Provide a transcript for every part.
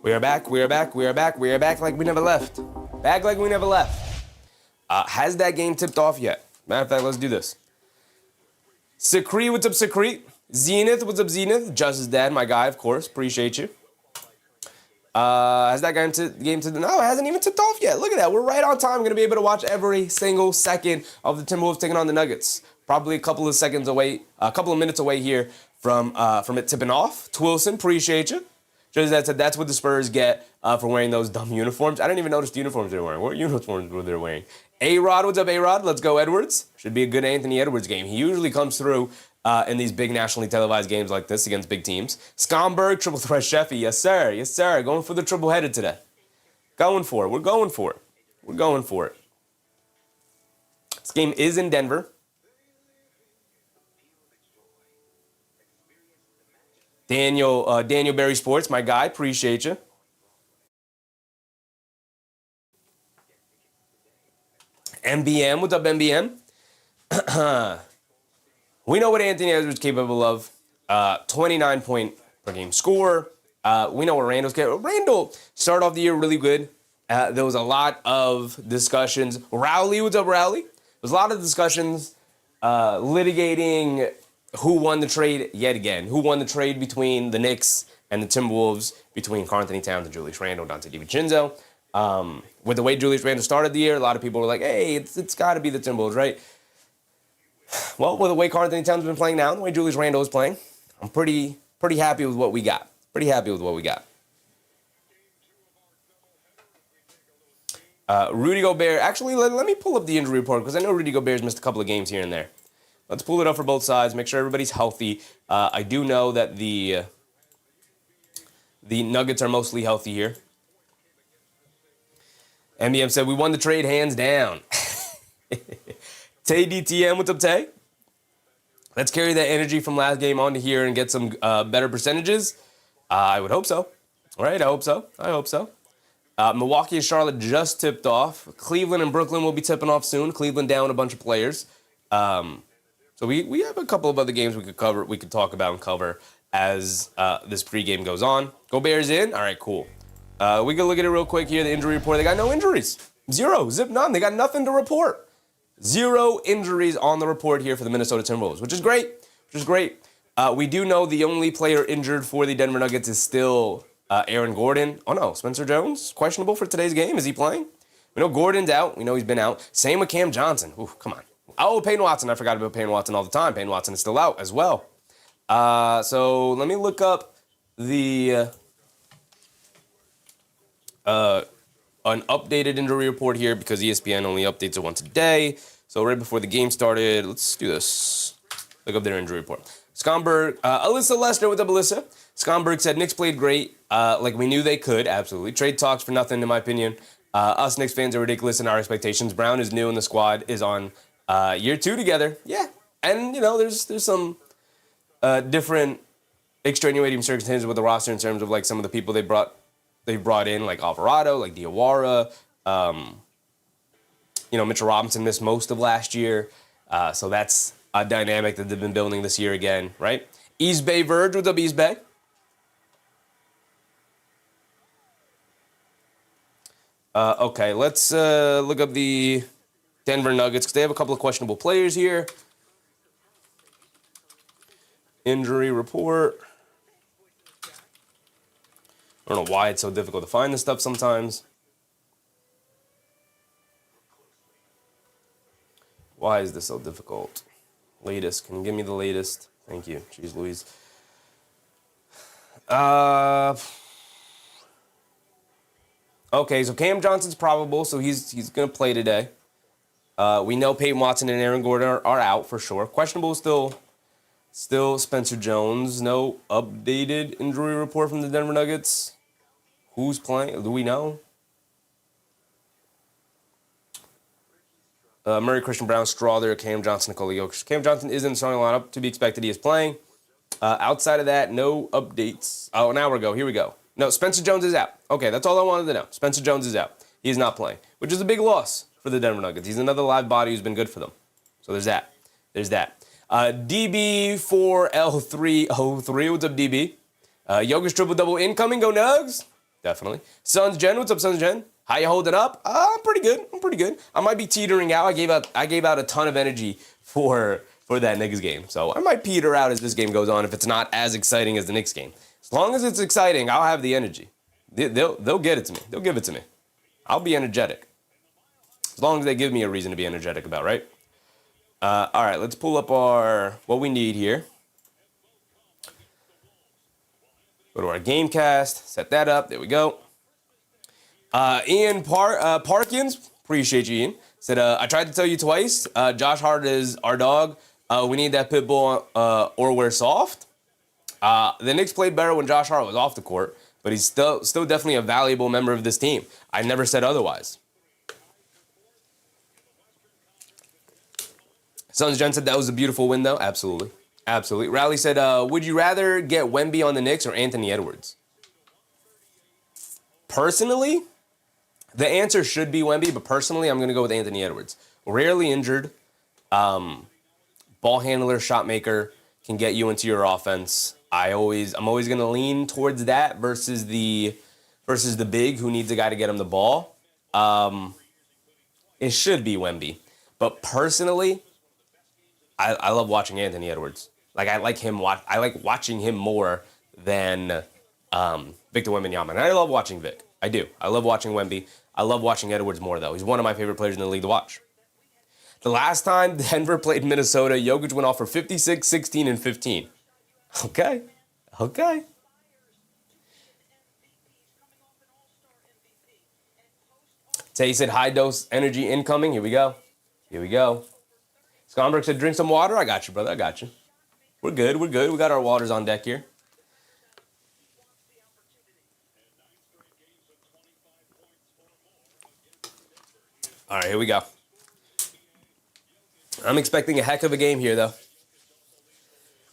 We are back, we are back, we are back, we are back like we never left. Back like we never left. Has that game tipped off yet? Matter of fact, let's do this. Secrete, what's up, Secrete? Zenith, what's up, Zenith? Justice Dad, my guy, of course. Appreciate you. Has that game tipped? No, it hasn't even tipped off yet. Look at that. We're right on time. Going to be able to watch every single second of the Timberwolves taking on the Nuggets. Probably a couple of minutes away here from it tipping off. Twilson, appreciate you. Just that said, that's what the Spurs get for wearing those dumb uniforms. I didn't even notice the uniforms they were wearing. What uniforms were they wearing? A-Rod, what's up, A-Rod? Let's go, Edwards. Should be a good Anthony Edwards game. He usually comes through in these big nationally televised games like this against big teams. Scomberg, triple threat Sheffy. Yes, sir. Yes, sir. Going for the triple-headed today. Going for it. We're going for it. We're going for it. This game is in Denver. Daniel Berry Sports, my guy. Appreciate you. MBM, what's up, MBM? We know what Anthony Edwards is capable of. 29-point per game score. We know what Randall's capable of. Randall started off the year really good. There was a lot of discussions. Rowley, what's up, Rowley? There's a lot of discussions litigating who won the trade yet again. Who won the trade between the Knicks and the Timberwolves, between Karl-Anthony Towns and Julius Randle, Dante DiVincenzo. With the way Julius Randle started the year, a lot of people were like, hey, it's got to be the Timberwolves, right? Well, with the way Karl-Anthony Towns has been playing now, and the way Julius Randle is playing, I'm pretty happy with what we got. Pretty happy with what we got. Rudy Gobert, actually, let me pull up the injury report, because I know Rudy Gobert's missed a couple of games here and there. Let's pull it up for both sides, make sure everybody's healthy. I do know that the Nuggets are mostly healthy here. MBM said, we won the trade hands down. Tay DTM, what's up, Tay? Let's carry that energy from last game on to here and get some better percentages. I would hope so. All right, I hope so. I hope so. Milwaukee and Charlotte just tipped off. Cleveland and Brooklyn will be tipping off soon. Cleveland down a bunch of players. So we have a couple of other games we could talk about and cover as this pregame goes on. Gobert's in. All right, cool. We can look at it real quick here. The injury report. They got no injuries. Zero. Zip none. They got nothing to report. Zero injuries on the report here for the Minnesota Timberwolves, which is great. We do know the only player injured for the Denver Nuggets is still Aaron Gordon. Oh, no. Spencer Jones, questionable for today's game. Is he playing? We know Gordon's out. We know he's been out. Same with Cam Johnson. Ooh, come on. Oh, Peyton Watson. I forgot about Peyton Watson all the time. Peyton Watson is still out as well. So let me look up the an updated injury report here because ESPN only updates it once a day. So right before the game started, let's do this. Look up their injury report. Scomberg, Alyssa Lester, what's up, Alyssa? Scomberg said Knicks played great, like we knew they could, absolutely. Trade talks for nothing, in my opinion. Us Knicks fans are ridiculous in our expectations. Brown is new and the squad is on year 2 together. Yeah, and, you know, there's some different extenuating circumstances with the roster in terms of, like, some of the people they brought in, like Alvarado, like Diawara. You know, Mitchell Robinson missed most of last year. So that's a dynamic that they've been building this year again, right? East Bay Verge, what's up, East Bay? Okay, let's look up the Denver Nuggets because they have a couple of questionable players here. Injury report. I don't know why it's so difficult to find this stuff sometimes. Why is this so difficult? Latest. Can you give me the latest? Thank you. Jeez Louise. Okay, so Cam Johnson's probable, so he's going to play today. We know Peyton Watson and Aaron Gordon are out for sure. Questionable still Spencer Jones. No updated injury report from the Denver Nuggets. Who's playing? Do we know? Murray, Christian Brown, Strawther, Cam Johnson, Nikola Jokic. Cam Johnson is in the starting lineup. To be expected, he is playing. Outside of that, no updates. Oh, an hour ago. Here we go. No, Spencer Jones is out. Okay, that's all I wanted to know. Spencer Jones is out. He is not playing, which is a big loss for the Denver Nuggets. He's another live body who's been good for them. So there's that. DB4L303. What's up, DB? Jokic triple-double incoming. Go Nugs. Definitely. Sons Jen, what's up, Sons Jen? How you holding up? I'm pretty good. I'm pretty good. I might be teetering out. I gave out a ton of energy for that Knicks game. So I might peter out as this game goes on if it's not as exciting as the Knicks game. As long as it's exciting, I'll have the energy. They'll get it to me. They'll give it to me. I'll be energetic. As long as they give me a reason to be energetic about, right? All right, let's pull up what we need here. Go to our game cast, set that up. There we go. Ian Parkins, appreciate you, Ian. Said, I tried to tell you twice. Josh Hart is our dog. We need that pit bull or we're soft. The Knicks played better when Josh Hart was off the court, but he's still definitely a valuable member of this team. I never said otherwise. Sons Jen said that was a beautiful win, though. Absolutely. Absolutely. Rally said, would you rather get Wemby on the Knicks or Anthony Edwards? Personally, the answer should be Wemby, but personally, I'm going to go with Anthony Edwards. Rarely injured, ball handler, shot maker, can get you into your offense. I'm always going to lean towards that versus the big who needs a guy to get him the ball. It should be Wemby, but personally, I love watching Anthony Edwards. Like I like watching him more than Victor Wembanyama. And I love watching Vic. I do. I love watching Wemby. I love watching Edwards more, though. He's one of my favorite players in the league to watch. The last time Denver played Minnesota, Jokic went off for 56, 16, and 15. Okay. Tay said high dose energy incoming. Here we go. Sconberg said drink some water. I got you, brother. I got you. We're good. We got our waters on deck here. All right, here we go. I'm expecting a heck of a game here, though.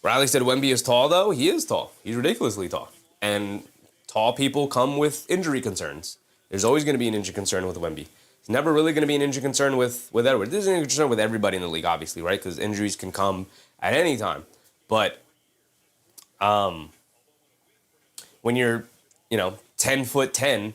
Riley said Wemby is tall, though. He is tall. He's ridiculously tall. And tall people come with injury concerns. There's always going to be an injury concern with Wemby. It's never really going to be an injury concern with Edwards. There's an injury concern with everybody in the league, obviously, right? Because injuries can come at any time. But when you're, 10'10",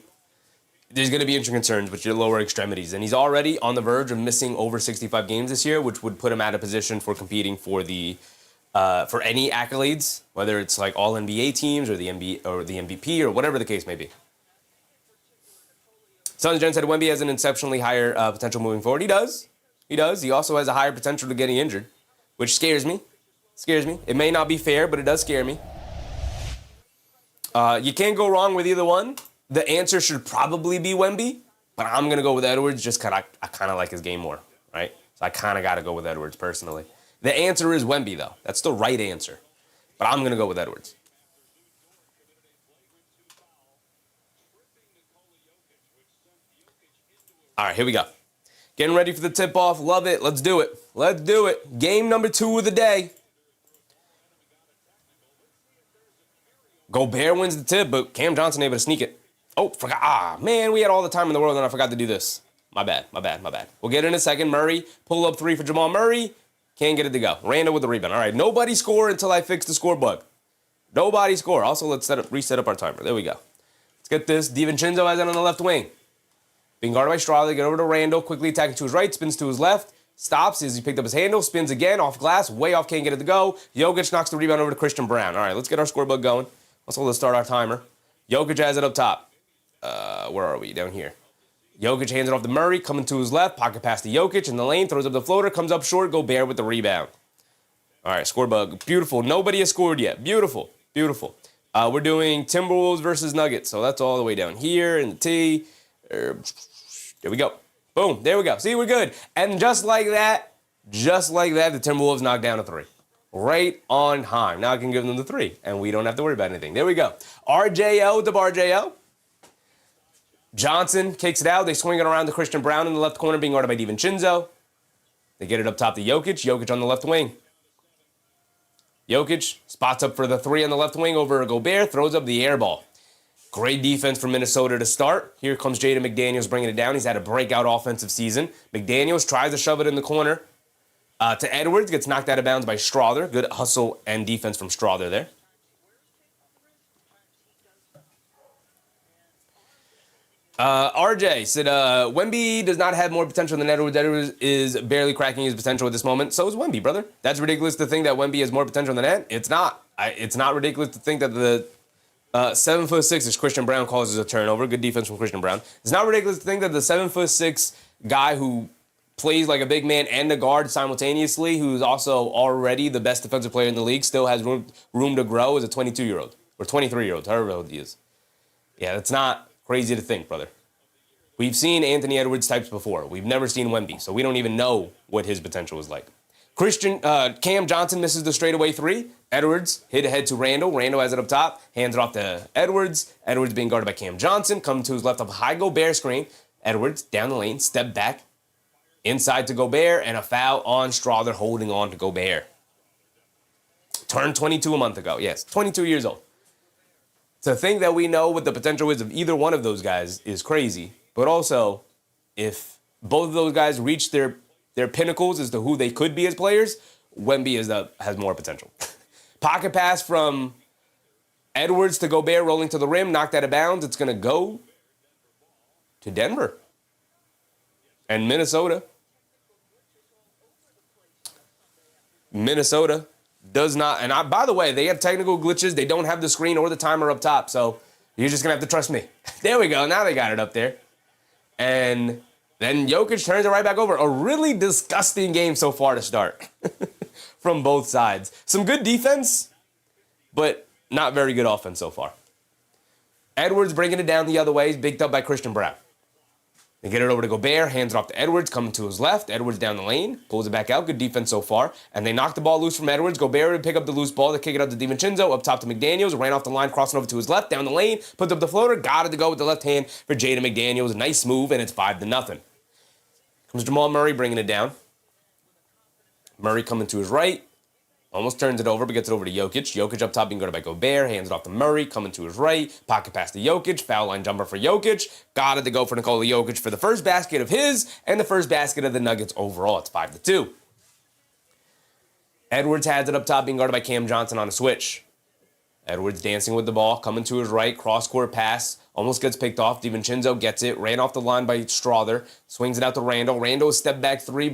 there's going to be injury concerns with your lower extremities. And he's already on the verge of missing over 65 games this year, which would put him out of position for competing for for any accolades, whether it's like all NBA teams or the MVP or whatever the case may be. Sons Jen said Wemby has an exceptionally higher potential moving forward. He does. He also has a higher potential to getting injured, which scares me. It may not be fair, but it does scare me. You can't go wrong with either one. The answer should probably be Wemby, but I'm going to go with Edwards just because I kind of like his game more, right? So I kind of got to go with Edwards personally. The answer is Wemby, though. That's the right answer. But I'm going to go with Edwards. All right, here we go. Getting ready for the tip-off. Love it. Let's do it. Game number 2 of the day. Gobert wins the tip, but Cam Johnson able to sneak it. Oh, forgot. Man, we had all the time in the world and I forgot to do this. My bad. We'll get in a second. Murray, pull up 3 for Jamal Murray. Can't get it to go. Randall with the rebound. All right, nobody score until I fix the score bug. Nobody score. Also, let's reset up our timer. There we go. Let's get this. DiVincenzo has it on the left wing. Being guarded by Strawley. Get over to Randall. Quickly attacking to his right. Spins to his left. Stops as he picked up his handle. Spins again. Off glass. Way off. Can't get it to go. Jokic knocks the rebound over to Christian Brown. All right, let's get our score bug going. Also, let's start our timer. Jokic has it up top. Where are we? Down here. Jokic hands it off to Murray. Coming to his left. Pocket pass to Jokic in the lane. Throws up the floater. Comes up short. Gobert with the rebound. All right, score bug. Beautiful. Nobody has scored yet. Beautiful. We're doing Timberwolves versus Nuggets. So that's all the way down here in the T. There we go. Boom. There we go. See, we're good. And just like that, the Timberwolves knocked down a 3. Right on time. Now I can give them the 3, and we don't have to worry about anything. There we go. RJL to RJL. Johnson kicks it out. They swing it around to Christian Brown in the left corner, being guarded by DiVincenzo. They get it up top to Jokic. Jokic on the left wing. Jokic spots up for the 3 on the left wing over Gobert. Throws up the air ball. Great defense for Minnesota to start. Here comes Jaden McDaniels bringing it down. He's had a breakout offensive season. McDaniels tries to shove it in the corner to Edwards. Gets knocked out of bounds by Strawther. Good hustle and defense from Strawther there. RJ said, Wemby does not have more potential than Edwards. Edwards is barely cracking his potential at this moment. So is Wemby, brother. That's ridiculous to think that Wemby has more potential than Ant. It's not. It's not ridiculous to think that the 7'6" as Christian Brown causes a turnover. Good defense from Christian Brown. It's not ridiculous to think that the 7'6" guy who plays like a big man and a guard simultaneously, who's also already the best defensive player in the league, still has room to grow as a 22-year-old or 23-year-old, however old he is. Yeah, that's not crazy to think, brother. We've seen Anthony Edwards types before. We've never seen Wemby, so we don't even know what his potential is like. Cam Johnson misses the straightaway three. Edwards hit ahead to Randall. Randall has it up top, hands it off to Edwards. Edwards being guarded by Cam Johnson. Coming to his left of a high Gobert screen. Edwards down the lane, step back, inside to Gobert, and a foul on Strawther holding on to Gobert. Turned 22 a month ago. Yes, 22 years old. To think that we know what the potential is of either one of those guys is crazy. But also, if both of those guys reach their pinnacles as to who they could be as players, Wemby has more potential. Pocket pass from Edwards to Gobert, rolling to the rim, knocked out of bounds. It's going to go to Denver and Minnesota. Minnesota does not, and by the way, they have technical glitches. They don't have the screen or the timer up top, so you're just going to have to trust me. There we go. Now they got it up there. And then Jokic turns it right back over. A really disgusting game so far to start from both sides. Some good defense, but not very good offense so far. Edwards bringing it down the other way. He's bigged up by Christian Brown. They get it over to Gobert, hands it off to Edwards, coming to his left. Edwards down the lane, pulls it back out. Good defense so far. And they knock the ball loose from Edwards. Gobert would pick up the loose ball to kick it up to DiVincenzo, up top to McDaniels, ran off the line, crossing over to his left, down the lane, puts up the floater, got it to go with the left hand for Jaden McDaniels. Nice move, and it's 5-0. Comes Jamal Murray bringing it down. Murray coming to his right. Almost turns it over, but gets it over to Jokic. Jokic up top being guarded by Gobert. Hands it off to Murray, coming to his right. Pocket pass to Jokic. Foul line jumper for Jokic. Got it to go for Nikola Jokic for the first basket of his and the first basket of the Nuggets overall. It's 5-2. Edwards has it up top being guarded by Cam Johnson on a switch. Edwards dancing with the ball, coming to his right. Cross-court pass. Almost gets picked off. DiVincenzo gets it. Ran off the line by Strawther. Swings it out to Randall. Randall step back three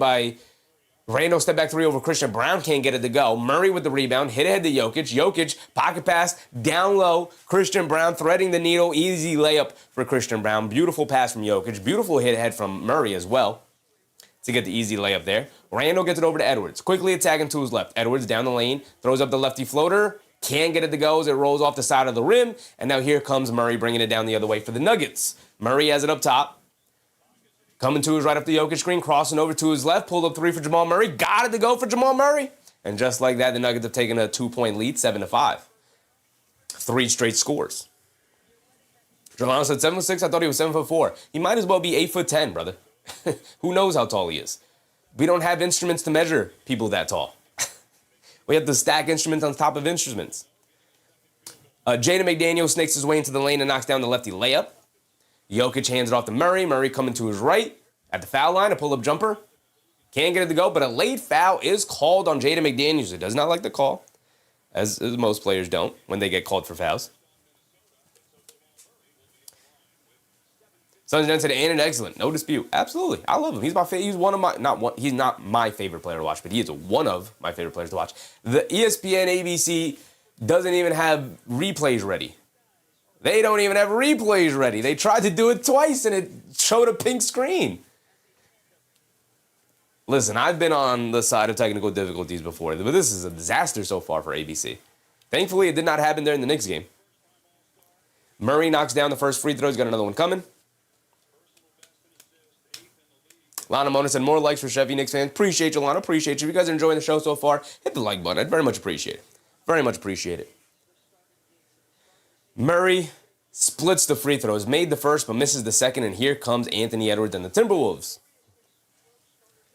over Christian Brown, can't get it to go. Murray with the rebound, hit ahead to Jokic. Jokic, pocket pass, down low. Christian Brown threading the needle. Easy layup for Christian Brown. Beautiful pass from Jokic. Beautiful hit ahead from Murray as well to get the easy layup there. Randall gets it over to Edwards. Quickly attacking to his left. Edwards down the lane, throws up the lefty floater. Can't get it to go as it rolls off the side of the rim. And now here comes Murray bringing it down the other way for the Nuggets. Murray has it up top. Coming to his right up the Jokic screen, crossing over to his left, pulled up three for Jamal Murray, got it to go for Jamal Murray. And just like that, the Nuggets have taken a 2-point lead, 7-5. 3 straight scores. Jelano said 7'6", I thought he was 7'4". He might as well be 8'10", brother. Who knows how tall he is? We don't have instruments to measure people that tall. We have to stack instruments on top of instruments. Jaden McDaniel snakes his way into the lane and knocks down the lefty layup. Jokic hands it off to Murray. Murray coming to his right at the foul line, a pull-up jumper. Can't get it to go, but a late foul is called on Jaden McDaniels. He does not like the call, as most players don't when they get called for fouls. Sons said, and excellent, no dispute. Absolutely, I love him. He's my favorite. He's one of my He's not my favorite player to watch, but he is one of my favorite players to watch. The ESPN ABC doesn't even have replays ready. They don't even have replays ready. They tried to do it twice and it showed a pink screen. Listen, I've been on the side of technical difficulties before, but this is a disaster so far for ABC. Thankfully, it did not happen there in the Knicks game. Murray knocks down the first free throw. He's got another one coming. Lana Mona said, more likes for Chevy Knicks fans. Appreciate you, Lana. Appreciate you. If you guys are enjoying the show so far, hit the like button. I'd very much appreciate it. Very much appreciate it. Murray splits the free throws, made the first but misses the second, and here comes Anthony Edwards and the Timberwolves.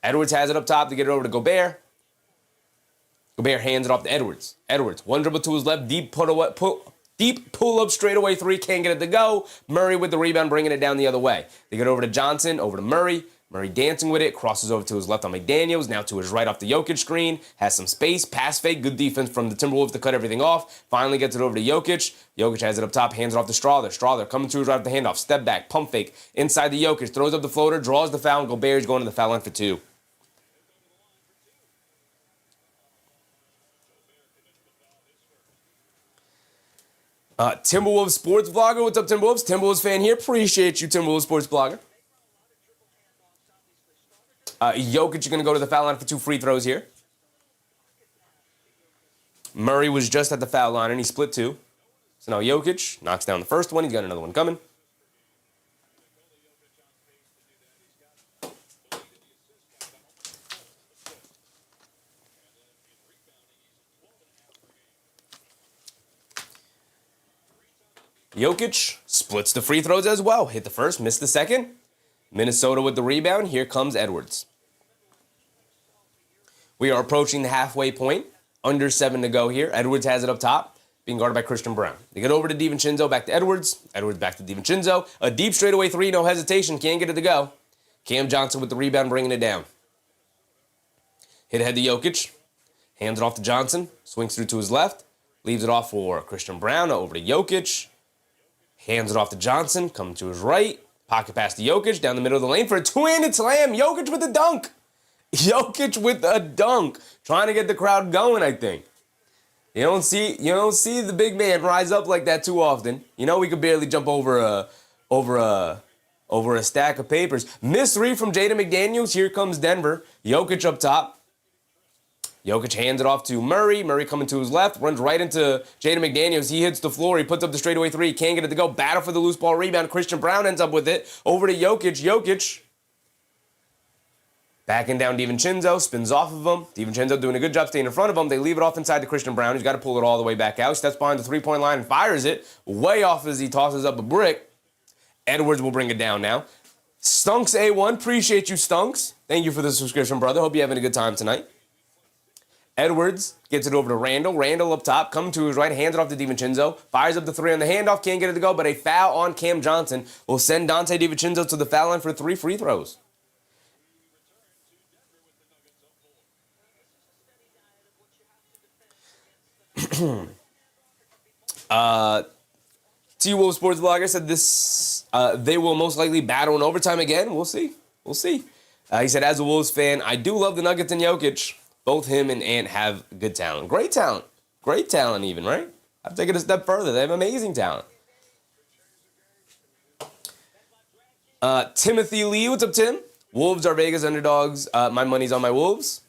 Edwards has it up top to get it over to Gobert. Gobert hands it off to Edwards. Edwards, one dribble to his left, deep pull-up straightaway three, can't get it to go. Murray with the rebound, bringing it down the other way. They get over to Johnson, over to Murray. Murray dancing with it, crosses over to his left on McDaniels, now to his right off the Jokic screen, has some space, pass fake, good defense from the Timberwolves to cut everything off, finally gets it over to Jokic. Jokic has it up top, hands it off to Strawther. Strawther coming to his right off the handoff, step back, pump fake, inside the Jokic, throws up the floater, draws the foul, and Gobert's going to the foul line for 2. Timberwolves sports vlogger, what's up, Timberwolves? Timberwolves fan here, appreciate you, Timberwolves sports vlogger. Jokic is going to go to the foul line for 2 free throws here. Murray was just at the foul line, and he split 2. So now Jokic knocks down the first one. He's got another one coming. Jokic splits the free throws as well. Hit the first, missed the second. Minnesota with the rebound. Here comes Edwards. We are approaching the halfway point. Under 7 to go here. Edwards has it up top, being guarded by Christian Brown. They get over to DiVincenzo, back to Edwards. Edwards back to DiVincenzo. A deep straightaway 3, no hesitation. Can't get it to go. Cam Johnson with the rebound, bringing it down. Hit ahead to Jokic. Hands it off to Johnson. Swings through to his left. Leaves it off for Christian Brown. Over to Jokic. Hands it off to Johnson. Coming to his right. Pocket pass to Jokic. Down the middle of the lane for a two-handed slam. Jokic with a dunk. Jokic with a dunk. Trying to get the crowd going, I think. You don't see the big man rise up like that too often. You know, we could barely jump over a stack of papers. Missed 3 from Jaden McDaniels. Here comes Denver. Jokic up top. Jokic hands it off to Murray. Murray coming to his left. Runs right into Jaden McDaniels. He hits the floor. He puts up the straightaway 3. Can't get it to go. Battle for the loose ball rebound. Christian Brown ends up with it. Over to Jokic. Jokic. Backing down DiVincenzo. Spins off of him. DiVincenzo doing a good job staying in front of him. They leave it off inside to Christian Brown. He's got to pull it all the way back out. Steps behind the three-point line and fires it. Way off as he tosses up a brick. Edwards will bring it down now. Stunks A1. Appreciate you, Stunks. Thank you for the subscription, brother. Hope you're having a good time tonight. Edwards gets it over to Randall. Randall up top, coming to his right, hands it off to DiVincenzo. Fires up the 3 on the handoff, can't get it to go, but a foul on Cam Johnson will send Donte DiVincenzo to the foul line for 3 free throws. T-Wolf Sports Vlogger said this, they will most likely battle in overtime again. We'll see. We'll see. He said, as a Wolves fan, I do love the Nuggets and Jokic. Both him and Ant have good talent. Great talent. Great talent even, right? I've taken it a step further. They have amazing talent. Timothy Lee, what's up, Tim? Wolves are Vegas underdogs. My money's on my Wolves.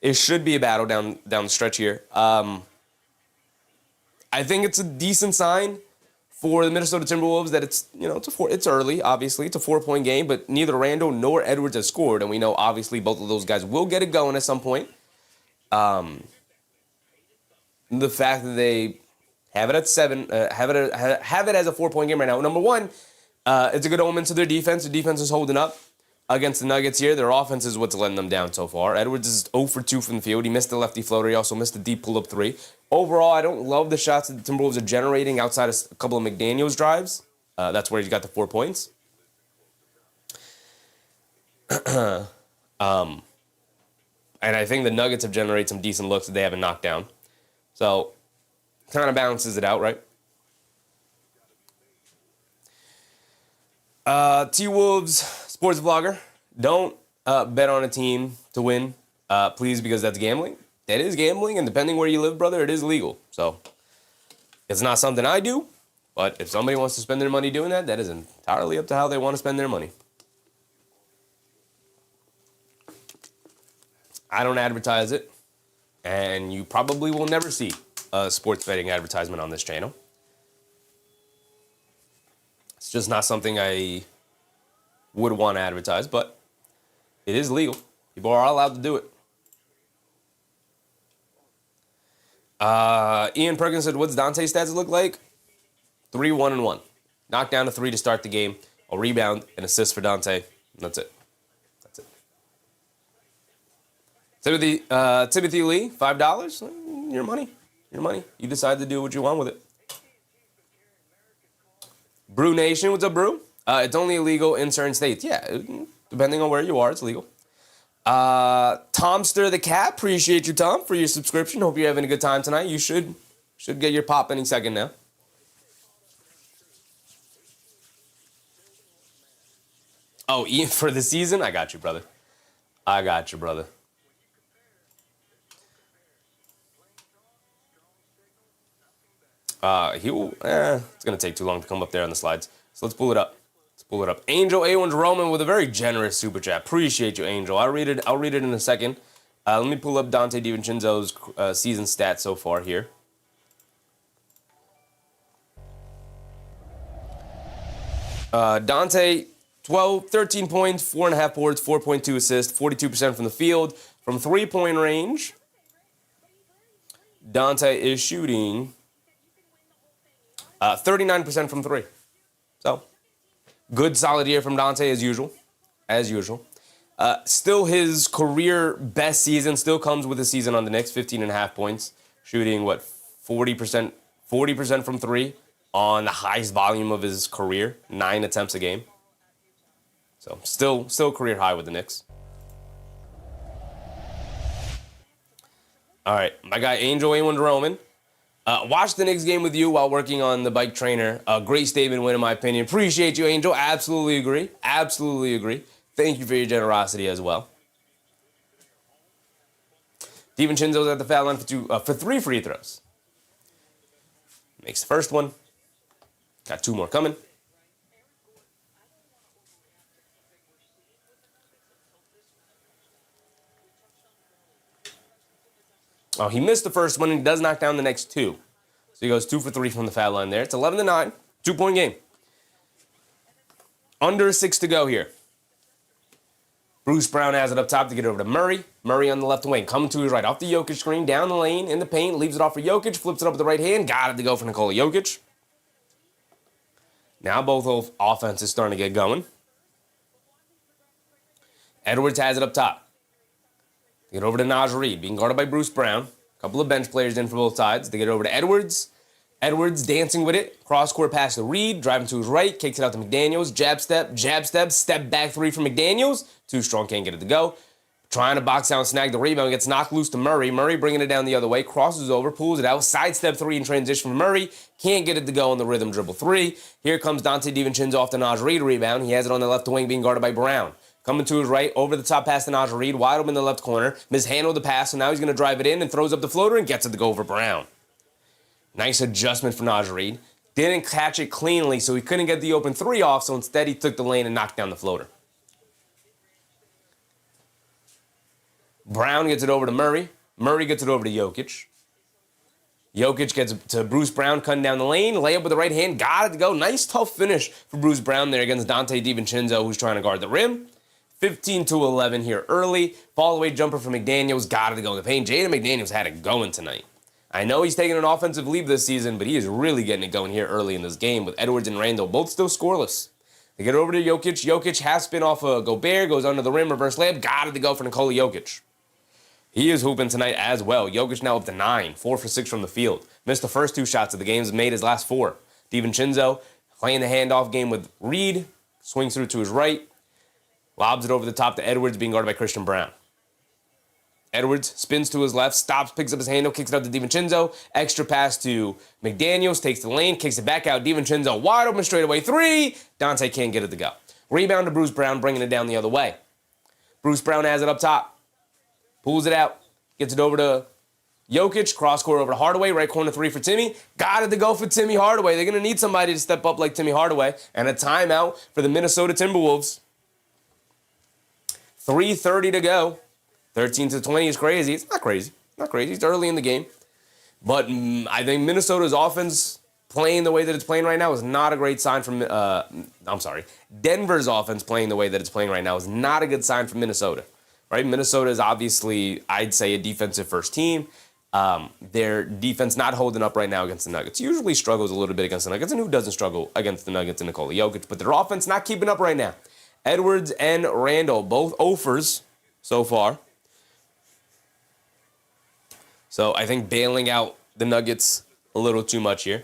It should be a battle down the stretch here. I think it's a decent sign for the Minnesota Timberwolves that it's early, obviously. It's a 4-point game, but neither Randall nor Edwards has scored, and we know, obviously, both of those guys will get it going at some point. The fact that they have it at 7, have it as a 4-point game right now. Number one, it's a good omen to their defense. The defense is holding up against the Nuggets here. Their offense is what's letting them down so far. Edwards is 0 for 2 from the field. He missed the lefty floater. He also missed the deep pull-up 3. Overall, I don't love the shots that the Timberwolves are generating outside of a couple of McDaniels drives. That's where he's got the 4 points. And I think the Nuggets have generated some decent looks that they haven't knocked down. So, kind of balances it out, right? T-Wolves sports vlogger, don't bet on a team to win, please, because that's gambling. That is gambling, and depending where you live, brother, it is legal. So, it's not something I do, but if somebody wants to spend their money doing that, that is entirely up to how they want to spend their money. I don't advertise it, and you probably will never see a sports betting advertisement on this channel. It's just not something I would want to advertise, but it is legal. People are allowed to do it. Ian Perkins said, what's Dante's stats look like? 3, 1, and 1. Knocked down to 3 to start the game. A rebound, an assist for Dante. That's it. That's it. Timothy Lee, $5. Your money. Your money. You decide to do what you want with it. Brew Nation, what's up, Brew? It's only illegal in certain states. Yeah, Depending on where you are, it's legal. Tomster the Cat, appreciate you, Tom, for your subscription. Hope you're having a good time tonight. You should get your pop any second now. Oh, Ian, for the season? I got you, brother. I got you, brother. It's going to take too long to come up there on the slides. So let's pull it up. Angel A1's Roman with a very generous super chat. Appreciate you, Angel. I'll read it in a second. Let me pull up Dante DiVincenzo's season stats so far here. Dante, 13 points, 4.5 boards, 4.2 assists, 42% from the field. From three-point range, Dante is shooting 39% from three. So, good solid year from Dante as usual. Still his career best season. Still comes with a season on the Knicks, 15.5 points. Shooting, 40% from three on the highest volume of his career. 9 attempts a game. So, still career high with the Knicks. All right, my guy Angel A1 Roman. Watched the Knicks game with you while working on the bike trainer. A great statement win, in my opinion. Appreciate you, Angel. Absolutely agree. Thank you for your generosity as well. DiVincenzo's at the foul line for 3 free throws. Makes the first one. Got 2 more coming. Oh, he missed the first one and he does knock down the next 2. So he goes 2 for 3 from the foul line there. It's 11-9, 2-point game. Under 6 to go here. Bruce Brown has it up top to get over to Murray. Murray on the left wing, coming to his right, off the Jokic screen, down the lane, in the paint, leaves it off for Jokic, flips it up with the right hand, got it to go for Nikola Jokic. Now both offenses starting to get going. Edwards has it up top. Get over to Naj Reid, being guarded by Bruce Brown. A couple of bench players in for both sides. They get over to Edwards. Edwards dancing with it. Cross-court pass to Reid, driving to his right, kicks it out to McDaniels. Jab step, step back 3 from McDaniels. Too strong, can't get it to go. Trying to box out and snag the rebound, gets knocked loose to Murray. Murray bringing it down the other way, crosses over, pulls it out. Sidestep 3 in transition from Murray. Can't get it to go on the rhythm dribble 3. Here comes Dante DiVincenzo off the Naj Reid rebound. He has it on the left wing, being guarded by Brown. Coming to his right, over the top pass to Naj Reid, wide open in the left corner. Mishandled the pass, so now he's going to drive it in and throws up the floater and gets it to go over Brown. Nice adjustment for Naj Reid. Didn't catch it cleanly, so he couldn't get the open 3 off, so instead he took the lane and knocked down the floater. Brown gets it over to Murray. Murray gets it over to Jokic. Jokic gets to Bruce Brown, cutting down the lane. Layup with the right hand, got it to go. Nice, tough finish for Bruce Brown there against Dante DiVincenzo, who's trying to guard the rim. 15-11 here early. Fall-away jumper from McDaniels. Got it to go in the paint. Jaden McDaniels had it going tonight. I know he's taking an offensive lead this season, but he is really getting it going here early in this game with Edwards and Randall both still scoreless. They get over to Jokic. Jokic half spin off of Gobert, goes under the rim, reverse layup. Got it to go for Nikola Jokic. He is hooping tonight as well. Jokic now up to 9, 4 for 6 from the field. Missed the first 2 shots of the game, made his last 4. DiVincenzo playing the handoff game with Reid. Swings through to his right. Lobs it over the top to Edwards, being guarded by Christian Brown. Edwards spins to his left, stops, picks up his handle, kicks it out to DiVincenzo. Extra pass to McDaniels, takes the lane, kicks it back out. DiVincenzo wide open straightaway 3. Dante can't get it to go. Rebound to Bruce Brown, bringing it down the other way. Bruce Brown has it up top. Pulls it out. Gets it over to Jokic. Cross court over to Hardaway. Right corner 3 for Timmy. Got it to go for Timmy Hardaway. They're going to need somebody to step up like Timmy Hardaway. And a timeout for the Minnesota Timberwolves. 3:30 to go. 13-20 is crazy. It's not crazy. It's early in the game. But I think Minnesota's offense playing the way that it's playing right now is not a great sign from... Denver's offense playing the way that it's playing right now is not a good sign for Minnesota. Right? Minnesota is obviously, I'd say, a defensive first team. Their defense not holding up right now against the Nuggets. Usually struggles a little bit against the Nuggets. And who doesn't struggle against the Nuggets and Nikola Jokic? But their offense not keeping up right now. Edwards and Randall, both offers so far. So I think bailing out the Nuggets a little too much here.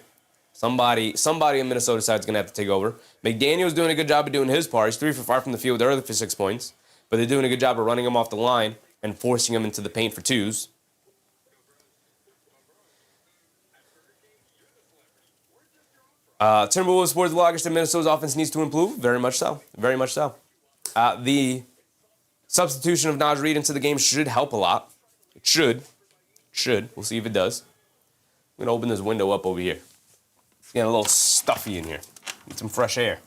Somebody on Minnesota side is going to have to take over. McDaniel's doing a good job of doing his part. He's 3 for 5 from the field early for 6 points. But they're doing a good job of running him off the line and forcing him into the paint for 2s. Timberwolves sports blogger said Minnesota's offense needs to improve. Very much so. Very much so. The substitution of Naj Reid into the game should help a lot. It should. We'll see if it does. I'm going to open this window up over here. It's getting a little stuffy in here. Need some fresh air.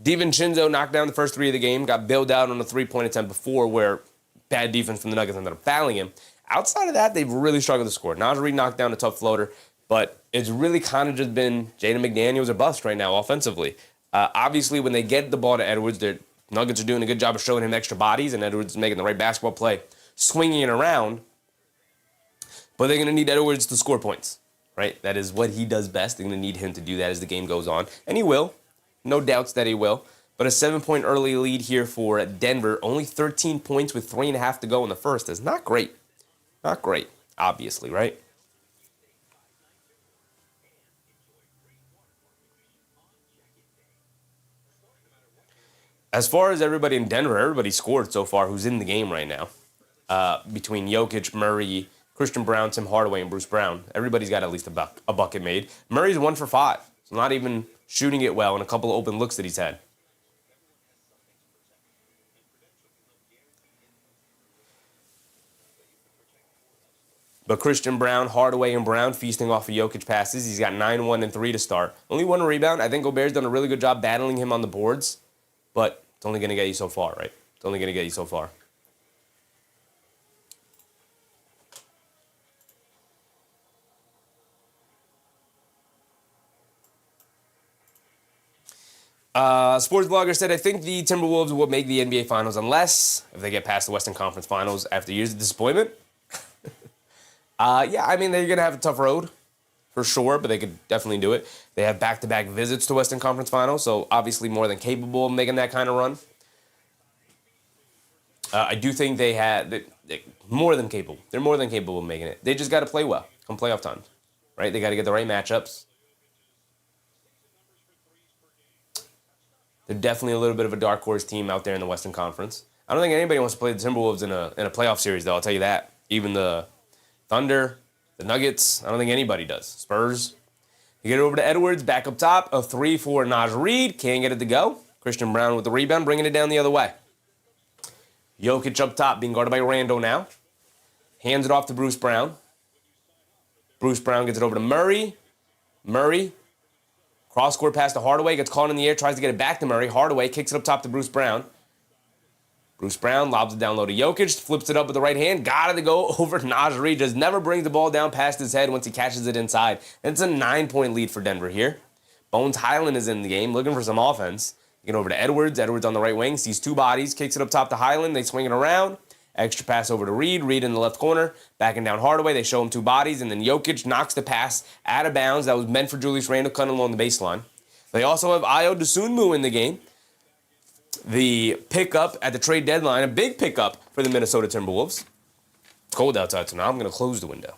DiVincenzo knocked down the first 3 of the game, got bailed out on a 3-point attempt before where bad defense from the Nuggets ended up fouling him. Outside of that, they've really struggled to score. Naj Reid knocked down a tough floater, but it's really kind of just been Jaden McDaniels or bust right now offensively. Obviously, when they get the ball to Edwards, the Nuggets are doing a good job of showing him extra bodies, and Edwards is making the right basketball play, swinging it around. But they're going to need Edwards to score points, right? That is what he does best. They're going to need him to do that as the game goes on, and he will. No doubts that he will. But a 7-point early lead here for Denver. Only 13 points with 3.5 to go in the first is not great. Not great, obviously, right? As far as everybody in Denver, everybody scored so far who's in the game right now. Between Jokic, Murray, Christian Brown, Tim Hardaway, and Bruce Brown. Everybody's got at least a bucket made. Murray's 1 for 5. So not even shooting it well and a couple of open looks that he's had. But Christian Brown, Hardaway, and Brown feasting off of Jokic passes. He's got 9, 1, and 3 to start. Only 1 rebound. I think Gobert's done a really good job battling him on the boards. But it's only going to get you so far, right? It's only going to get you so far. Sports blogger said, I think the Timberwolves will make the NBA Finals unless if they get past the Western Conference Finals after years of disappointment. Yeah, I mean, they're going to have a tough road for sure, but they could definitely do it. They have back-to-back visits to Western Conference Finals, so obviously more than capable of making that kind of run. I do think they're more than capable. They're more than capable of making it. They just got to play well come playoff time, right? They got to get the right matchups. They're definitely a little bit of a dark horse team out there in the Western Conference. I don't think anybody wants to play the Timberwolves in a playoff series, though. I'll tell you that. Even the Thunder, the Nuggets, I don't think anybody does. Spurs. You get it over to Edwards, back up top. A 3 for Naj Reid. Can't get it to go. Christian Brown with the rebound, bringing it down the other way. Jokic up top, being guarded by Randle now. Hands it off to Bruce Brown. Bruce Brown gets it over to Murray. Murray. Cross-court pass to Hardaway. Gets caught in the air. Tries to get it back to Murray. Hardaway kicks it up top to Bruce Brown. Bruce Brown lobs it down low to Jokic. Flips it up with the right hand. Got it to go over to Naj Reid. Just never brings the ball down past his head once he catches it inside. And it's a 9-point lead for Denver here. Bones Highland is in the game, looking for some offense. Get over to Edwards. Edwards on the right wing. Sees 2 bodies. Kicks it up top to Highland. They swing it around. Extra pass over to Reid. Reid in the left corner. Backing down Hardaway. They show him 2 bodies. And then Jokic knocks the pass out of bounds. That was meant for Julius Randle cutting along the baseline. They also have Ayo Dosunmu in the game. The pickup at the trade deadline. A big pickup for the Minnesota Timberwolves. It's cold outside, so now I'm going to close the window.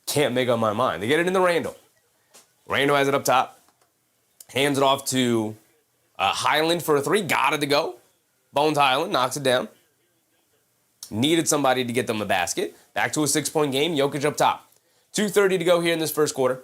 Can't make up my mind. They get it into Randle. Randle has it up top. Hands it off to Highland for a 3. Got it to go. Bones Highland knocks it down. Needed somebody to get them a basket. Back to a 6-point game. Jokic up top. 2:30 to go here in this first quarter.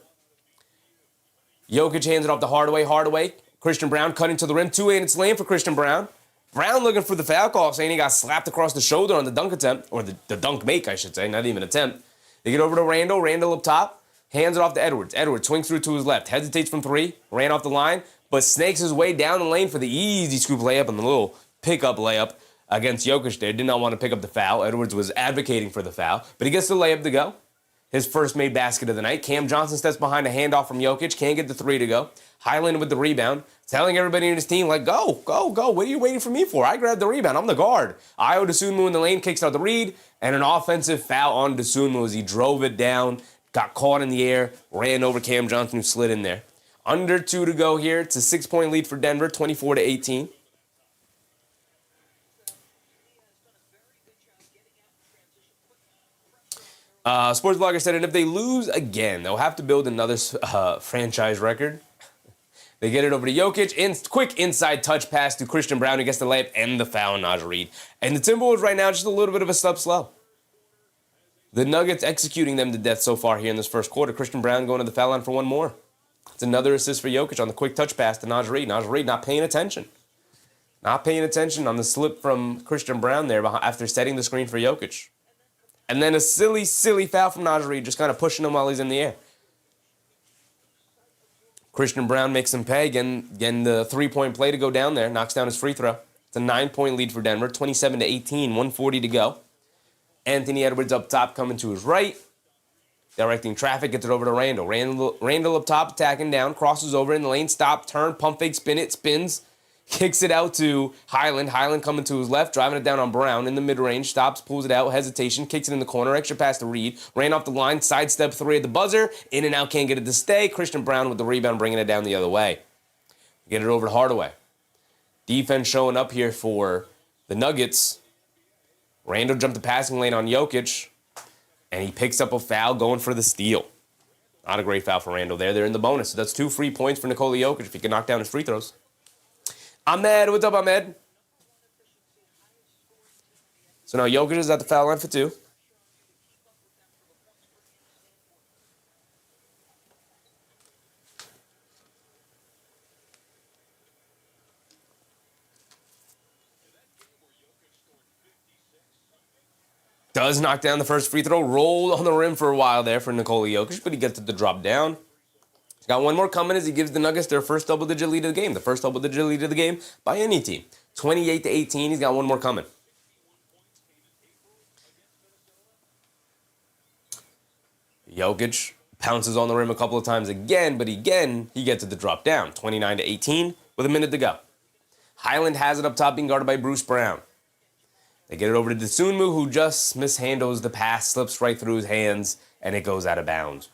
Jokic hands it off to Hardaway. Hardaway. Christian Brown cutting to the rim. 2-handed slam for Christian Brown. Brown looking for the foul call, saying he got slapped across the shoulder on the dunk attempt. Or the dunk make, I should say. Not even attempt. They get over to Randle. Randle up top. Hands it off to Edwards. Edwards swings through to his left. Hesitates from 3. Ran off the line. But snakes his way down the lane for the easy scoop layup and the little pickup layup against Jokic there. Did not want to pick up the foul. Edwards was advocating for the foul. But he gets the layup to go. His first made basket of the night. Cam Johnson steps behind a handoff from Jokic. Can't get the 3 to go. Highland with the rebound. Telling everybody in his team, like, go, go, go. What are you waiting for me for? I grabbed the rebound. I'm the guard. Ayo Dosunmu in the lane. Kicks out the Reid. And an offensive foul on Dosunmu as he drove it down. Got caught in the air. Ran over Cam Johnson who slid in there. Under 2 to go here. It's a 6-point lead for Denver. 24-18. Sports blogger said, and if they lose again, they'll have to build another franchise record. They get it over to Jokic. Quick inside touch pass to Christian Braun, who gets the layup and the foul on Naj Reid. And the Timberwolves right now, just a little bit of a step slow. The Nuggets executing them to death so far here in this first quarter. Christian Braun going to the foul line for one more. It's another assist for Jokic on the quick touch pass to Naj Reid. Naj Reid not paying attention. Not paying attention on the slip from Christian Braun there after setting the screen for Jokic. And then a silly, silly foul from Naj Reid, just kind of pushing him while he's in the air. Christian Braun makes him pay, getting the three-point play to go down there, knocks down his free throw. It's a 9-point lead for Denver, 27-18, 1:40 to go. Anthony Edwards up top coming to his right. Directing traffic, gets it over to Randall. Randall up top, attacking down, crosses over in the lane, stop, turn, pump fake, spin it, spins. Kicks it out to Highland. Highland coming to his left, driving it down on Brown in the mid-range. Stops, pulls it out, hesitation, kicks it in the corner. Extra pass to Reed. Ran off the line, sidestep three at the buzzer. In and out, can't get it to stay. Christian Braun with the rebound, bringing it down the other way. Get it over to Hardaway. Defense showing up here for the Nuggets. Randall jumped the passing lane on Jokic, and he picks up a foul going for the steal. Not a great foul for Randall there. They're in the bonus. So that's 2 free points for Nikola Jokic if he can knock down his free throws. Ahmed, what's up, Ahmed? So now Jokic is at the foul line for 2. Does knock down the first free throw. Rolled on the rim for a while there for Nikola Jokic, but he gets it to drop down. He's got one more coming as he gives the Nuggets their first double-digit lead of the game. The first double-digit lead of the game by any team. 28-18. He's got one more coming. Jokic pounces on the rim a couple of times again, but again, he gets it to drop down. 29-18 with a minute to go. Highland has it up top, being guarded by Bruce Brown. They get it over to Dosunmu, who just mishandles the pass, slips right through his hands, and it goes out of bounds.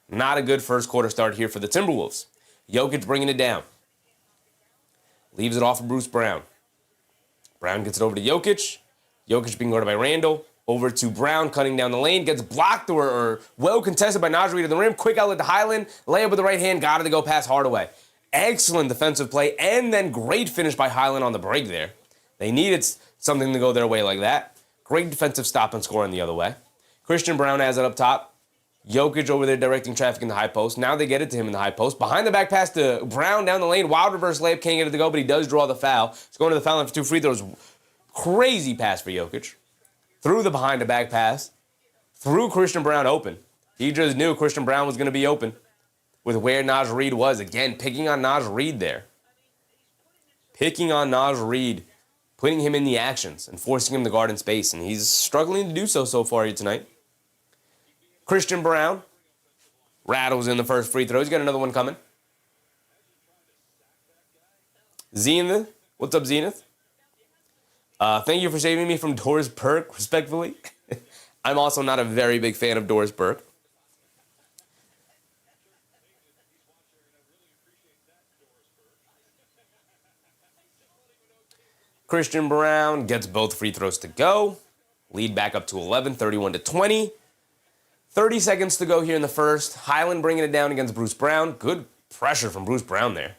Not a good first quarter start here for the Timberwolves. Jokic bringing it down. Leaves it off of Bruce Brown. Brown gets it over to Jokic. Jokic being guarded by Randall. Over to Brown, cutting down the lane. Gets blocked or well contested by Naj Reid to the rim. Quick outlet to Highland. Layup with the right hand. Got it to go past Hardaway. Excellent defensive play. And then great finish by Highland on the break there. They needed something to go their way like that. Great defensive stop and scoring the other way. Christian Braun has it up top. Jokic over there directing traffic in the high post. Now they get it to him in the high post. Behind the back pass to Brown down the lane. Wild reverse layup. Can't get it to go, but he does draw the foul. He's going to the foul line for 2 free throws. Crazy pass for Jokic. Through the behind the back pass. Threw Christian Braun open. He just knew Christian Braun was going to be open with where Naj Reid was. Again, picking on Naj Reid there. Picking on Naj Reid. Putting him in the actions and forcing him to guard in space. And he's struggling to do so far here tonight. Christian Braun rattles in the first free throw. He's got another one coming. Zenith. What's up, Zenith? Thank you for saving me from Doris Burke, respectfully. I'm also not a very big fan of Doris Burke. Christian Braun gets both free throws to go. Lead back up to 11, 31-20. 30 seconds to go here in the first. Highland bringing it down against Bruce Brown. Good pressure from Bruce Brown there.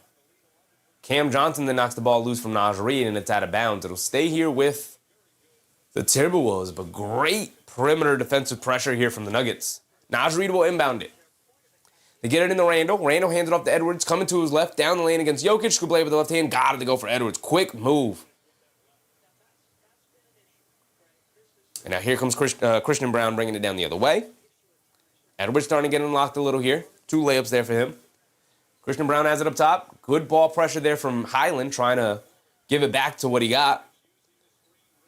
Cam Johnson then knocks the ball loose from Naj Reid, and it's out of bounds. It'll stay here with the Timberwolves, but great perimeter defensive pressure here from the Nuggets. Naj Reid will inbound it. They get it in the Randall. Randall hands it off to Edwards, coming to his left, down the lane against Jokic. Scoop play with the left hand. Got it to go for Edwards. Quick move. And now here comes Christian Braun bringing it down the other way. Edwards starting to get unlocked a little here. 2 layups there for him. Christian Braun has it up top. Good ball pressure there from Highland, trying to give it back to what he got.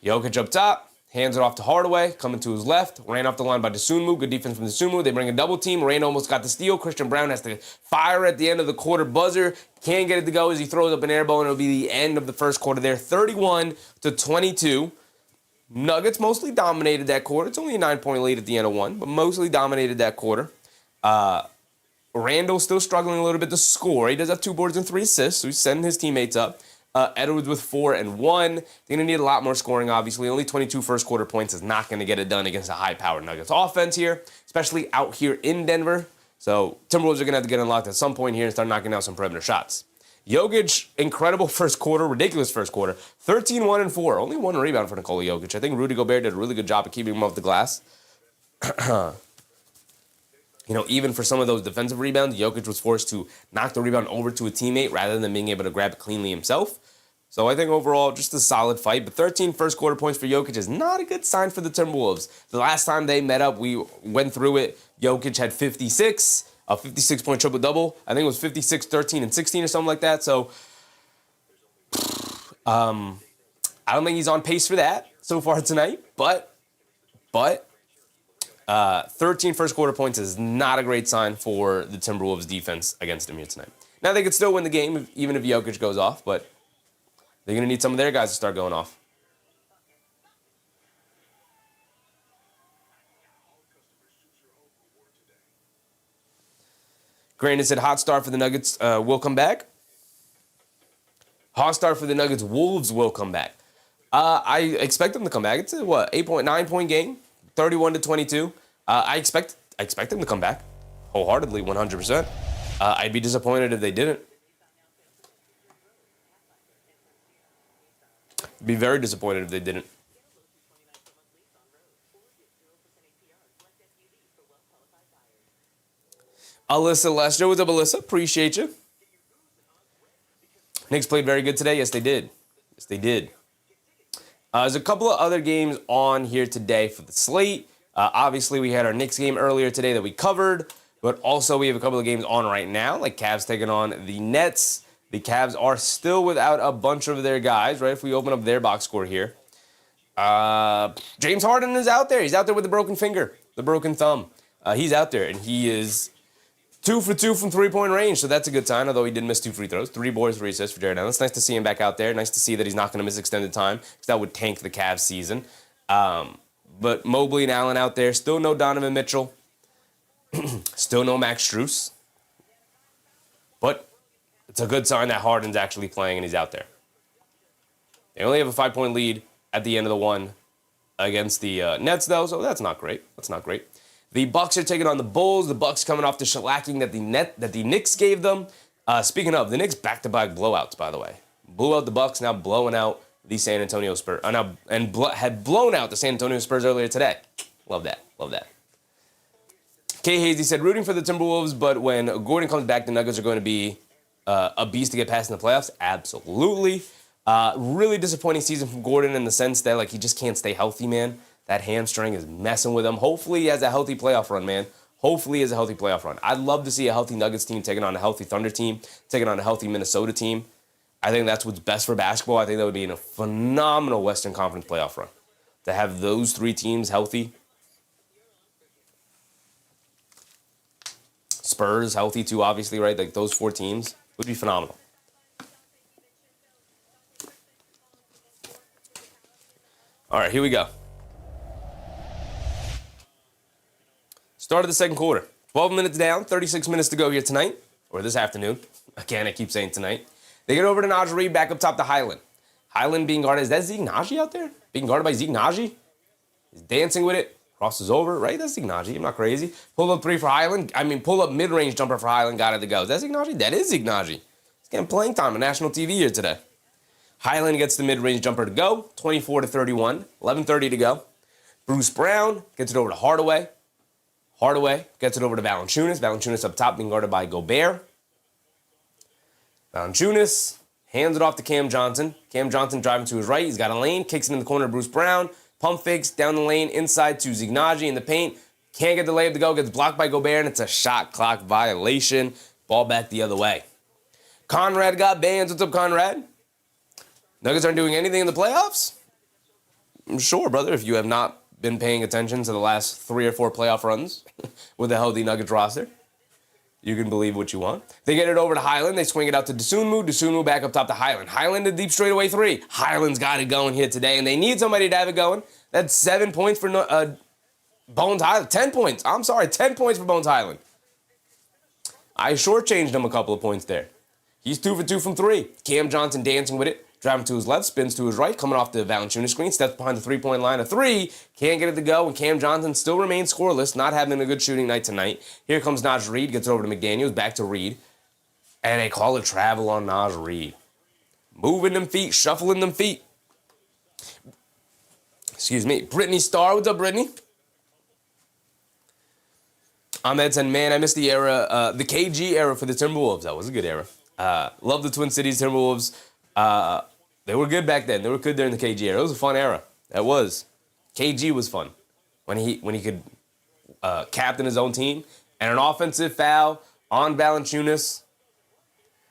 Jokic up top. Hands it off to Hardaway, coming to his left. Ran off the line by Dosunmu. Good defense from Dosunmu. They bring a double team. Rain almost got the steal. Christian Braun has to fire at the end of the quarter buzzer. Can't get it to go as he throws up an air ball, and it'll be the end of the first quarter there. 31-22. Nuggets mostly dominated that quarter. It's only a 9-point lead at the end of one, but mostly dominated that quarter. Randall still struggling a little bit to score. He does have 2 boards and 3 assists, so he's sending his teammates up. Edwards with 4 and 1. They're going to need a lot more scoring, obviously. Only 22 first quarter points is not going to get it done against a high-powered Nuggets offense here, especially out here in Denver. So Timberwolves are going to have to get unlocked at some point here and start knocking out some perimeter shots. Jokic, incredible first quarter, ridiculous first quarter. 13, 1, and 4. Only 1 rebound for Nikola Jokic. I think Rudy Gobert did a really good job of keeping him off the glass. Even for some of those defensive rebounds, Jokic was forced to knock the rebound over to a teammate rather than being able to grab it cleanly himself. So I think overall, just a solid fight. But 13 first quarter points for Jokic is not a good sign for the Timberwolves. The last time they met up, we went through it. Jokic had 56, a 56-point triple-double. I think it was 56, 13, and 16 or something like that. So I don't think he's on pace for that so far tonight. But 13 first quarter points is not a great sign for the Timberwolves defense against him here tonight. Now, they could still win the game even if Jokic goes off, but they're going to need some of their guys to start going off. Grandin said, hot start for the Nuggets will come back. Hot start for the Nuggets. Wolves will come back. I expect them to come back. It's a, 9-point game, 31-22. I expect them to come back wholeheartedly, 100%. I'd be disappointed if they didn't. Be very disappointed if they didn't. Alyssa Lester, what's up, Alyssa? Appreciate you. Knicks played very good today. Yes, they did. Yes, they did. There's a couple of other games on here today for the slate. Obviously, we had our Knicks game earlier today that we covered, but also we have a couple of games on right now, like Cavs taking on the Nets. The Cavs are still without a bunch of their guys, right? If we open up their box score here. James Harden is out there. He's out there with the broken finger, the broken thumb. He's out there, and he is 2 for 2 from three-point range, so that's a good sign, although he did miss 2 free throws. 3 boards, 3 assists for Jared Allen. It's nice to see him back out there. Nice to see that he's not going to miss extended time, because that would tank the Cavs season. But Mobley and Allen out there. Still no Donovan Mitchell. Still no Max Strus. But it's a good sign that Harden's actually playing and he's out there. They only have a 5-point lead at the end of the one against the Nets, though, so that's not great. That's not great. The Bucks are taking on the Bulls. The Bucks coming off the shellacking that the Knicks gave them. Speaking of, the Knicks back-to-back blowouts, by the way. Blew out the Bucks, now blowing out the San Antonio Spurs. Had blown out the San Antonio Spurs earlier today. Love that. Love that. Kay Hazy said, rooting for the Timberwolves, but when Gordon comes back, the Nuggets are going to be a beast to get past in the playoffs. Absolutely. Really disappointing season from Gordon in the sense that he just can't stay healthy, man. That hamstring is messing with him. Hopefully he has a healthy playoff run, man. Hopefully he has a healthy playoff run. I'd love to see a healthy Nuggets team taking on a healthy Thunder team, taking on a healthy Minnesota team. I think that's what's best for basketball. I think that would be in a phenomenal Western Conference playoff run. To have those 3 teams healthy. Spurs healthy too, obviously, right? Those 4 teams would be phenomenal. All right, here we go. Start of the second quarter. 12 minutes down, 36 minutes to go here tonight, or this afternoon. Again, I keep saying tonight. They get over to Naj Reid, back up top to Highland. Highland being guarded. Is that Zeke Naji out there? Being guarded by Zeke Naji? He's dancing with it. Crosses over, right? That's Zeke Naji. I'm not crazy. Pull up 3 for Highland. Pull up mid-range jumper for Highland. Got it to go. Is that Zeke Naji? That is Zeke Naji. He's getting playing time on national TV here today. Highland gets the mid-range jumper to go. 24-31. 11:30 to go. Bruce Brown gets it over to Hardaway. Hardaway gets it over to Valanciunas. Valanciunas up top being guarded by Gobert. Valanciunas hands it off to Cam Johnson. Cam Johnson driving to his right. He's got a lane. Kicks it in the corner to Bruce Brown. Pump fakes down the lane inside to Zeke Naji in the paint. Can't get the layup to go. Gets blocked by Gobert, and it's a shot clock violation. Ball back the other way. Conrad got banned. What's up, Conrad? Nuggets aren't doing anything in the playoffs? I'm sure, brother, if you have not been paying attention to the last 3 or 4 playoff runs with a healthy Nuggets roster. You can believe what you want. They get it over to Highland. They swing it out to Dosunmu. Dosunmu back up top to Highland. Highland a deep straightaway 3. Highland's got it going here today, and they need somebody to have it going. That's 7 points for Bones Highland. 10 points. I'm sorry, 10 points for Bones Highland. I shortchanged him a couple of points there. He's 2 for 2 from 3. Cam Johnson dancing with it. Driving to his left, spins to his right, coming off the Valanciunas screen, steps behind the three-point line of 3, can't get it to go, and Cam Johnson still remains scoreless, not having a good shooting night tonight. Here comes Naj Reid, gets over to McDaniels, back to Reid, and they call it travel on Naj Reid. Moving them feet, shuffling them feet. Excuse me. Brittany Starr, what's up, Brittany? Ahmed said, man, I missed the era, the KG era for the Timberwolves. That was a good era. Love the Twin Cities Timberwolves. They were good back then. They were good during the KG era. It was a fun era. That was. KG was fun when he could captain his own team. And an offensive foul on Valanciunas.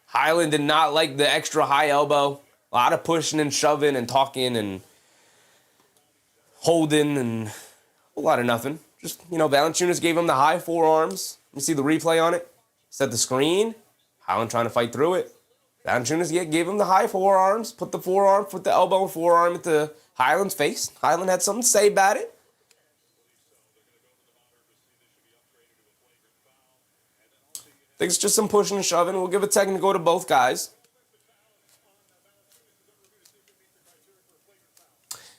Highland did not like the extra high elbow. A lot of pushing and shoving and talking and holding and a whole lot of nothing. Just, Valanciunas gave him the high forearms. Let me see the replay on it. Set the screen. Highland trying to fight through it. Valanciunas gave him the high forearms, put the elbow and forearm into Highland's face. Highland had something to say about it. I think it's just some pushing and shoving. We'll give a technical to both guys.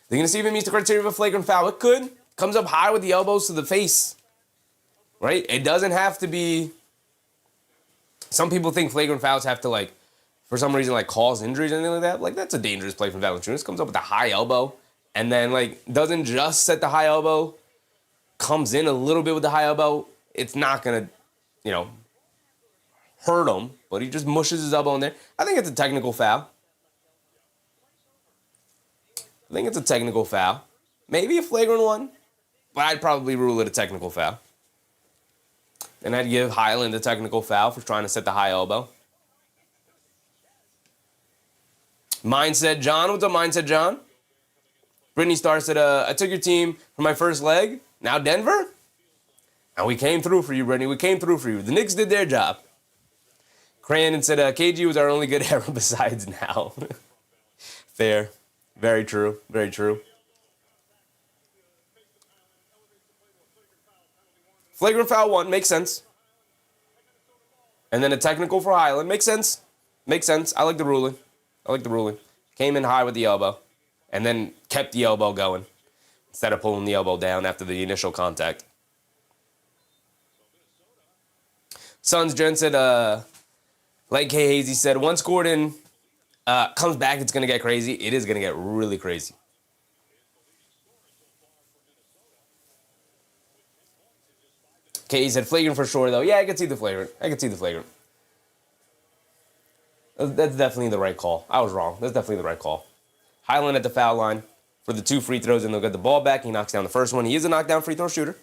They're going to see if it meets the criteria of a flagrant foul. It could. Comes up high with the elbows to the face. Right? It doesn't have to be... Some people think flagrant fouls have to, for some reason, cause injuries or anything like that. That's a dangerous play from Valanciunas. Comes up with a high elbow and then, doesn't just set the high elbow. Comes in a little bit with the high elbow. It's not going to, hurt him, but he just mushes his elbow in there. I think it's a technical foul. Maybe a flagrant one, but I'd probably rule it a technical foul. And I'd give Highland a technical foul for trying to set the high elbow. Mindset John, what's up, Mindset John? Brittany Starr said, I took your team for my first leg. Now Denver? And we came through for you, Brittany. We came through for you. The Knicks did their job. Crandon said, KG was our only good era besides now. Fair. Very true. Very true. Flagrant foul 1. Makes sense. And then a technical for Highland. Makes sense. I like the ruling. Came in high with the elbow. And then kept the elbow going. Instead of pulling the elbow down after the initial contact. Suns Jen said, like K. Hazy said, once Gordon comes back, it's going to get crazy. It is going to get really crazy. Okay, he said flagrant for sure, though. Yeah, I can see the flagrant. That's definitely the right call. I was wrong. That's definitely the right call. Highland at the foul line for the 2 free throws, and they'll get the ball back. He knocks down the first one. He is a knockdown free throw shooter.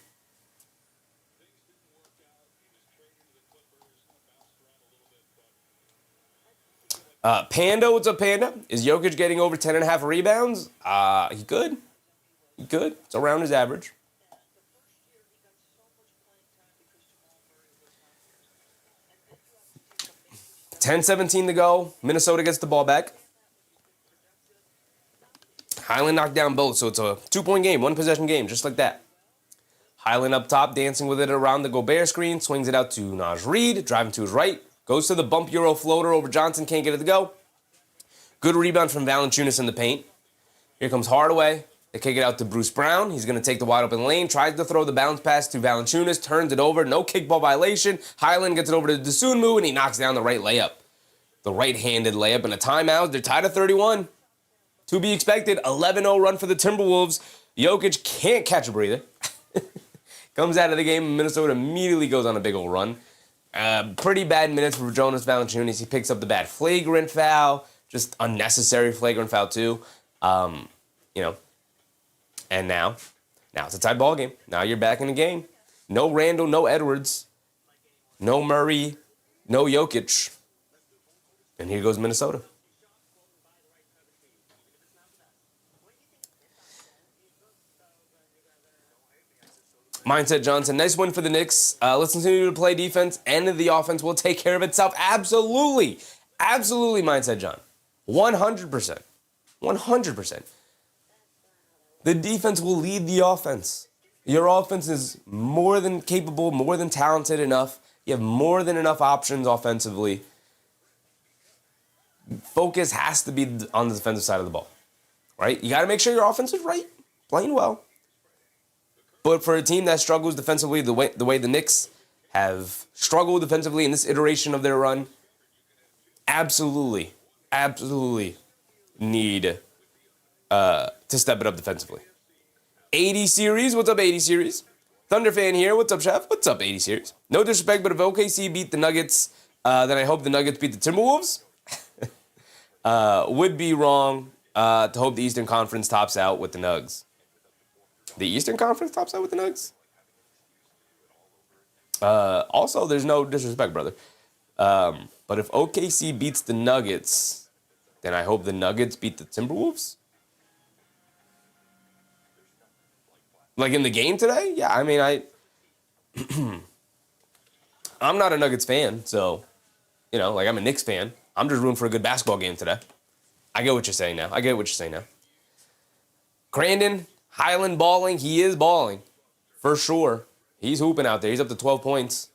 Panda, what's up, Panda? Is Jokic getting over 10.5 rebounds? He could. It's around his average. 10:17 to go. Minnesota gets the ball back. Highland knocked down both, so it's a 2-point game, 1-possession game, just like that. Highland up top, dancing with it around the Gobert screen, swings it out to Naj Reid, driving to his right, goes to the bump Euro floater over Johnson, can't get it to go. Good rebound from Valanciunas in the paint. Here comes Hardaway. They kick it out to Bruce Brown. He's going to take the wide open lane, tries to throw the bounce pass to Valanciunas, turns it over, no kickball violation. Highland gets it over to Dosunmu, and he knocks down the right layup. The right-handed layup and a timeout. They're tied at 31. To be expected, 11-0 run for the Timberwolves. Jokic can't catch a breather. Comes out of the game, and Minnesota immediately goes on a big old run. Pretty bad minutes for Jonas Valanciunas. He picks up the bad flagrant foul, just unnecessary flagrant foul too. And now it's a tight ball game. Now you're back in the game. No Randall, no Edwards, no Murray, no Jokic. And here goes Minnesota. Mindset Johnson, nice win for the Knicks. Let's continue to play defense, and the offense will take care of itself. Absolutely. Absolutely, Mindset John. 100%. 100%. The defense will lead the offense. Your offense is more than capable, more than talented enough. You have more than enough options offensively focus has to be on the defensive side of the ball, right? You got to make sure your offense is right, playing well. But for a team that struggles defensively the way the Knicks have struggled defensively in this iteration of their run, absolutely need to step it up defensively. 80 series, what's up 80 series? Thunder fan here, what's up Chef? What's up 80 series? No disrespect, but if OKC beat the Nuggets, then I hope the Nuggets beat the Timberwolves. Would be wrong to hope the Eastern Conference tops out with the Nugs. The Eastern Conference tops out with the Nugs? Also, there's no disrespect, brother. But if OKC beats the Nuggets, then I hope the Nuggets beat the Timberwolves. Like in the game today? Yeah, I mean, I'm not a Nuggets fan, so, like I'm a Knicks fan. I'm just rooting for a good basketball game today. I get what you're saying now. Crandon, Highland balling. He is balling, for sure. He's hooping out there. He's up to 12 points.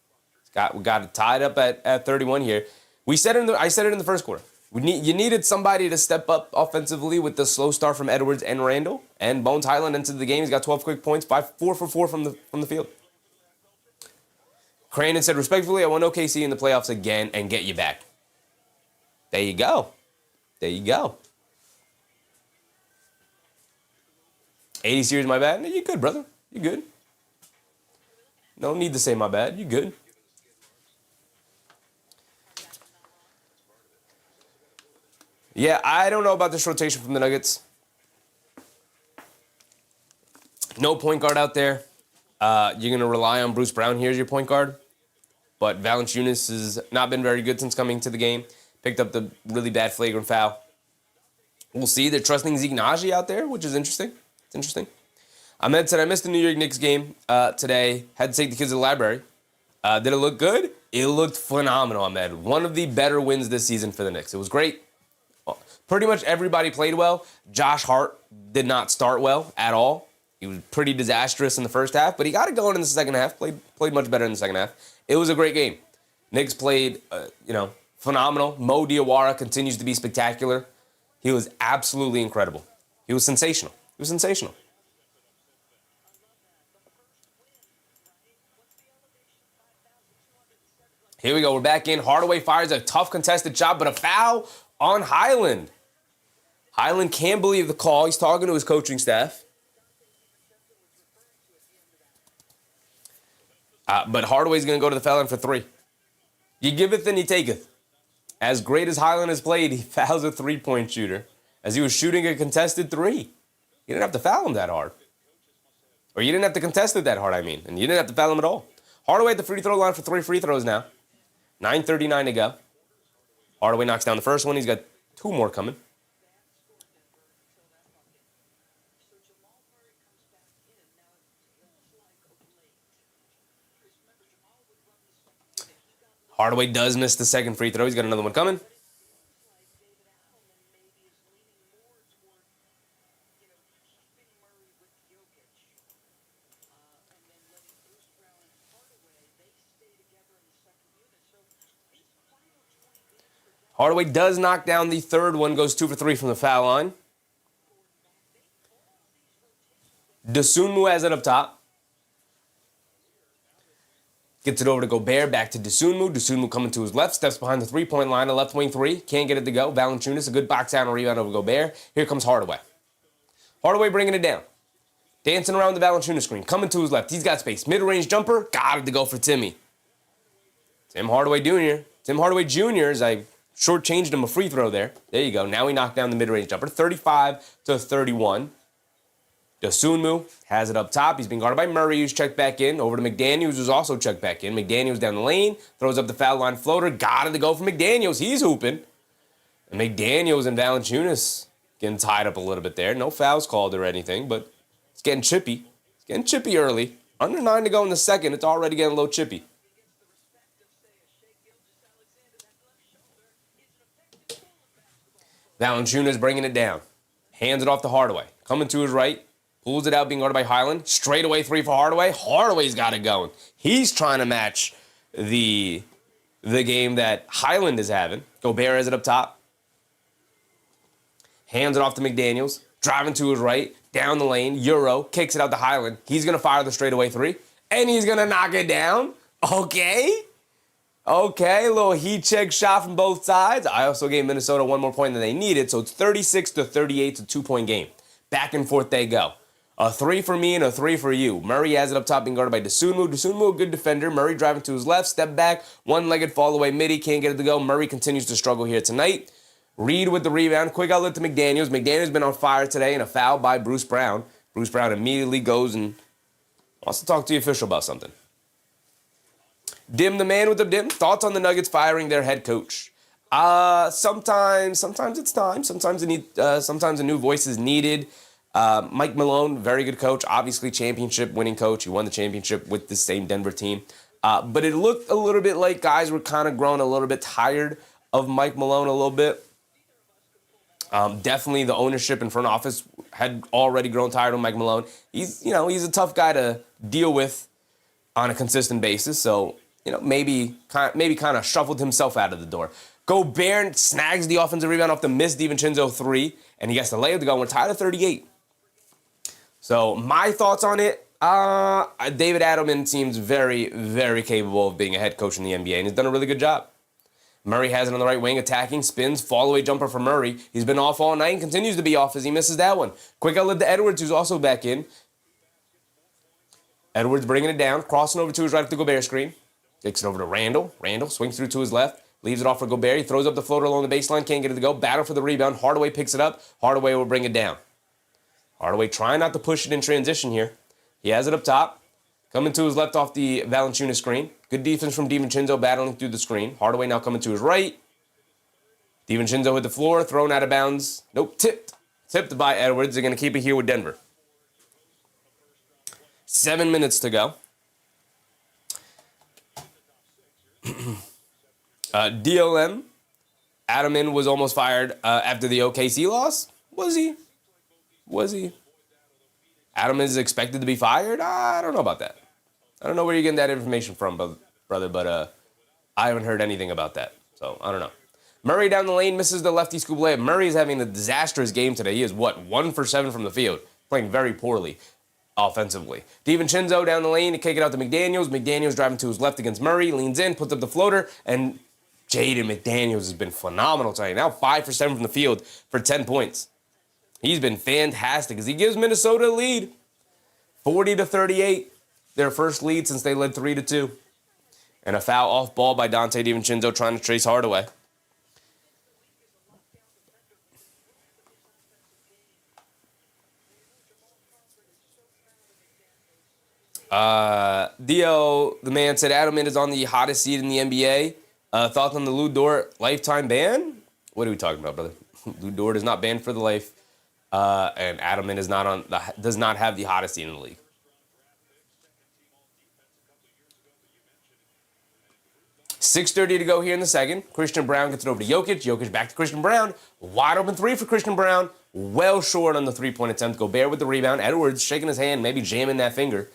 We got it tied up at 31 here. I said it in the first quarter. You needed somebody to step up offensively with the slow start from Edwards and Randall. And Bones Highland into the game. He's got 12 quick points, 4 for 4 from the field. Crandon said, respectfully, I want OKC in the playoffs again and get you back. There you go. 80 series, my bad? No, you good, brother. You good. No need to say my bad. You good. Yeah, I don't know about this rotation from the Nuggets. No point guard out there. You're going to rely on Bruce Brown here as your point guard. But Valanciunas has not been very good since coming to the game. Picked up the really bad flagrant foul. We'll see. They're trusting Zeke Naji out there, which is interesting. It's interesting. Ahmed said, I missed the New York Knicks game today. Had to take the kids to the library. Did it look good? It looked phenomenal, Ahmed. One of the better wins this season for the Knicks. It was great. Pretty much everybody played well. Josh Hart did not start well at all. He was pretty disastrous in the first half, but he got it going in the second half. Played much better in the second half. It was a great game. Knicks played, phenomenal. Mo Diawara continues to be spectacular. He was absolutely incredible. He was sensational. Here we go. We're back in. Hardaway fires a tough contested shot, but a foul on Highland. Highland can't believe the call. He's talking to his coaching staff. But Hardaway's going to go to the foul line for 3. You giveth and he taketh. As great as Highland has played, he fouls a three-point shooter as he was shooting a contested 3. You didn't have to foul him that hard. Or you didn't have to contest it that hard, And you didn't have to foul him at all. Hardaway at the free throw line for 3 free throws now. 9:39 to go. Hardaway knocks down the first one. He's got 2 more coming. Hardaway does miss the second free throw. He's got another one coming. Hardaway does knock down the third one, goes 2 for 3 from the foul line. Dosunmu has it up top. Gets it over to Gobert, back to Dosunmu. Dosunmu coming to his left, steps behind the three-point line, a left wing 3. Can't get it to go. Valanciunas, a good box out and rebound over Gobert. Here comes Hardaway. Hardaway bringing it down. Dancing around the Valanciunas screen, coming to his left. He's got space. Mid-range jumper, got it to go for Timmy. Tim Hardaway Jr., as I shortchanged him a free throw there. There you go. Now he knocked down the mid-range jumper. 35-31. Dosunmu has it up top. He's being guarded by Murray, who's checked back in. Over to McDaniels, who's also checked back in. McDaniels down the lane. Throws up the foul line floater. Got it to go for McDaniels. He's hooping. And McDaniels and Valanciunas getting tied up a little bit there. No fouls called or anything, but it's getting chippy. It's getting chippy early. Under 9 to go in the second. It's already getting a little chippy. Valanciunas bringing it down. Hands it off to Hardaway. Coming to his right. Pulls it out, being guarded by Highland. Straight away 3 for Hardaway. Hardaway's got it going. He's trying to match the game that Highland is having. Gobert has it up top. hands it off to McDaniels, driving to his right, down the lane, Euro, kicks it out to Highland. He's going to fire the straightaway three, and he's going to knock it down. Okay, little heat check shot from both sides. I also gave Minnesota one more point than they needed, so it's 36-38. It's a 2-point game. Back and forth they go. A 3 for me and a 3 for you. Murray has it up top being guarded by Dosunmu. Dosunmu, a good defender. Murray driving to his left, step back, one-legged fall away midi, can't get it to go. Murray continues to struggle here tonight. Reed with the rebound, quick outlet to McDaniels. McDaniels been on fire today and a foul by Bruce Brown. Bruce Brown immediately goes and wants to talk to the official about something. Dim the man with the dim. Thoughts on the Nuggets firing their head coach? Sometimes it's time. Sometimes a new voice is needed. Mike Malone, very good coach, obviously championship winning coach. He won the championship with the same Denver team. But it looked a little bit like guys were kind of growing a little bit tired of Mike Malone a little bit. Definitely the ownership and front office had already grown tired of Mike Malone. He's a tough guy to deal with on a consistent basis. So, maybe kind of shuffled himself out of the door. Gobert snags the offensive rebound off the missed DiVincenzo 3, and he gets the layup to go. We're tied at 38. So my thoughts on it, David Adelman seems very, very capable of being a head coach in the NBA, and he's done a really good job. Murray has it on the right wing, attacking, spins, fall-away jumper for Murray. He's been off all night and continues to be off as he misses that one. Quick outlet to Edwards, who's also back in. Edwards bringing it down, crossing over to his right at the Gobert screen. Kicks it over to Randall. Randall swings through to his left, leaves it off for Gobert. He throws up the floater along the baseline, can't get it to go. Battle for the rebound. Hardaway picks it up. Hardaway will bring it down. Hardaway trying not to push it in transition here. He has it up top. Coming to his left off the Valanciunas screen. Good defense from DiVincenzo battling through the screen. Hardaway now coming to his right. DiVincenzo hit the floor, thrown out of bounds. Nope, tipped. Tipped by Edwards. They're going to keep it here with Denver. 7 minutes to go. DLM. Adelman was almost fired after the OKC loss. Was he? Adelman is expected to be fired? I don't know about that. I don't know where you're getting that information from, brother, but I haven't heard anything about that. So, I don't know. Murray down the lane misses the lefty scoop layup. Murray is having a disastrous game today. He is, 1 for 7 from the field. Playing very poorly offensively. DiVincenzo down the lane to kick it out to McDaniels. McDaniels driving to his left against Murray. Leans in, puts up the floater, and Jaden McDaniels has been phenomenal tonight. Now 5 for 7 from the field for 10 points. He's been fantastic as he gives Minnesota a lead. 40-38. Their first lead since they led 3-2. And a foul off ball by Dante DiVincenzo trying to trace Hardaway. Dio, the man, said Adelman is on the hottest seat in the NBA. Thoughts on the Lou Dort lifetime ban? What are we talking about, brother? Lou Dort is not banned for the life. And Adelman is does not have the hottest seat in the league. .6:30 to go here in the second. Christian Brown gets it over to Jokic. Jokic back to Christian Brown. Wide open 3 for Christian Brown. Well short on the 3-point attempt. Gobert with the rebound. Edwards shaking his hand, maybe jamming that finger.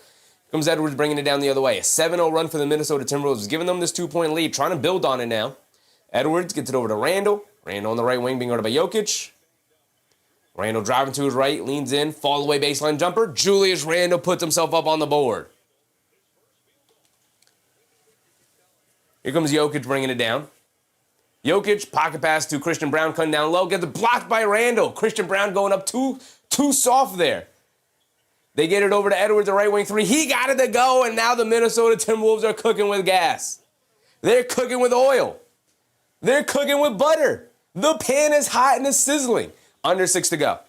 Comes Edwards bringing it down the other way. A 7-0 run for the Minnesota Timberwolves, giving them this 2-point lead, trying to build on it now. Edwards gets it over to Randall. Randall on the right wing being guarded by Jokic. Randall driving to his right, leans in, fall away baseline jumper. Julius Randall puts himself up on the board. Here comes Jokic bringing it down. Jokic, pocket pass to Christian Brown, cutting down low, gets it blocked by Randall. Christian Brown going up too soft there. They get it over to Edwards, the right wing 3. He got it to go, and now the Minnesota Timberwolves are cooking with gas. They're cooking with oil. They're cooking with butter. The pan is hot and it's sizzling. Under 6 to go.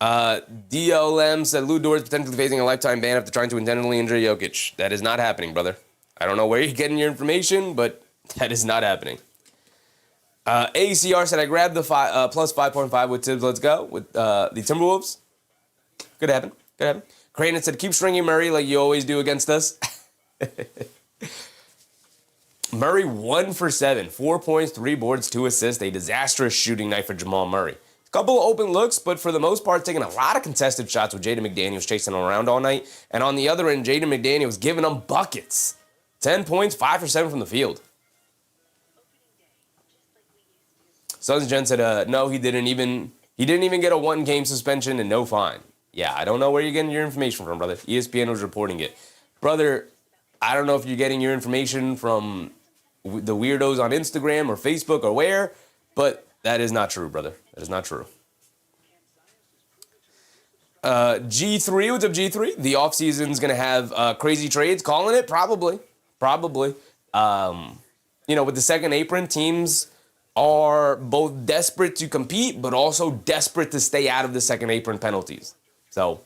DLM said Lou Dort is potentially facing a lifetime ban after trying to intentionally injure Jokic. That is not happening, brother. I don't know where you're getting your information, but that is not happening. ACR said I grabbed the plus 5.5 with Tibbs. Let's go with the Timberwolves. Could happen. Creighton said keep stringing Murray like you always do against us. Murray 1 for 7, 4 points, 3 boards, 2 assists. A disastrous shooting night for Jamal Murray. A couple of open looks, but for the most part, taking a lot of contested shots with Jaden McDaniels chasing him around all night. And on the other end, Jaden McDaniels giving them buckets. 10 points, 5 for 7 from the field. Suns Gen said, no, he didn't even get a 1-game suspension and no fine. Yeah, I don't know where you're getting your information from, brother. ESPN was reporting it. Brother, I don't know if you're getting your information from the weirdos on Instagram or Facebook or where, but that is not true, brother. That is not true. G3, what's up, G3? The offseason's going to have crazy trades. Calling it? Probably. With the second apron, teams are both desperate to compete, but also desperate to stay out of the second apron penalties. So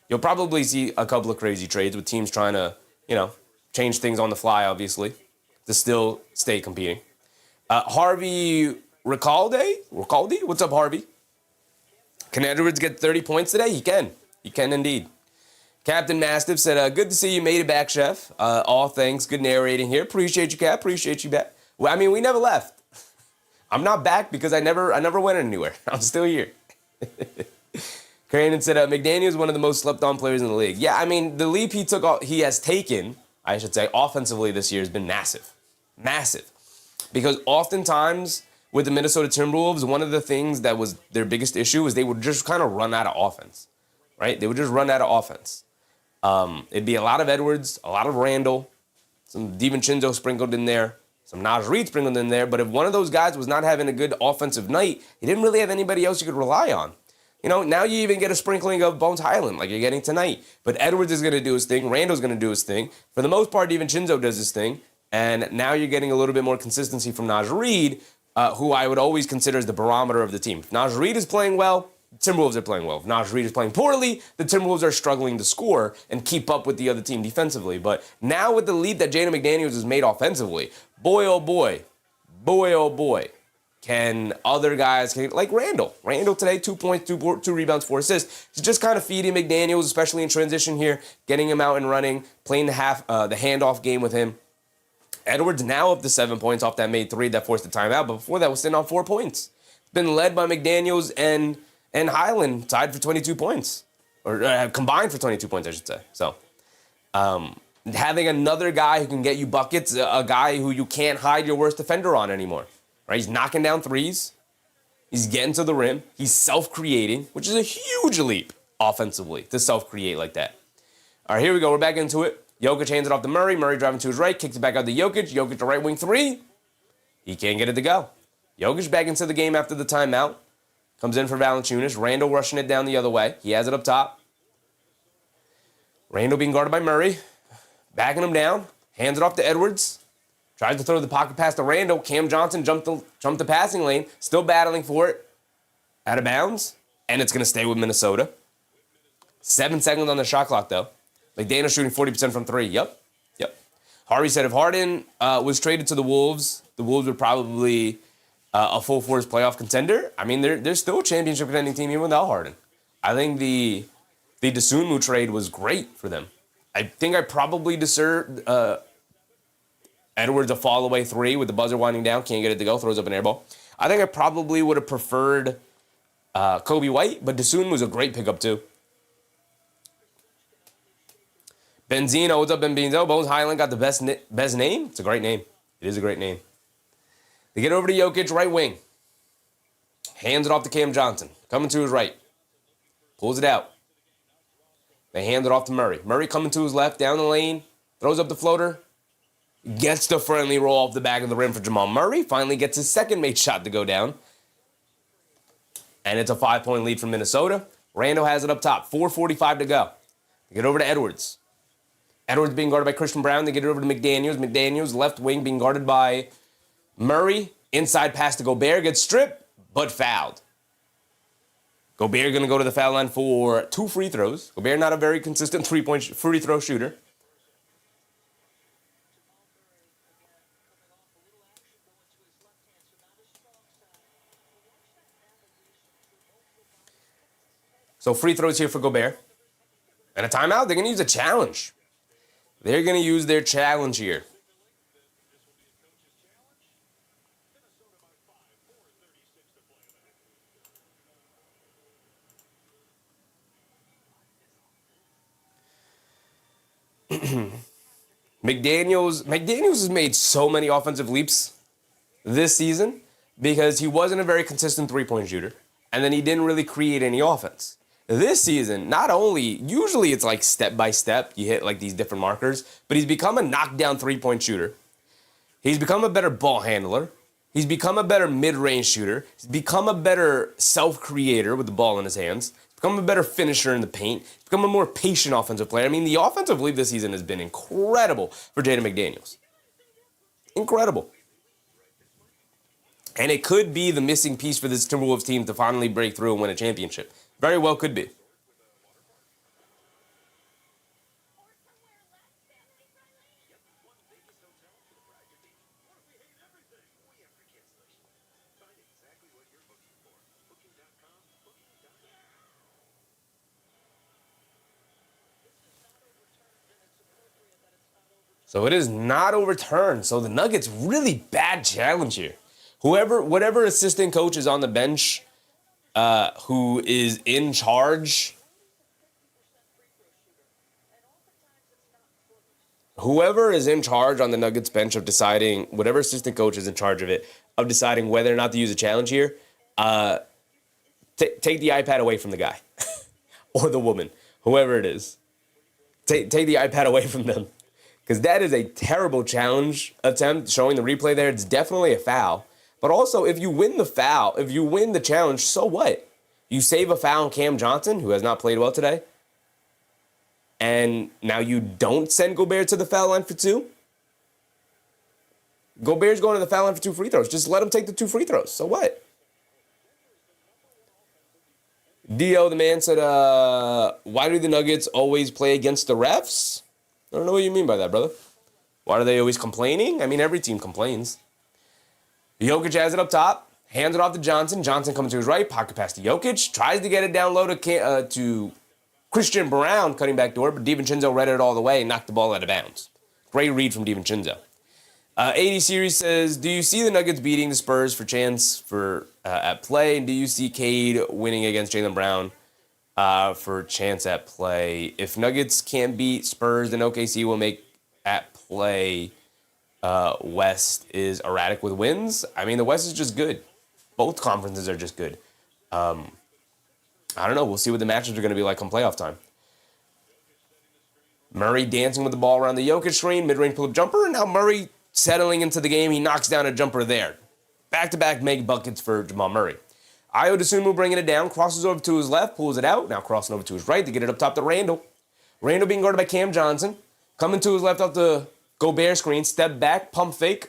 you'll probably see a couple of crazy trades with teams trying to, change things on the fly, obviously, to still stay competing. Harvey Ricalde? What's up, Harvey? Can Edwards get 30 points today? He can. He can indeed. Captain Mastiff said, good to see you made it back, Chef. All thanks. Good narrating here. Appreciate you, Cap. Appreciate you back. Well, I mean, we never left. I'm not back because I never went anywhere. I'm still here. Crandon said, McDaniel is one of the most slept-on players in the league. Yeah, I mean, the leap he has taken, I should say, offensively this year has been massive. Massive. Because oftentimes with the Minnesota Timberwolves, one of the things that was their biggest issue was they would just kind of run out of offense, right? They would just run out of offense. It'd be a lot of Edwards, a lot of Randall, some DiVincenzo sprinkled in there, some Naj Reid sprinkled in there. But if one of those guys was not having a good offensive night, he didn't really have anybody else you could rely on. Now you even get a sprinkling of Bones Highland like you're getting tonight. But Edwards is going to do his thing. Randall's going to do his thing. For the most part, DiVincenzo does his thing. And now you're getting a little bit more consistency from Naj Reid, who I would always consider as the barometer of the team. If Naj Reid is playing well, the Timberwolves are playing well. If Naj Reid is playing poorly, the Timberwolves are struggling to score and keep up with the other team defensively. But now with the lead that Jaden McDaniels has made offensively, boy, oh boy, can other guys, like Randall. Randall today, 2 points, two rebounds, 4 assists. He's just kind of feeding McDaniels, especially in transition here, getting him out and running, playing the handoff game with him. Edwards now up to 7 points off that made 3 that forced the timeout, but before that was sitting on 4 points. It's been led by McDaniels and Highland, tied for 22 points, or combined for 22 points, I should say. So having another guy who can get you buckets, a guy who you can't hide your worst defender on anymore. Right? He's knocking down threes. He's getting to the rim. He's self-creating, which is a huge leap offensively to self-create like that. All right, here we go. We're back into it. Jokic hands it off to Murray. Murray driving to his right, kicks it back out to Jokic. Jokic, the right wing 3. He can't get it to go. Jokic back into the game after the timeout. Comes in for Valanciunas. Randall rushing it down the other way. He has it up top. Randall being guarded by Murray. Backing him down. Hands it off to Edwards. Tries to throw the pocket pass to Randall. Cam Johnson jumped the passing lane. Still battling for it. Out of bounds. And it's going to stay with Minnesota. 7 seconds on the shot clock, though. McDaniel shooting 40% from 3. Yep. Harvey said if Harden was traded to the Wolves would probably a full force playoff contender. I mean, they're still a championship contending team even without Harden. I think the Dosunmu trade was great for them. I think I probably deserved Edwards a fall away 3 with the buzzer winding down. Can't get it to go. Throws up an air ball. I think I probably would have preferred Kobe White, but Dosunmu was a great pickup too. Benzino, what's up, Benzino? Bones Highland got the best name. It's a great name. It is a great name. They get over to Jokic, right wing. Hands it off to Cam Johnson. Coming to his right. Pulls it out. They hand it off to Murray. Murray coming to his left, down the lane. Throws up the floater. Gets the friendly roll off the back of the rim for Jamal Murray. Finally gets his second made shot to go down. And it's a 5-point lead for Minnesota. Randall has it up top. 4:45 to go. They get over to Edwards. Edwards being guarded by Christian Brown. They get it over to McDaniels. McDaniels, left wing, being guarded by Murray. Inside pass to Gobert. Gets stripped, but fouled. Gobert going to go to the foul line for 2 free throws. Gobert not a very consistent three-point free throw shooter. So free throws here for Gobert. And a timeout. They're going to use a challenge. They're going to use their challenge here. McDaniels has made so many offensive leaps this season. because he wasn't a very consistent three-point shooter, and then he didn't really create any offense. This season, not only, usually it's like step by step, you hit like these different markers, but he's become a knockdown three-point shooter. He's become a better ball handler. He's become a better mid-range shooter. He's become a better self-creator with the ball in his hands. He's become a better finisher in the paint. He's become a more patient offensive player. I mean, the offensive league this season has been incredible for Jaden McDaniels. Incredible. And it could be the missing piece for this Timberwolves team to finally break through and win a championship. Very well could be. So it is not overturned. So the Nuggets, really bad challenge here. Whatever assistant coach is on the bench who is in charge, whoever is in charge on the Nuggets bench of deciding, whatever assistant coach is in charge of it, of deciding whether or not to use a challenge here, take the iPad away from the guy or the woman, whoever it is. Take the iPad away from them. Because that is a terrible challenge attempt. Showing the replay there, it's definitely a foul. But also, if you win the challenge, so what? You save a foul on Cam Johnson, who has not played well today. And now you don't send Gobert to the foul line for two? Gobert's going to the foul line for 2 free throws. Just let him take the 2 free throws. So what? Dio, the man, said, why do the Nuggets always play against the refs? I don't know what you mean by that, brother. Why are they always complaining? I mean, every team complains. Jokic has it up top, hands it off to Johnson. Johnson comes to his right, pocket pass to Jokic, tries to get it down low to Christian Brown, cutting back door, but DiVincenzo read it all the way and knocked the ball out of bounds. Great read from DiVincenzo. 80 Series says, do you see the Nuggets beating the Spurs for chance for at play? And do you see Cade winning against Jaylen Brown for chance at play? If Nuggets can't beat Spurs, then OKC will make at play. West is erratic with wins. I mean, the West is just good. Both conferences are just good. I don't know. We'll see what the matchups are going to be like come playoff time. Murray dancing with the ball around the Jokic screen, mid-range pull-up jumper, and now Murray settling into the game. He knocks down a jumper there. Back-to-back make buckets for Jamal Murray. Ayo Dosunmu bringing it down, crosses over to his left, pulls it out, now crossing over to his right to get it up top to Randall. Randall being guarded by Cam Johnson, coming to his left off the Gobert screen, step back, pump fake,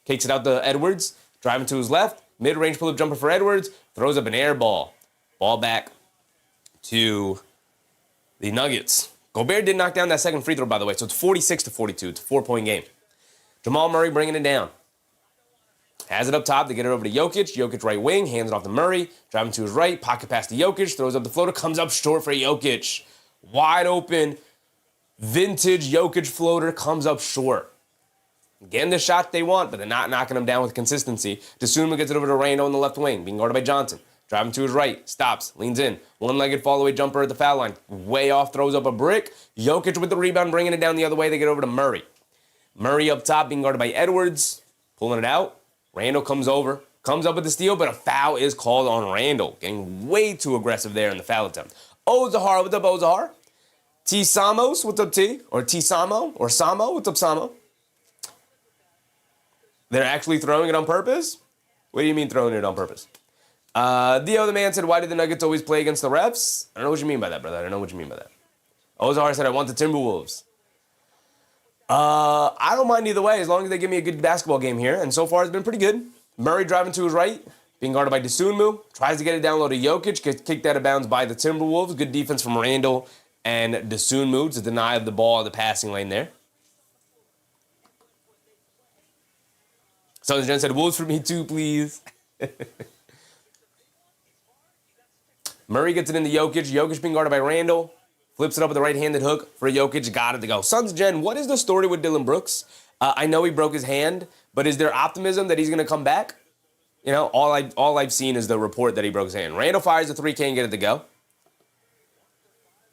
kicks it out to Edwards, driving to his left, mid-range pull-up jumper for Edwards, throws up an air ball. Ball back to the Nuggets. Gobert did knock down that second free throw, by the way, so it's 46-42. It's a 4-point game. Jamal Murray bringing it down. Has it up top to get it over to Jokic. Jokic right wing, hands it off to Murray, driving to his right, pocket pass to Jokic, throws up the floater, comes up short for Jokic. Wide open, vintage Jokic floater comes up short. Getting the shot they want, but they're not knocking him down with consistency. Dosunmu gets it over to Randall on the left wing, being guarded by Johnson. Driving to his right, stops, leans in. One-legged fall-away jumper at the foul line. Way off, throws up a brick. Jokic with the rebound, bringing it down the other way. They get over to Murray. Murray up top, being guarded by Edwards. Pulling it out. Randall comes over. Comes up with the steal, but a foul is called on Randall. Getting way too aggressive there in the foul attempt. Ozahar, what's up, Ozahar? T. Samos, what's up, T? Or T. Samo, or Samo, what's up, Samo? They're actually throwing it on purpose? What do you mean throwing it on purpose? The other man said, why do the Nuggets always play against the refs? I don't know what you mean by that, brother. I don't know what you mean by that. Ozahar said, I want the Timberwolves. I don't mind either way as long as they give me a good basketball game here. And so far, it's been pretty good. Murray driving to his right, being guarded by Dosunmu. Tries to get it down low to Jokic. Gets kicked out of bounds by the Timberwolves. Good defense from Randall and Dosunmu to deny the ball in the passing lane there. Southern Jen said, Wolves for me too, please. Murray gets it into Jokic. Jokic being guarded by Randall. Flips it up with a right-handed hook for Jokic. Got it to go. Sons Jen, what is the story with Dylan Brooks? I know he broke his hand, but is there optimism that he's going to come back? You know, all I've seen is the report that he broke his hand. Randall fires the three, can't get it to go.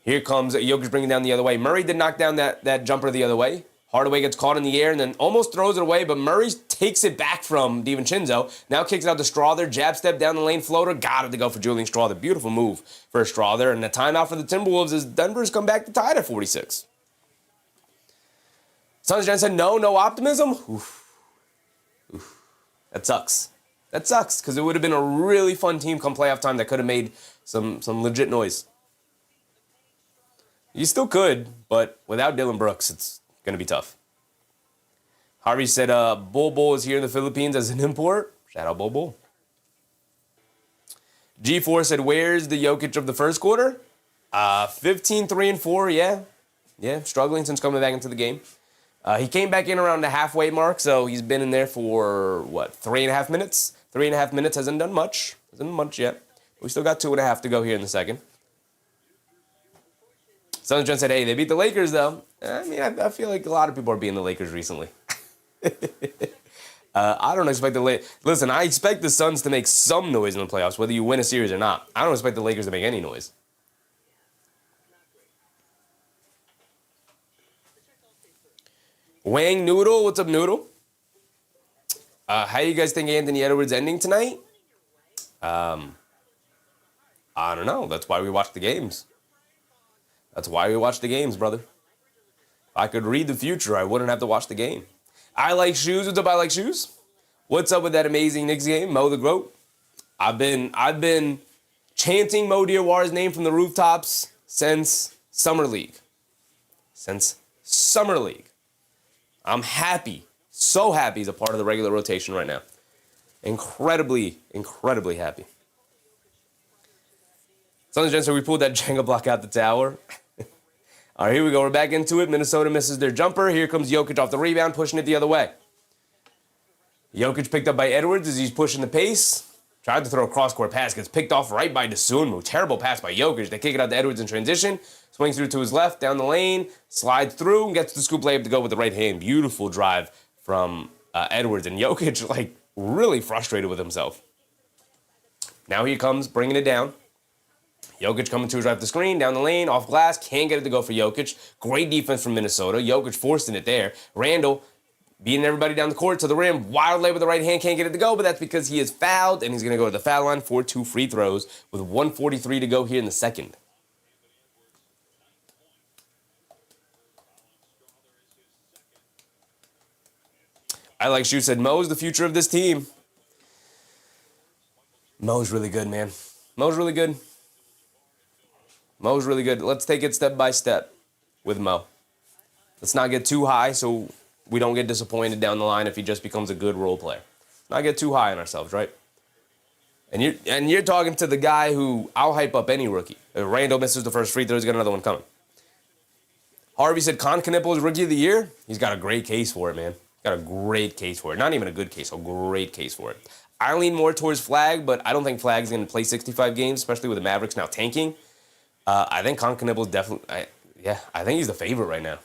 Here comes Jokic bringing down the other way. Murray did knock down that jumper the other way. Hardaway gets caught in the air and then almost throws it away, but Murray takes it back from DiVincenzo. Now kicks it out to Strawther. Jab step down the lane floater. Got it to go for Julian Strawther. Beautiful move for Strawther. And the timeout for the Timberwolves as Denver's come back to tie it at 46. Suns Jen said, no optimism. Oof. That sucks. That sucks because it would have been a really fun team come playoff time that could have made some legit noise. You still could, but without Dylan Brooks, it's going to be tough. Harvey said, Bull is here in the Philippines as an import. Shout out Bull. G4 said, where's the Jokic of the first quarter? 15, 3, and 4, yeah. Yeah, struggling since coming back into the game. He came back in around the halfway mark, so he's been in there for, 3.5 minutes? 3.5 minutes hasn't done much. Hasn't done much yet. We still got 2.5 to go here in the second. Suns John said, hey, they beat the Lakers, though. I mean, I feel like a lot of people are beating the Lakers recently. I don't expect the Lakers. Listen, I expect the Suns to make some noise in the playoffs, whether you win a series or not. I don't expect the Lakers to make any noise. Wang Noodle, what's up, Noodle? How you guys think Anthony Edwards ending tonight? I don't know. That's why we watch the games. That's why we watch the games, brother. If I could read the future, I wouldn't have to watch the game. I like shoes. What's up, I like shoes? What's up with that amazing Knicks game? Mo the Goat. I've been chanting Mo Diawar's name from the rooftops since Summer League. I'm happy. So happy he's a part of the regular rotation right now. Incredibly happy. Sons Jen, so we pulled that Jenga block out the tower. All right, here we go. We're back into it. Minnesota misses their jumper. Here comes Jokic off the rebound, pushing it the other way. Jokic picked up by Edwards as he's pushing the pace. Tried to throw a cross-court pass. Gets picked off right by Dosunmu. Terrible pass by Jokic. They kick it out to Edwards in transition. Swings through to his left, down the lane. Slides through and gets the scoop layup to go with the right hand. Beautiful drive from Edwards. And Jokic, really frustrated with himself. Now he comes, bringing it down. Jokic coming to his right of the screen, down the lane, off glass, can't get it to go for Jokic. Great defense from Minnesota. Jokic forcing it there. Randall beating everybody down the court to the rim. Wild lay with the right hand, can't get it to go, but that's because he is fouled, and he's going to go to the foul line for 2 free throws with 1:43 to go here in the second. I like Shu said, Mo's the future of this team. Mo's really good, man. Mo's really good. Let's take it step by step with Mo. Let's not get too high so we don't get disappointed down the line if he just becomes a good role player. Not get too high on ourselves, right? And you're talking to the guy who I'll hype up any rookie. If Randall misses the first free throw, he's got another one coming. Harvey said Knipple is rookie of the year. He's got a great case for it, man. Got a great case for it. Not even a good case, a great case for it. I lean more towards Flag, but I don't think Flag's going to play 65 games, especially with the Mavericks now tanking. I think Knipple is definitely, I think he's the favorite right now.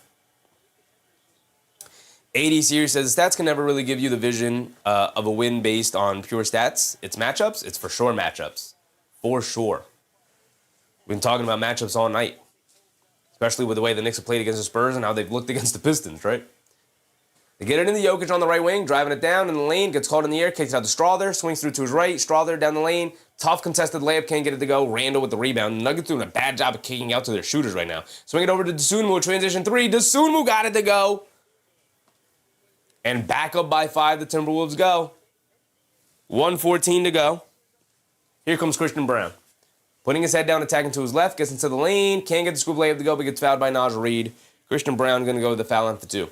AD Series says stats can never really give you the vision of a win based on pure stats. It's matchups. It's for sure matchups. For sure. We've been talking about matchups all night, especially with the way the Knicks have played against the Spurs and how they've looked against the Pistons, right? They get it into Jokic on the right wing, driving it down in the lane, gets caught in the air, kicks it out to Strawther, swings through to his right, Strawther down the lane, tough contested layup, can't get it to go, Randall with the rebound. Nuggets doing a bad job of kicking out to their shooters right now. Swing it over to Dosunmu, transition 3, Dosunmu got it to go. And back up by 5, the Timberwolves go. 1:14 to go. Here comes Christian Brown. Putting his head down, attacking to his left, gets into the lane, can't get the scoop layup to go, but gets fouled by Naj Reid. Christian Brown going to go to the foul line for 2.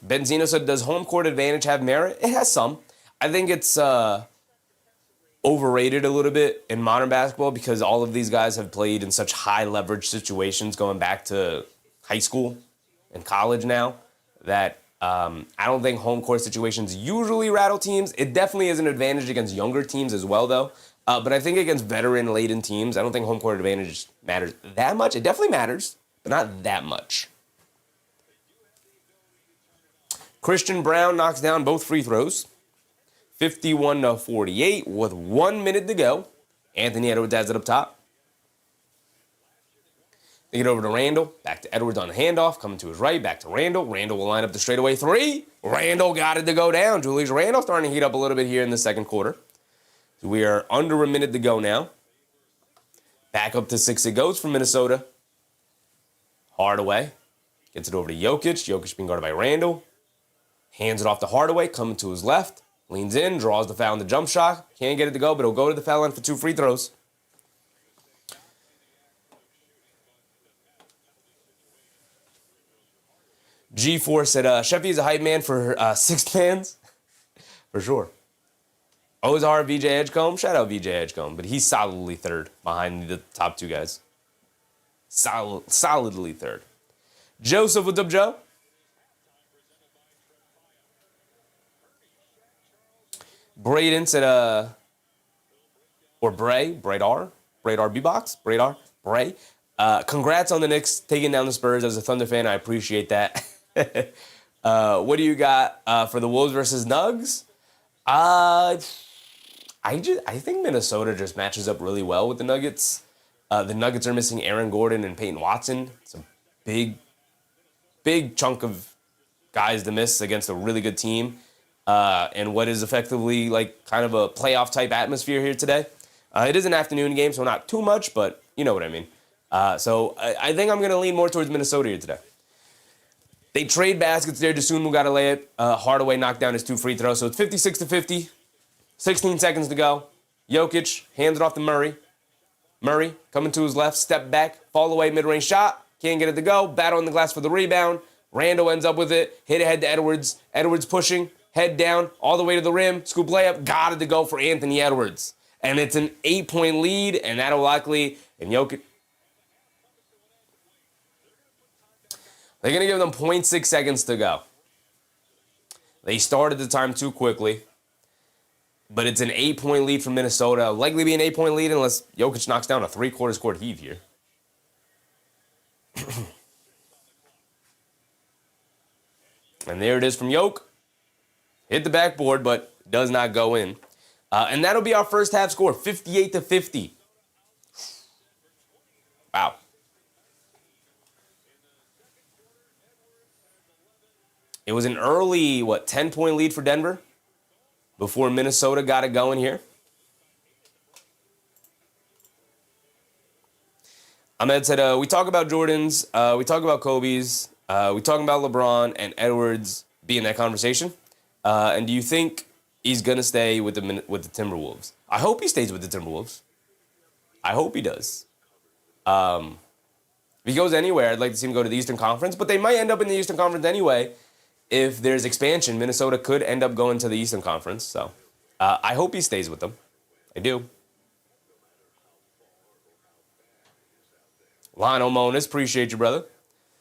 Benzino said, does home court advantage have merit? It has some. I think it's overrated a little bit in modern basketball because all of these guys have played in such high leverage situations going back to high school and college now that I don't think home court situations usually rattle teams. It definitely is an advantage against younger teams as well, though. But I think against veteran-laden teams, I don't think home court advantage matters that much. It definitely matters, but not that much. Christian Brown knocks down both free throws. 51-48 with 1 minute to go. Anthony Edwards has it up top. They get over to Randall. Back to Edwards on the handoff. Coming to his right. Back to Randall. Randall will line up the straightaway three. Randall got it to go down. Julius Randall starting to heat up a little bit here in the second quarter. So we are under a minute to go now. Back up to 6 it goes for Minnesota. Hardaway. Gets it over to Jokic. Jokic being guarded by Randall. Hands it off to Hardaway. Coming to his left. Leans in. Draws the foul on the jump shot. Can't get it to go, but he'll go to the foul line for 2 free throws. G4 said, Sheffy's a hype man for sixth fans. For sure. Ozar, VJ Edgecombe. Shout out VJ Edgecombe. But he's solidly third behind the top 2 guys. Solidly third. Joseph, what's up, Joe? Braden said, or Bray, Bradar B-Box, Bray. Congrats on the Knicks taking down the Spurs. As a Thunder fan, I appreciate that. What do you got for the Wolves versus Nugs? I think Minnesota just matches up really well with the Nuggets. The Nuggets are missing Aaron Gordon and Peyton Watson. It's a big chunk of guys to miss against a really good team. And what is effectively like kind of a playoff type atmosphere here today. It is an afternoon game, so not too much, but you know what I mean. So I think I'm going to lean more towards Minnesota here today. They trade baskets there. Dosunmu got to lay it. Hardaway knocked down his 2 free throws. So it's 56-50. 16 seconds to go. Jokic hands it off to Murray. Murray coming to his left. Step back. Fall away mid-range shot. Can't get it to go. Battle on the glass for the rebound. Randall ends up with it. Hit ahead to Edwards. Edwards pushing. Head down. All the way to the rim. Scoop layup. Got it to go for Anthony Edwards. And it's an 8-point lead. And that'll likely... And Jokic... They're going to give them 0.6 seconds to go. They started the time too quickly. But it's an 8-point lead for Minnesota. Likely be an 8-point lead unless Jokic knocks down a 3/4 court heave here. And there it is from Jokic. Hit the backboard, but does not go in. And that'll be our first half score, 58-50. Wow. It was an early, 10-point lead for Denver before Minnesota got it going here. Ahmed said, we talk about Jordans, we talk about Kobe's, we talk about LeBron and Edwards be in that conversation. And do you think he's going to stay with the Timberwolves? I hope he stays with the Timberwolves. I hope he does. If he goes anywhere, I'd like to see him go to the Eastern Conference, but they might end up in the Eastern Conference anyway. If there's expansion, Minnesota could end up going to the Eastern Conference. So I hope he stays with them. I do. Lionel Monis, appreciate you, brother.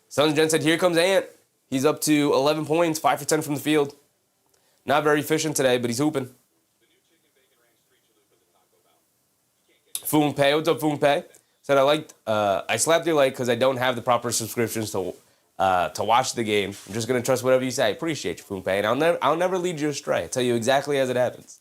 Sons Gen said, here comes Ant. He's up to 11 points, 5 for 10 from the field. Not very efficient today, but he's hooping. Foong Pei, what's up, Foong Pei? Said, I slapped your like because I don't have the proper subscriptions to watch the game. I'm just going to trust whatever you say. I appreciate you, Foong Pei, and I'll never lead you astray. I tell you exactly as it happens.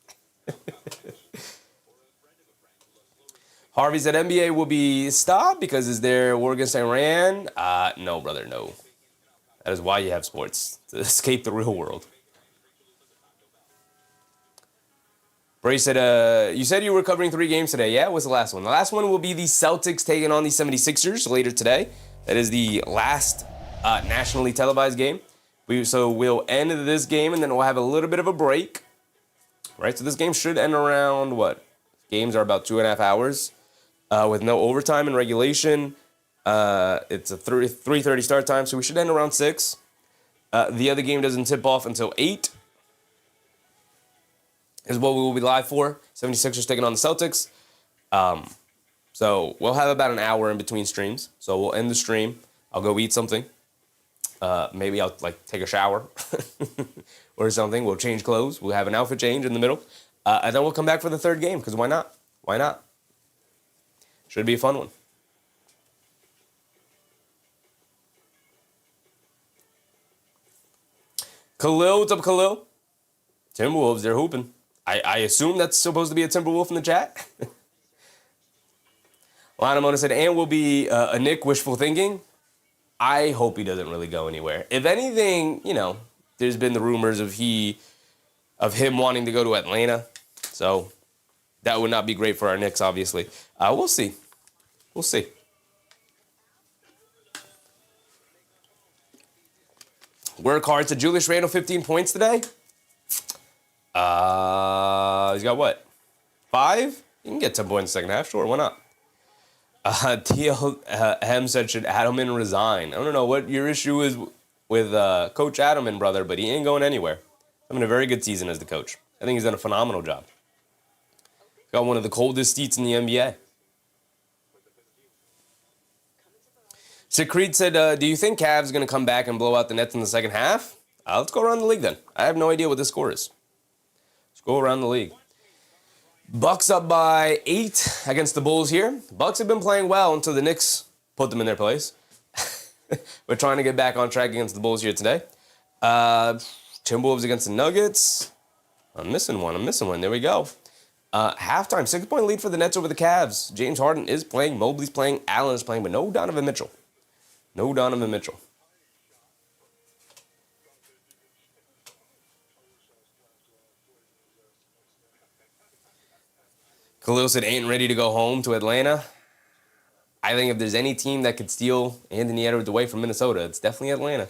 Harvey said NBA will be stopped because is there war against Iran? No, brother, no. That is why you have sports, to escape the real world. Bray said, you said you were covering 3 games today. Yeah, what's the last one? The last one will be the Celtics taking on the 76ers later today. That is the last nationally televised game. So we'll end this game, and then we'll have a little bit of a break. Right, so this game should end around, what? Games are about 2.5 hours. With no overtime in regulation. It's a 3:30 start time, so we should end around 6. The other game doesn't tip off until 8. Is what we will be live for. 76ers taking on the Celtics. So we'll have about an hour in between streams. So we'll end the stream. I'll go eat something. Maybe I'll take a shower or something. We'll change clothes. We'll have an outfit change in the middle. And then we'll come back for the third game, because why not? Why not? Should be a fun one. Khalil, what's up, Khalil? Timberwolves, they're hooping. I assume that's supposed to be a Timberwolf in the chat. Lanamona said, and will be a Nick wishful thinking. I hope he doesn't really go anywhere. If anything, there's been the rumors of him wanting to go to Atlanta. So that would not be great for our Knicks, obviously. We'll see. We'll see. Work hard to Julius Randle, 15 points today. He's got what? 5? You can get 10 points in the second half. Sure, why not? TL said, should Adelman resign? I don't know what your issue is with Coach Adelman, brother, but he ain't going anywhere. Having a very good season as the coach. I think he's done a phenomenal job. Got one of the coldest seats in the NBA. Secret said, do you think Cavs going to come back and blow out the Nets in the second half? Let's go around the league then. I have no idea what the score is. Let's go around the league. Bucks up by 8 against the Bulls here. Bucks have been playing well until the Knicks put them in their place. We're trying to get back on track against the Bulls here today. Timberwolves against the Nuggets. I'm missing one. There we go. Halftime, 6-point lead for the Nets over the Cavs. James Harden is playing. Mobley's playing. Allen is playing, but no Donovan Mitchell. Khalil said, ain't ready to go home to Atlanta. I think if there's any team that could steal Anthony Edwards away from Minnesota, it's definitely Atlanta.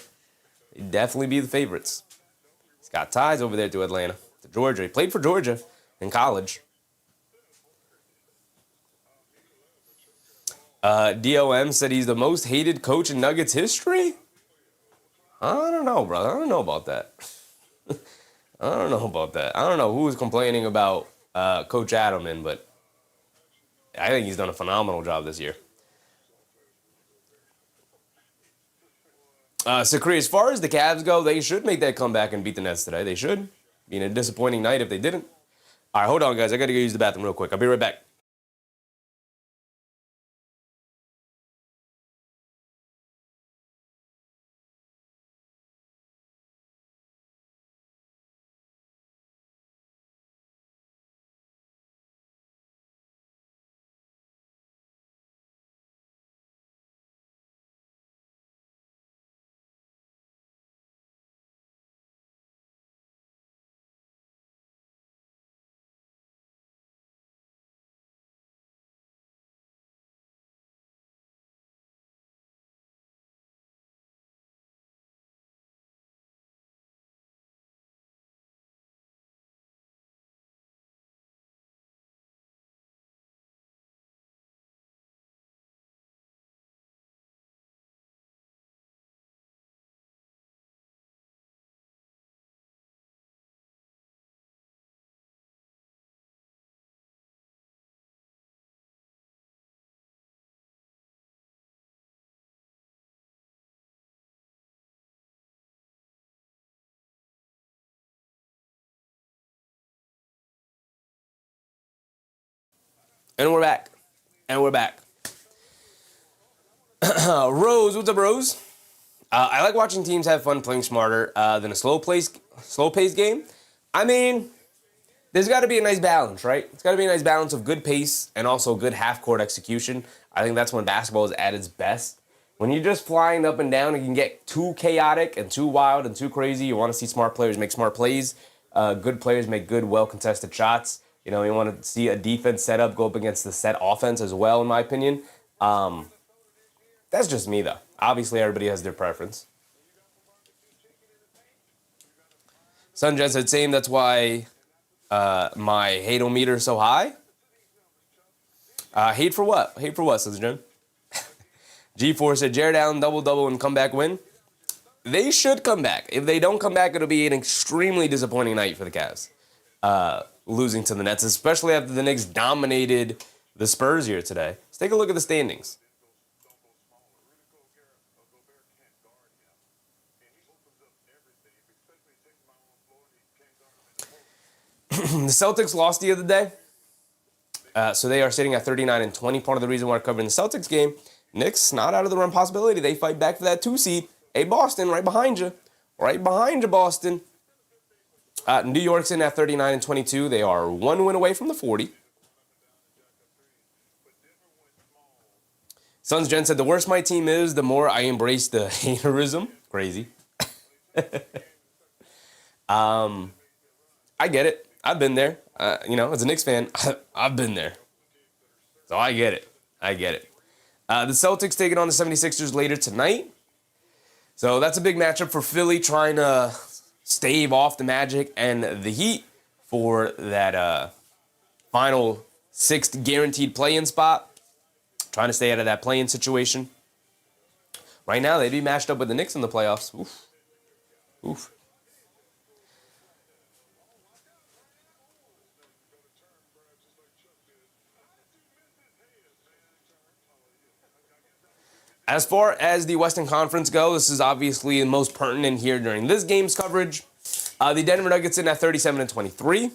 They'd definitely be the favorites. He's got ties over there to Atlanta, to Georgia. He played for Georgia in college. DOM said he's the most hated coach in Nuggets history? I don't know, brother. I don't know about that. I don't know who was complaining about Coach Adelman, but I think he's done a phenomenal job this year. Sakri, as far as the Cavs go, they should make that comeback and beat the Nets today. They should. Being a disappointing night if they didn't. All right, hold on, guys. I got to go use the bathroom real quick. I'll be right back. And we're back. Rose, what's up, Rose? I like watching teams have fun playing smarter than a slow-paced game. I mean, there's got to be a nice balance, right? It's got to be a nice balance of good pace and also good half-court execution. I think that's when basketball is at its best. When you're just flying up and down, it can get too chaotic and too wild and too crazy. You want to see smart players make smart plays. Good players make good, well-contested shots. You want to see a defense set up go up against the set offense as well, in my opinion. That's just me, though. Obviously, everybody has their preference. Sunjet said, same, that's why my hate-o-meter is so high. Hate for what? Says Jim. G4 said, Jared Allen, double-double and comeback win. They should come back. If they don't come back, it'll be an extremely disappointing night for the Cavs. Losing to the Nets, especially after the Knicks dominated the Spurs here today. Let's take a look at the standings. The Celtics lost the other day, so they are sitting at 39-20. Part of the reason why we're covering the Celtics game, Knicks not out of the run possibility. They fight back for that 2 seed. Hey, Boston, right behind you, Boston. New York's in at 39-22. They are 1 win away from the 40. Sons Jen said, the worse my team is, the more I embrace the haterism. Crazy. I get it. I've been there. As a Knicks fan, I've been there. So I get it. The Celtics taking on the 76ers later tonight. So that's a big matchup for Philly, trying to stave off the Magic and the Heat for that final sixth guaranteed play-in spot. Trying to stay out of that play-in situation. Right now, they'd be matched up with the Knicks in the playoffs. Oof. As far as the Western Conference go, this is obviously the most pertinent here during this game's coverage. The Denver Nuggets in at 37-23.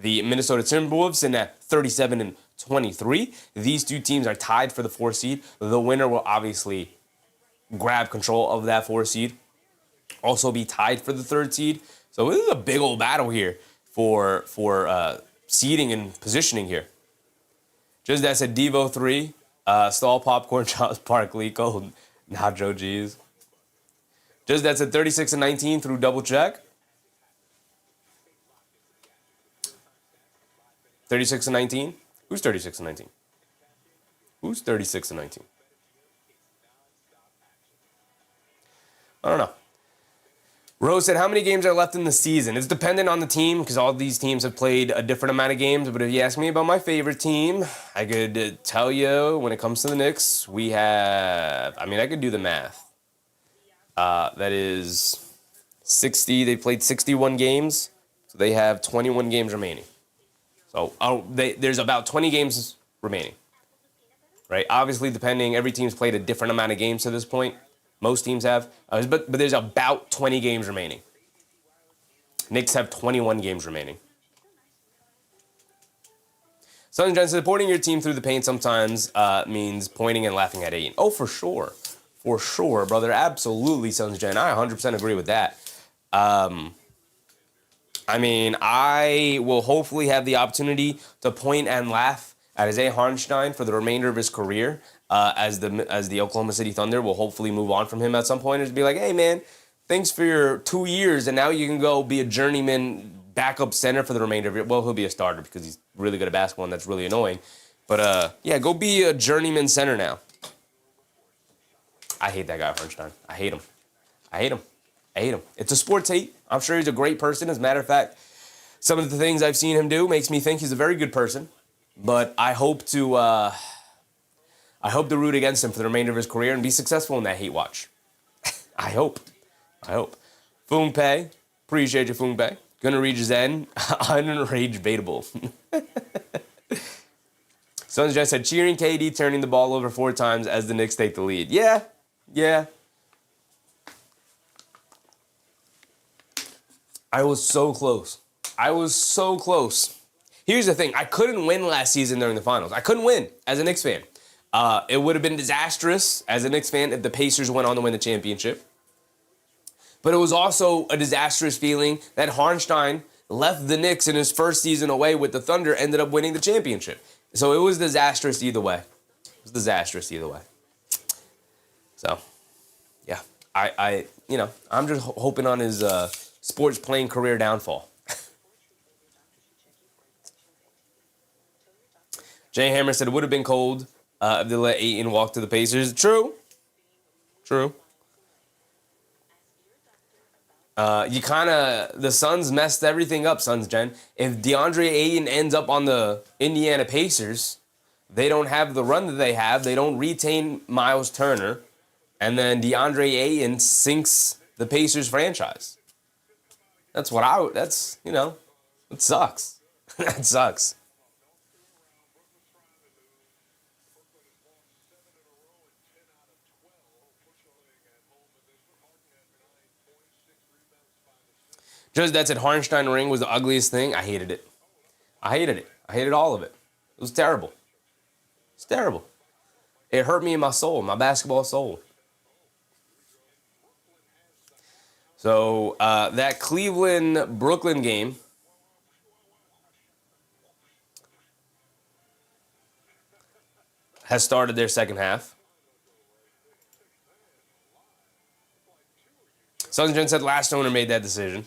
The Minnesota Timberwolves in at 37-23. These two teams are tied for the 4 seed. The winner will obviously grab control of that 4 seed. Also be tied for the 3rd seed. So this is a big old battle here for seeding and positioning here. Just that said, Devo 3. Stall Popcorn, Charles Barkley, Cold Nacho G's. Just that's at 36-19 through double check. 36-19? Who's 36-19? Who's 36-19? I don't know. Rose said, how many games are left in the season? It's dependent on the team because all these teams have played a different amount of games. But if you ask me about my favorite team, I could tell you when it comes to the Knicks, we have, I could do the math. That is 60. They played 61 games. So they have 21 games remaining. So there's about 20 games remaining. Right? Obviously, every team's played a different amount of games to this point. Most teams have. But there's about 20 games remaining. Knicks have 21 games remaining. Sons Jen, supporting your team through the paint sometimes means pointing and laughing at Aiden. Oh, for sure. For sure, brother. Absolutely, Sons Jen. I 100% agree with that. I will hopefully have the opportunity to point and laugh at Isaiah Hartenstein for the remainder of his career. As the Oklahoma City Thunder will hopefully move on from him at some point and just be like, hey, man, thanks for your 2 years, and now you can go be a journeyman backup center for the remainder of your... Well, he'll be a starter because he's really good at basketball, and that's really annoying. But, go be a journeyman center now. I hate that guy, Hartenstein. I hate him. It's a sports hate. I'm sure he's a great person. As a matter of fact, some of the things I've seen him do makes me think he's a very good person. But I hope to root against him for the remainder of his career and be successful in that hate watch. I hope. Foong Pei. Appreciate you, Foong Pei. Gonna read your Zen. Unrage baitable. Sons just said, cheering KD turning the ball over 4 times as the Knicks take the lead. Yeah. I was so close. Here's the thing. I couldn't win last season during the finals. I couldn't win as a Knicks fan. It would have been disastrous as a Knicks fan if the Pacers went on to win the championship. But it was also a disastrous feeling that Hartenstein left the Knicks in his first season away with the Thunder, ended up winning the championship. So it was disastrous either way. So, yeah. I'm just hoping on his sports playing career downfall. Jay Hammer said it would have been cold if they let Ayton walk to the Pacers. True. The Suns messed everything up, Suns Jen. If DeAndre Ayton ends up on the Indiana Pacers, they don't have the run that they have. They don't retain Miles Turner. And then DeAndre Ayton sinks the Pacers franchise. It sucks. That sucks. Just that said, Hartenstein ring was the ugliest thing. I hated it. I hated all of it. It was terrible. It hurt me in my soul, my basketball soul. So that Cleveland-Brooklyn game has started their second half. Sundgren said last owner made that decision.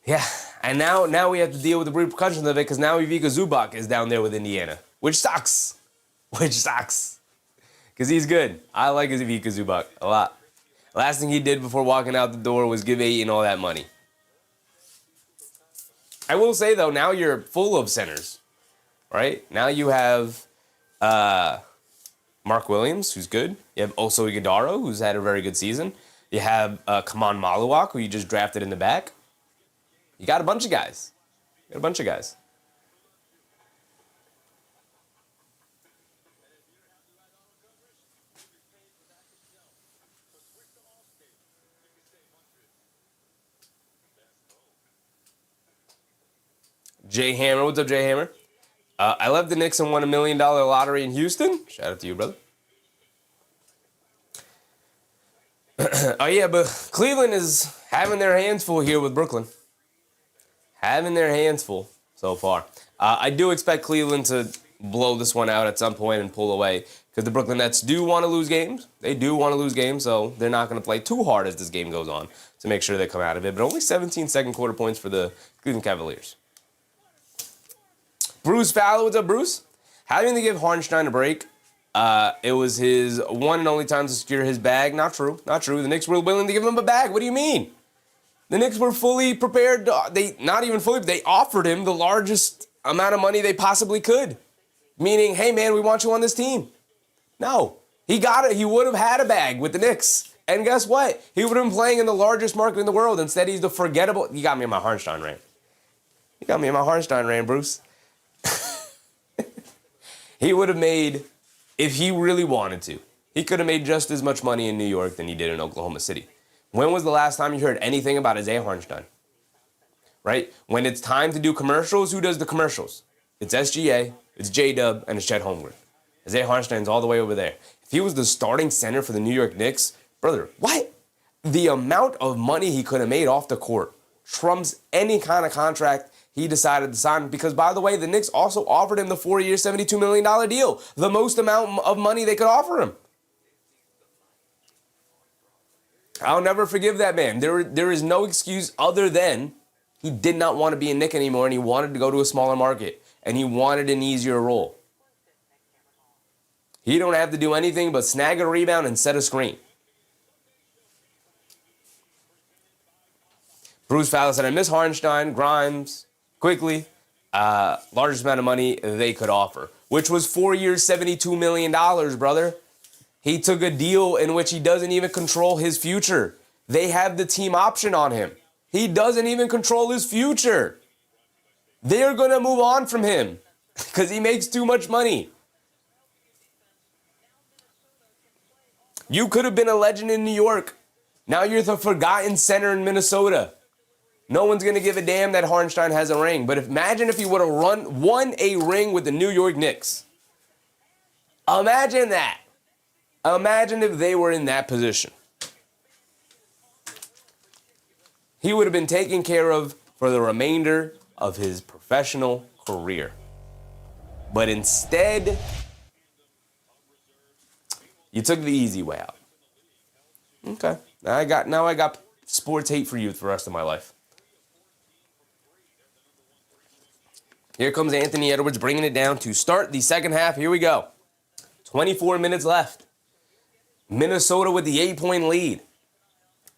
Yeah, and now we have to deal with the repercussions of it because now Ivica Zubac is down there with Indiana, which sucks. Which sucks. Because he's good. I like Ivica Zubac a lot. Last thing he did before walking out the door was give Ayton all that money. I will say, though, now you're full of centers, right? Now you have Mark Williams, who's good. You have Oso Ighodaro, who's had a very good season. You have Kaman Maluak, who you just drafted in the back. You got a bunch of guys. Jay Hammer, what's up, Jay Hammer? I left the Knicks and won $1 million lottery in Houston. Shout out to you, brother. Oh, yeah, but Cleveland is having their hands full here with Brooklyn. Having their hands full so far. I do expect Cleveland to blow this one out at some point and pull away because the Brooklyn Nets do want to lose games. They do want to lose games, so they're not going to play too hard as this game goes on to make sure they come out of it. But only 17 second quarter points for the Cleveland Cavaliers. Bruce Fowler, what's up, Bruce? Having to give Hartenstein a break. It was his one and only time to secure his bag. Not true. The Knicks were willing to give him a bag. What do you mean? The Knicks were fully prepared. They offered him the largest amount of money they possibly could. Meaning, hey, man, we want you on this team. No. He got it. He would have had a bag with the Knicks. And guess what? He would have been playing in the largest market in the world. Instead, he's the forgettable. You got me in my Hartenstein rant. Bruce. He would have made, if he really wanted to, he could have made just as much money in New York than he did in Oklahoma City. When was the last time you heard anything about Isaiah Hartenstein? Right? When it's time to do commercials, who does the commercials? It's SGA, it's J-Dub, and it's Chet Holmgren. Isaiah Hartenstein's all the way over there. If he was the starting center for the New York Knicks, brother, what? The amount of money he could have made off the court trumps any kind of contract he decided to sign. Because, by the way, the Knicks also offered him the 4-year, $72 million deal, the most amount of money they could offer him. I'll never forgive that man. There is no excuse other than he did not want to be a Knick anymore, and he wanted to go to a smaller market, and he wanted an easier role. He don't have to do anything but snag a rebound and set a screen. Bruce Fowler said, I miss Hartenstein, Grimes, quickly. Largest amount of money they could offer, which was 4 years, $72 million, brother. He took a deal in which he doesn't even control his future. They have the team option on him. He doesn't even control his future. They're going to move on from him because he makes too much money. You could have been a legend in New York. Now you're the forgotten center in Minnesota. No one's going to give a damn that Hartenstein has a ring. But imagine if he would have won a ring with the New York Knicks. Imagine that. Imagine if they were in that position. He would have been taken care of for the remainder of his professional career. But instead, you took the easy way out. Okay. Now I got sports hate for you for the rest of my life. Here comes Anthony Edwards bringing it down to start the second half. Here we go. 24 minutes left. Minnesota with the 8-point lead.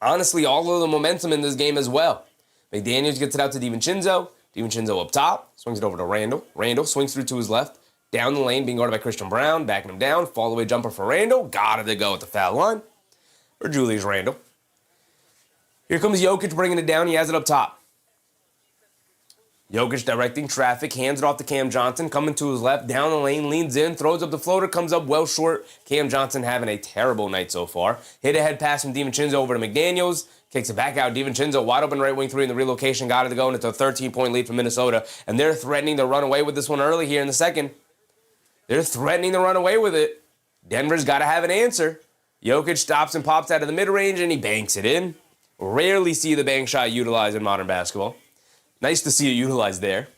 Honestly, all of the momentum in this game as well. McDaniels gets it out to DiVincenzo. DiVincenzo up top. Swings it over to Randall. Randall swings through to his left. Down the lane, being guarded by Christian Brown. Backing him down. Fall away jumper for Randall. Got it to go at the foul line for Julius Randle. Here comes Jokic bringing it down. He has it up top. Jokic directing traffic, hands it off to Cam Johnson, coming to his left, down the lane, leans in, throws up the floater, comes up well short. Cam Johnson having a terrible night so far. Hit ahead pass from DiVincenzo over to McDaniels, kicks it back out. DiVincenzo wide open right wing three in the relocation, got it to go, and it's a 13-point lead for Minnesota. And they're threatening to run away with this one early here in the second. They're threatening to run away with it. Denver's got to have an answer. Jokic stops and pops out of the mid-range, and he banks it in. Rarely see the bank shot utilized in modern basketball. Nice to see it utilized there.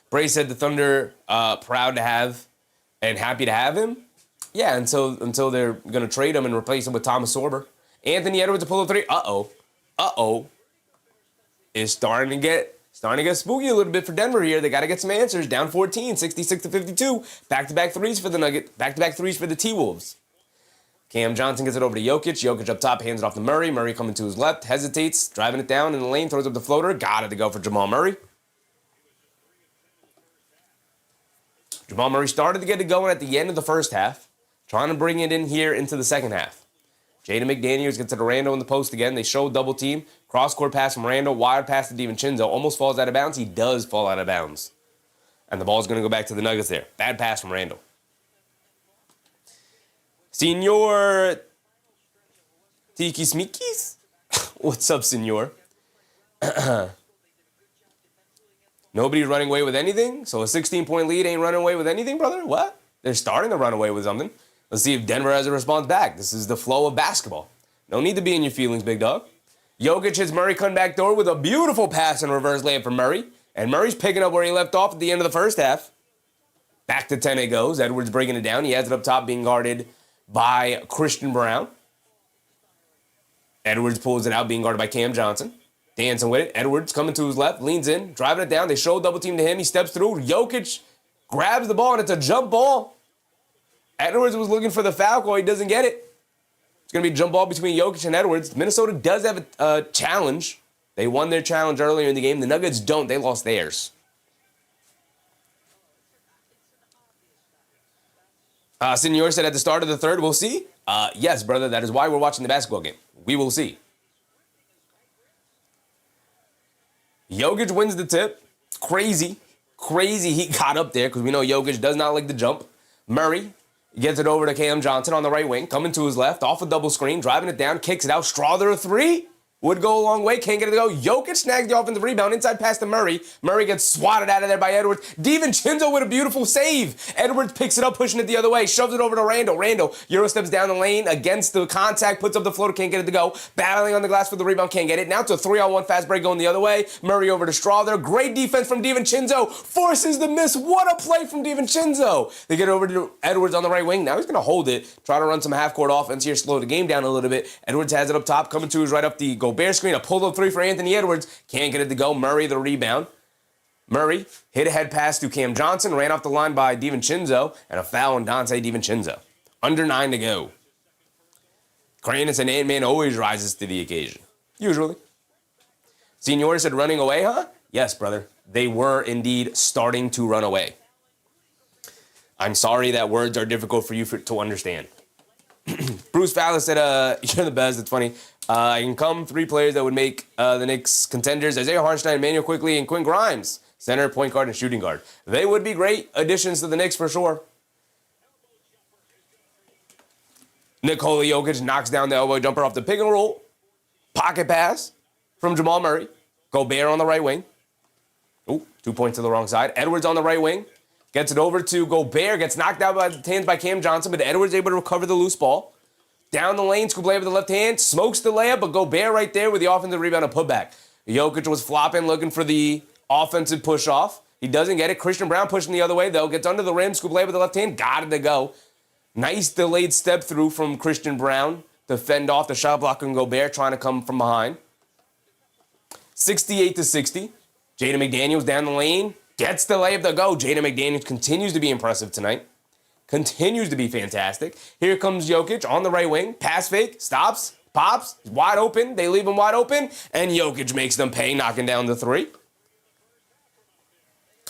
Bray said the Thunder proud to have and happy to have him. Yeah, until they're going to trade him and replace him with Thomas Sorber. Anthony Edwards to pull a three. Uh-oh. It's starting to get spooky a little bit for Denver here. They got to get some answers. Down 14, 66-52. Back-to-back threes for the Nuggets. Back-to-back threes for the T-Wolves. Cam Johnson gets it over to Jokic. Jokic up top, hands it off to Murray. Murray coming to his left, hesitates, driving it down in the lane, throws up the floater. Got it to go for Jamal Murray. Jamal Murray started to get it going at the end of the first half, trying to bring it in here into the second half. Jaden McDaniels gets it to Randall in the post again. They show double team. Cross-court pass from Randall. Wide pass to DiVincenzo. Almost falls out of bounds. He does fall out of bounds. And the ball's going to go back to the Nuggets there. Bad pass from Randall. Senor Tiki Smeekies? What's up, senor? Nobody's running away with anything? So a 16-point lead ain't running away with anything, brother? What? They're starting to run away with something. Let's see if Denver has a response back. This is the flow of basketball. No need to be in your feelings, big dog. Jokic hits Murray cutting back door with a beautiful pass and reverse layup for Murray. And Murray's picking up where he left off at the end of the first half. Back to 10 it goes. Edwards breaking it down. He has it up top being guarded by Christian Brown. Edwards pulls it out being guarded by Cam Johnson. Dancing with it. Edwards coming to his left. Leans in. Driving it down. They show double team to him. He steps through. Jokic grabs the ball and it's a jump ball. Edwards was looking for the foul call. He doesn't get it. It's going to be a jump ball between Jokic and Edwards. Minnesota does have a challenge. They won their challenge earlier in the game. The Nuggets don't. They lost theirs. Senor said at the start of the third, we'll see. Yes, brother. That is why we're watching the basketball game. We will see. Jokic wins the tip. Crazy he got up there because we know Jokic does not like the jump. Murray gets it over to Cam Johnson on the right wing, coming to his left, off a double screen, driving it down, kicks it out. Strawther a three. Would go a long way, can't get it to go. Jokic snags the offensive rebound, inside pass to Murray. Murray gets swatted out of there by Edwards. DiVincenzo with a beautiful save. Edwards picks it up, pushing it the other way, shoves it over to Randall. Randall Euro steps down the lane against the contact, puts up the floater, can't get it to go. Battling on the glass for the rebound, can't get it. Now it's a 3-on-1 fast break going the other way. Murray over to Strawther. Great defense from DiVincenzo. Forces the miss. What a play from DiVincenzo. They get over to Edwards on the right wing. Now he's going to hold it, try to run some half-court offense here, slow the game down a little bit. Edwards has it up top, coming to his right up the Gobert screen. A pull-up three for Anthony Edwards. Can't get it to go. Murray the rebound. Murray hit a head pass to Cam Johnson, ran off the line by DiVincenzo, and a foul on Dante DiVincenzo. Under 9 to go. Kranis and Ant-Man always rises to the occasion. Usually. Senor said running away, huh? Yes, brother. They were indeed starting to run away. I'm sorry that words are difficult for you to understand. Bruce Fowler said, you're the best. It's funny. I can come 3 players that would make the Knicks contenders. Isaiah Hartenstein, Emmanuel Quickley, and Quinn Grimes. Center, point guard, and shooting guard. They would be great additions to the Knicks for sure. Nikola Jokic knocks down the elbow jumper off the pick and roll. Pocket pass from Jamal Murray. Gobert on the right wing. Ooh, 2 points to the wrong side. Edwards on the right wing. Gets it over to Gobert. Gets knocked out by the hands by Cam Johnson, but Edwards able to recover the loose ball. Down the lane, Scoop layup with the left hand. Smokes the layup, but Gobert right there with the offensive rebound and putback. Jokic was flopping, looking for the offensive push-off. He doesn't get it. Christian Brown pushing the other way, though. Gets under the rim. Scoop layup with the left hand. Got it to go. Nice delayed step through from Christian Brown to fend off the shot blocker and Gobert trying to come from behind. 68-60. Jaden McDaniels down the lane. Gets the layup to go. Jaden McDaniels continues to be impressive tonight. Continues to be fantastic. Here comes Jokic on the right wing. Pass fake. Stops. Pops. Wide open. They leave him wide open. And Jokic makes them pay, knocking down the 3.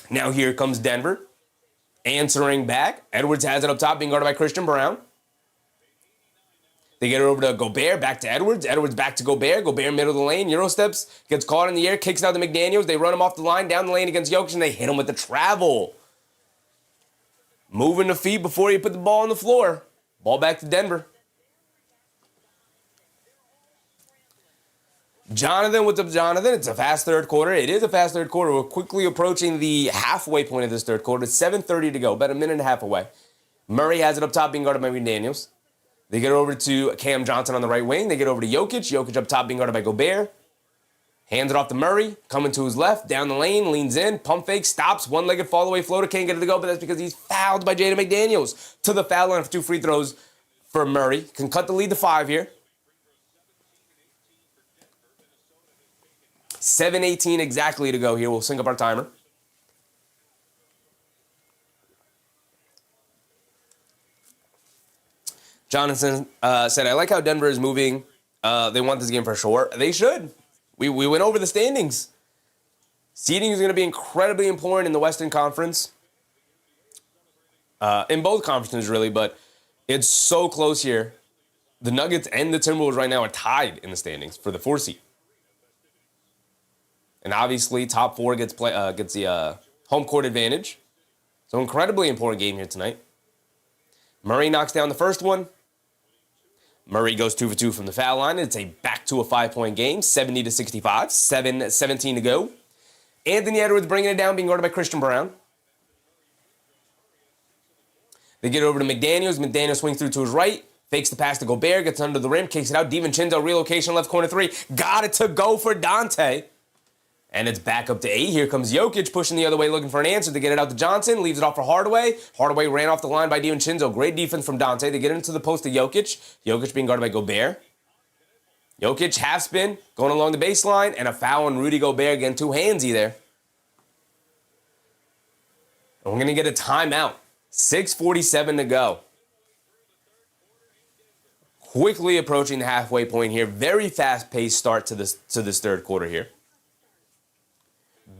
Now here comes Denver. Answering back. Edwards has it up top, being guarded by Christian Brown. They get it over to Gobert, back to Edwards. Edwards back to Gobert. Gobert middle of the lane. Euro steps. Gets caught in the air. Kicks out to McDaniels. They run him off the line, down the lane against Jokic, and they hit him with the travel. Moving the feet before you put the ball on the floor. Ball back to Denver. Jonathan, what's up, Jonathan? It's a fast third quarter. It is a fast third quarter. We're quickly approaching the halfway point of this third quarter. It's 7:30 to go, about a minute and a half away. Murray has it up top, being guarded by McDaniels. They get over to Cam Johnson on the right wing. They get over to Jokic. Jokic up top, being guarded by Gobert. Hands it off to Murray. Coming to his left. Down the lane. Leans in. Pump fake. Stops. One-legged fall-away floater. Can't get it to go, but that's because he's fouled by Jaden McDaniels. To the foul line for 2 free throws for Murray. Can cut the lead to 5 here. 7:18 exactly to go here. We'll sync up our timer. Jonathan said, I like how Denver is moving. They want this game for sure. They should. We went over the standings. Seeding is going to be incredibly important in the Western Conference. In both conferences, really, but it's so close here. The Nuggets and the Timberwolves right now are tied in the standings for the 4 seed. And obviously, top 4 gets the home court advantage. So incredibly important game here tonight. Murray knocks down the first one. Murray goes 2 for 2 from the foul line. It's a back to a 5-point game, 70-65, 7:17 to go. Anthony Edwards bringing it down, being guarded by Christian Brown. They get it over to McDaniels. McDaniels swings through to his right, fakes the pass to Gobert, gets under the rim, kicks it out. DiVincenzo, relocation, left corner 3. Got it to go for Dante. And it's back up to 8. Here comes Jokic pushing the other way, looking for an answer to get it out to Johnson. Leaves it off for Hardaway. Hardaway ran off the line by DiVincenzo. Great defense from Dante. They get into the post to Jokic. Jokic being guarded by Gobert. Jokic half spin, going along the baseline, and a foul on Rudy Gobert. Again, too handsy there. And we're going to get a timeout. 6:47 to go. Quickly approaching the halfway point here. Very fast-paced start to this third quarter here.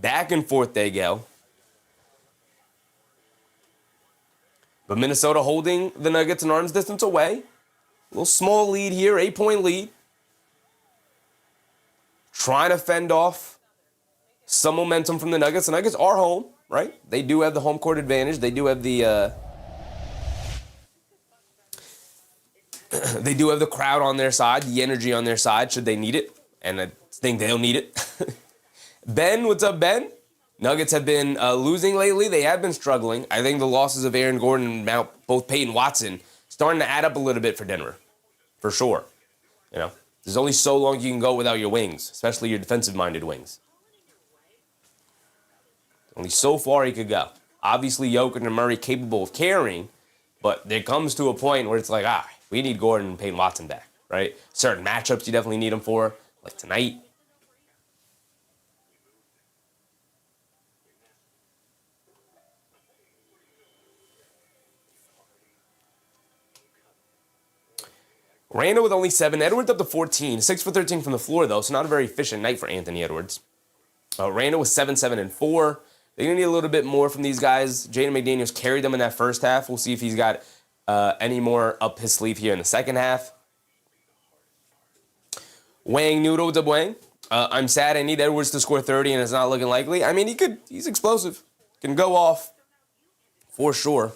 Back and forth they go. But Minnesota holding the Nuggets an arm's distance away. A little small lead here, 8-point lead. Trying to fend off some momentum from the Nuggets. The Nuggets are home, right? They do have the home court advantage. They do have the they do have the crowd on their side, the energy on their side, should they need it. And I think they'll need it. Ben, what's up, Ben? Nuggets have been losing lately. They have been struggling. I think the losses of Aaron Gordon and now both Peyton Watson starting to add up a little bit for Denver, for sure. You know, there's only so long you can go without your wings, especially your defensive-minded wings. Only so far you could go. Obviously, Jokic and Murray capable of carrying, but there comes to a point where it's like, we need Gordon and Peyton Watson back, right? Certain matchups you definitely need them for, like tonight. Randall with only 7. Edwards up to 14. 6 for 13 from the floor, though, so not a very efficient night for Anthony Edwards. Randall with 7, 7, and 4. They're going to need a little bit more from these guys. Jaden McDaniels carried them in that first half. We'll see if he's got any more up his sleeve here in the second half. Wang Noodle, what's up, Wang? I'm sad I need Edwards to score 30, and it's not looking likely. I mean, he's explosive. Can go off for sure.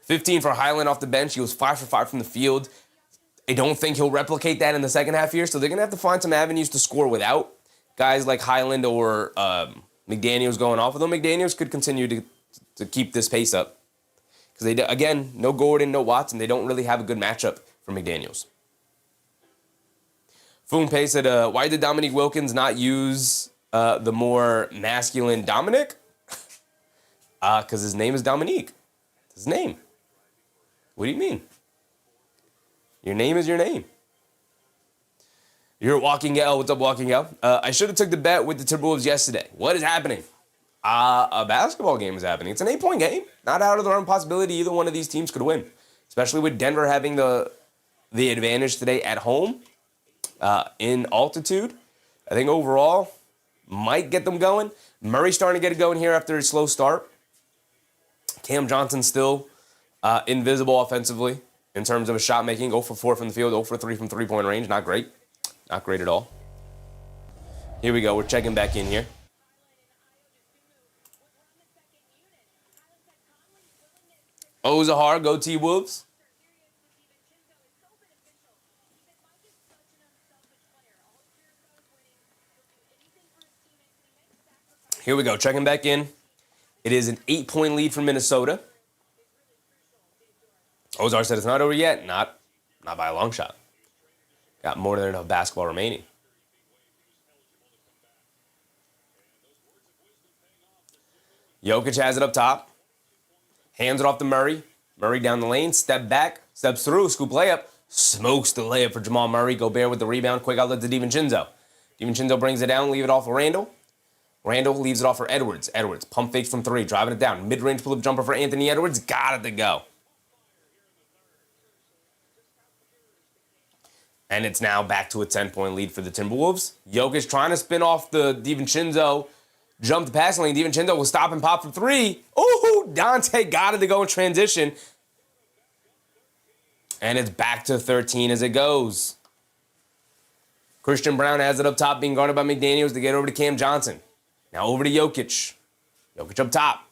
15 for Highland off the bench. He was 5 for 5 from the field. I don't think he'll replicate that in the second half here, so they're going to have to find some avenues to score without guys like Highland or McDaniels going off. Although McDaniels could continue to keep this pace up. Because, again, no Gordon, no Watson. They don't really have a good matchup for McDaniels. Foonpay said, why did Dominique Wilkins not use the more masculine Dominic? Because his name is Dominique. His name. What do you mean? Your name is your name. You're Walking L. What's up, Walking L? I should have took the bet with the Timberwolves yesterday. What is happening? A basketball game is happening. It's an 8-point game. Not out of the realm possibility either one of these teams could win. Especially with Denver having the advantage today at home in altitude. I think overall might get them going. Murray starting to get it going here after a slow start. Cam Johnson still invisible offensively in terms of a shot making. 0 for 4 from the field, 0 for 3 from three-point range. Not great. Not great at all. Here we go. We're checking back in here. Ozahar, go T-Wolves. Here we go. Checking back in. It is an 8-point lead for Minnesota. Ozar said it's not over yet. Not by a long shot. Got more than enough basketball remaining. Jokic has it up top. Hands it off to Murray. Murray down the lane. Step back. Steps through. Scoop layup. Smokes the layup for Jamal Murray. Gobert with the rebound. Quick outlet to DiVincenzo. DiVincenzo brings it down, leave it off for Randall. Randall leaves it off for Edwards. Edwards, pump fakes from 3, driving it down. Mid-range pull-up jumper for Anthony Edwards. Got it to go. And it's now back to a 10-point lead for the Timberwolves. Jokic trying to spin off the DiVincenzo jump the passing lane. DiVincenzo will stop and pop for 3. Ooh, Dante got it to go in transition. And it's back to 13 as it goes. Christian Brown has it up top, being guarded by McDaniels to get over to Cam Johnson. Now over to Jokic. Jokic up top.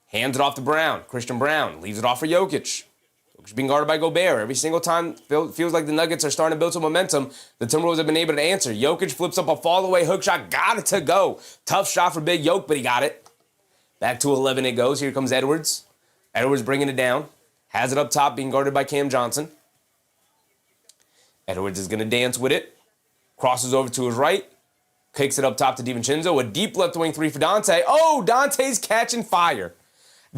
Hands it off to Brown. Christian Brown leaves it off for Jokic. Jokic being guarded by Gobert. Every single time, feels like the Nuggets are starting to build some momentum. The Timberwolves have been able to answer. Jokic flips up a fall-away hook shot. Got it to go. Tough shot for Big Joke, but he got it. Back to 11 it goes. Here comes Edwards. Edwards bringing it down. Has it up top, being guarded by Cam Johnson. Edwards is going to dance with it. Crosses over to his right. Kicks it up top to DiVincenzo. A deep left wing 3 for Dante. Oh, Dante's catching fire.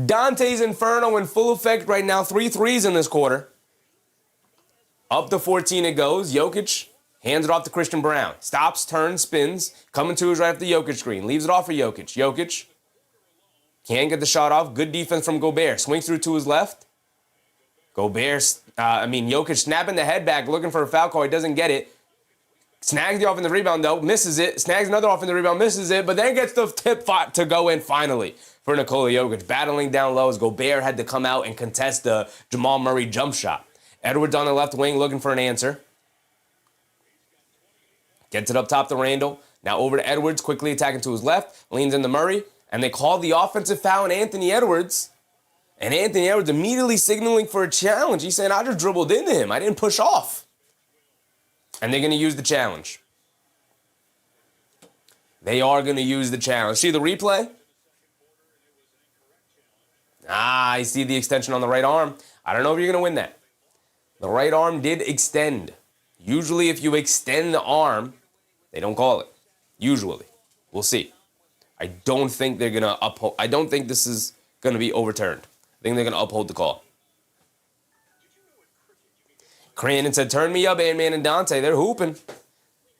Dante's Inferno in full effect right now. 3 threes in this quarter. Up to 14 it goes. Jokic hands it off to Christian Brown. Stops, turns, spins. Coming to his right after the Jokic screen. Leaves it off for Jokic. Jokic can't get the shot off. Good defense from Gobert. Swings through to his left. Jokic snapping the head back, looking for a foul call. He doesn't get it. Snags the offensive rebound, though. Misses it. Snags another offensive rebound. Misses it. But then gets the tip to go in finally for Nikola Jokic. Battling down low as Gobert had to come out and contest the Jamal Murray jump shot. Edwards on the left wing looking for an answer. Gets it up top to Randall. Now over to Edwards, quickly attacking to his left. Leans into Murray. And they call the offensive foul on Anthony Edwards. And Anthony Edwards immediately signaling for a challenge. He's saying, I just dribbled into him. I didn't push off. And they're going to use the challenge. They are going to use the challenge. See the replay? I see the extension on the right arm. I don't know if you're going to win that. The right arm did extend. Usually if you extend the arm, they don't call it. Usually. We'll see. I don't think they're going to uphold. I don't think this is going to be overturned. I think they're going to uphold the call. Crandon said, turn me up, Ant-Man and Dante. They're hooping.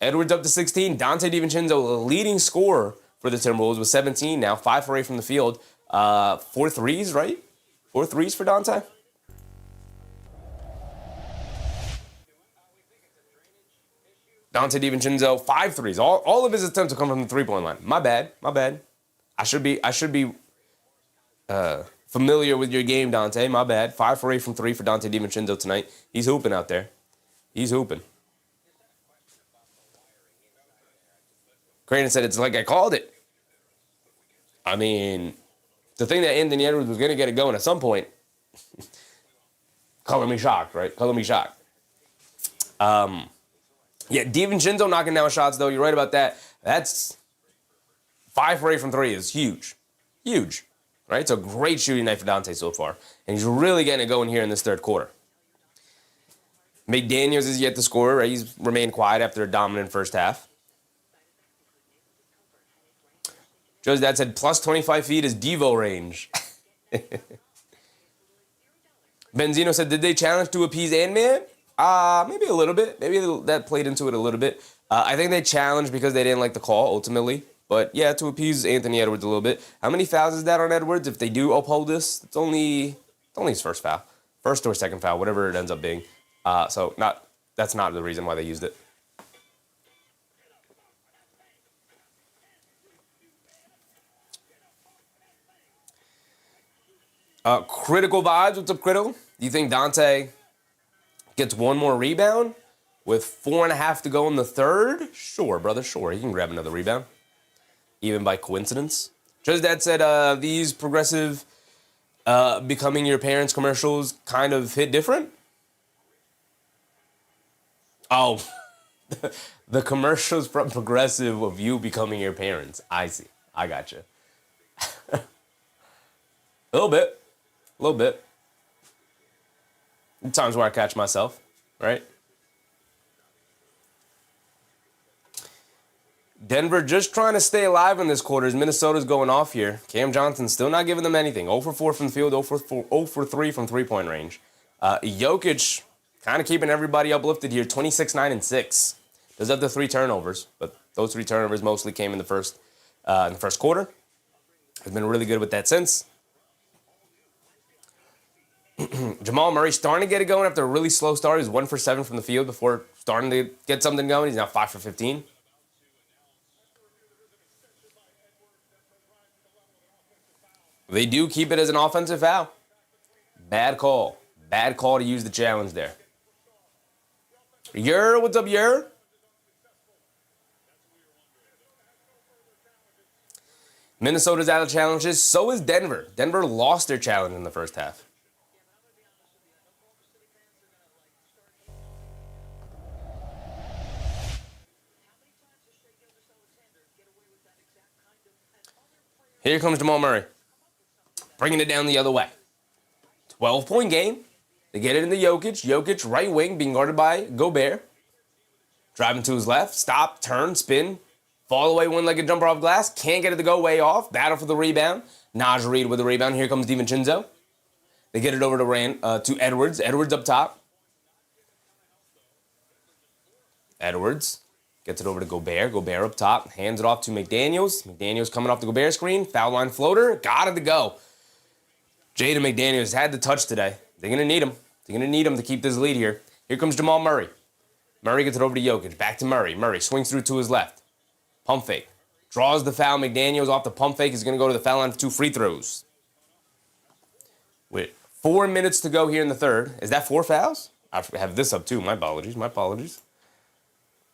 Edwards up to 16. Dante DiVincenzo, the leading scorer for the Timberwolves, with 17 now. 5 for 8 from the field. 4 threes, right? 4 threes for Dante. Dante DiVincenzo, 5 threes. All of his attempts will come from the three-point line. My bad. I should be familiar with your game, Dante. My bad. 5 for 8 from 3 for Dante DiVincenzo tonight. He's hooping out there. He's hooping. Crandon said, it's like I called it. I mean, to think that Anthony Edwards was going to get it going at some point, color me shocked, right? Color me shocked. Yeah, DiVincenzo knocking down shots, though. You're right about that. That's 5 for 8 from 3 is huge. Huge. Right? It's a great shooting night for Dante so far. And he's really getting it going here in this third quarter. McDaniels is yet to score, right? He's remained quiet after a dominant first half. Joe's dad said plus 25 feet is Devo range. Benzino said, did they challenge to appease Ant-Man? Maybe a little bit. Maybe that played into it a little bit. I think they challenged because they didn't like the call, ultimately. But, yeah, to appease Anthony Edwards a little bit. How many fouls is that on Edwards? If they do uphold this, it's only his first foul. First or second foul, whatever it ends up being. That's not the reason why they used it. Critical vibes. What's up, Critical? Do you think Dante gets one more rebound with 4.5 to go in the third? Sure, brother, sure. He can grab another rebound. Even by coincidence. Joe's dad said these progressive becoming your parents commercials kind of hit different. Oh, the commercials from Progressive of you becoming your parents. I see. I got you. A little bit. Times where I catch myself, right? Denver just trying to stay alive in this quarter as Minnesota's going off here. Cam Johnson still not giving them anything. 0 for 4 from the field, 0 for 3 from three-point range. Jokic kind of keeping everybody uplifted here. 26, 9, and 6. Does have the 3 turnovers, but those 3 turnovers mostly came in the first quarter. Has been really good with that since. Jamal Murray starting to get it going after a really slow start. He's 1 for 7 from the field before starting to get something going. He's now 5 for 15. They do keep it as an offensive foul. Bad call. Bad call to use the challenge there. What's up, Yer? Minnesota's out of challenges. So is Denver. Denver lost their challenge in the first half. Here comes Jamal Murray. Bringing it down the other way. 12-point game. They get it into Jokic. Jokic, right wing, being guarded by Gobert. Driving to his left. Stop, turn, spin. Fall away, one-legged jumper off glass. Can't get it to go way off. Battle for the rebound. Naj Reid with the rebound. Here comes DiVincenzo. They get it over to Edwards. Edwards up top. Edwards gets it over to Gobert. Gobert up top. Hands it off to McDaniels. McDaniels coming off the Gobert screen. Foul line floater. Got it to go. Jaden McDaniels had the touch today. They're going to need him. They're going to need him to keep this lead here. Here comes Jamal Murray. Murray gets it over to Jokic. Back to Murray. Murray swings through to his left. Pump fake. Draws the foul. McDaniels off the pump fake is going to go to the foul line for 2 free throws. With 4 minutes to go here in the third. Is that 4 fouls? I have this up too. My apologies.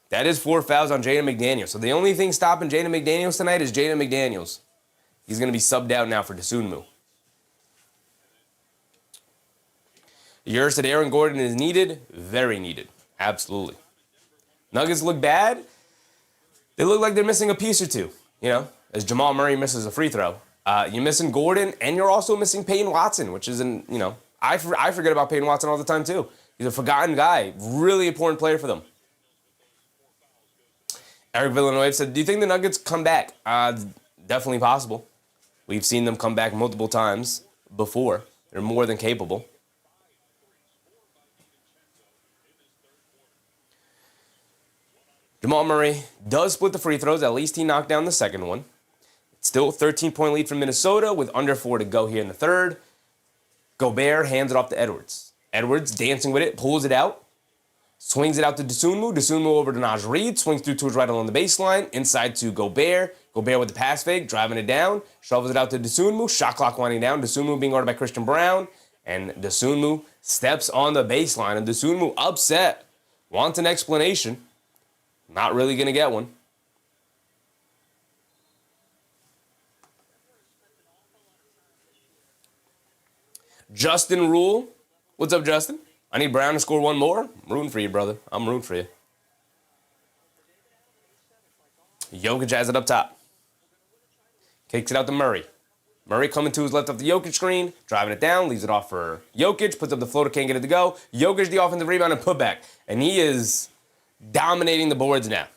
That is 4 fouls on Jaden McDaniels. So the only thing stopping Jaden McDaniels tonight is Jaden McDaniels. He's going to be subbed out now for Dosunmu. Yer said Aaron Gordon is needed. Very needed. Absolutely. Nuggets look bad. They look like they're missing a piece or two, as Jamal Murray misses a free throw. You're missing Gordon, and you're also missing Peyton Watson, which is, I forget about Peyton Watson all the time, too. He's a forgotten guy. Really important player for them. Eric Villanueva said, do you think the Nuggets come back? Definitely possible. We've seen them come back multiple times before. They're more than capable. Jamal Murray does split the free throws. At least he knocked down the second one. It's still a 13-point lead for Minnesota with under 4 to go here in the third. Gobert hands it off to Edwards. Edwards dancing with it, pulls it out. Swings it out to Dosunmu. Dosunmu over to Naj Reid. Swings through to his right along the baseline. Inside to Gobert. Gobert with the pass fake, driving it down. Shovels it out to Dosunmu. Shot clock winding down. Dosunmu being guarded by Christian Brown. And Dosunmu steps on the baseline. And Dosunmu upset. Wants an explanation. Not really going to get one. Justin Rule. What's up, Justin? I need Brown to score one more. I'm rooting for you, brother. I'm rooting for you. Jokic has it up top. Kicks it out to Murray. Murray coming to his left off the Jokic screen. Driving it down. Leaves it off for Jokic. Puts up the floater. Can't get it to go. Jokic the offensive rebound and putback. And he is dominating the boards now.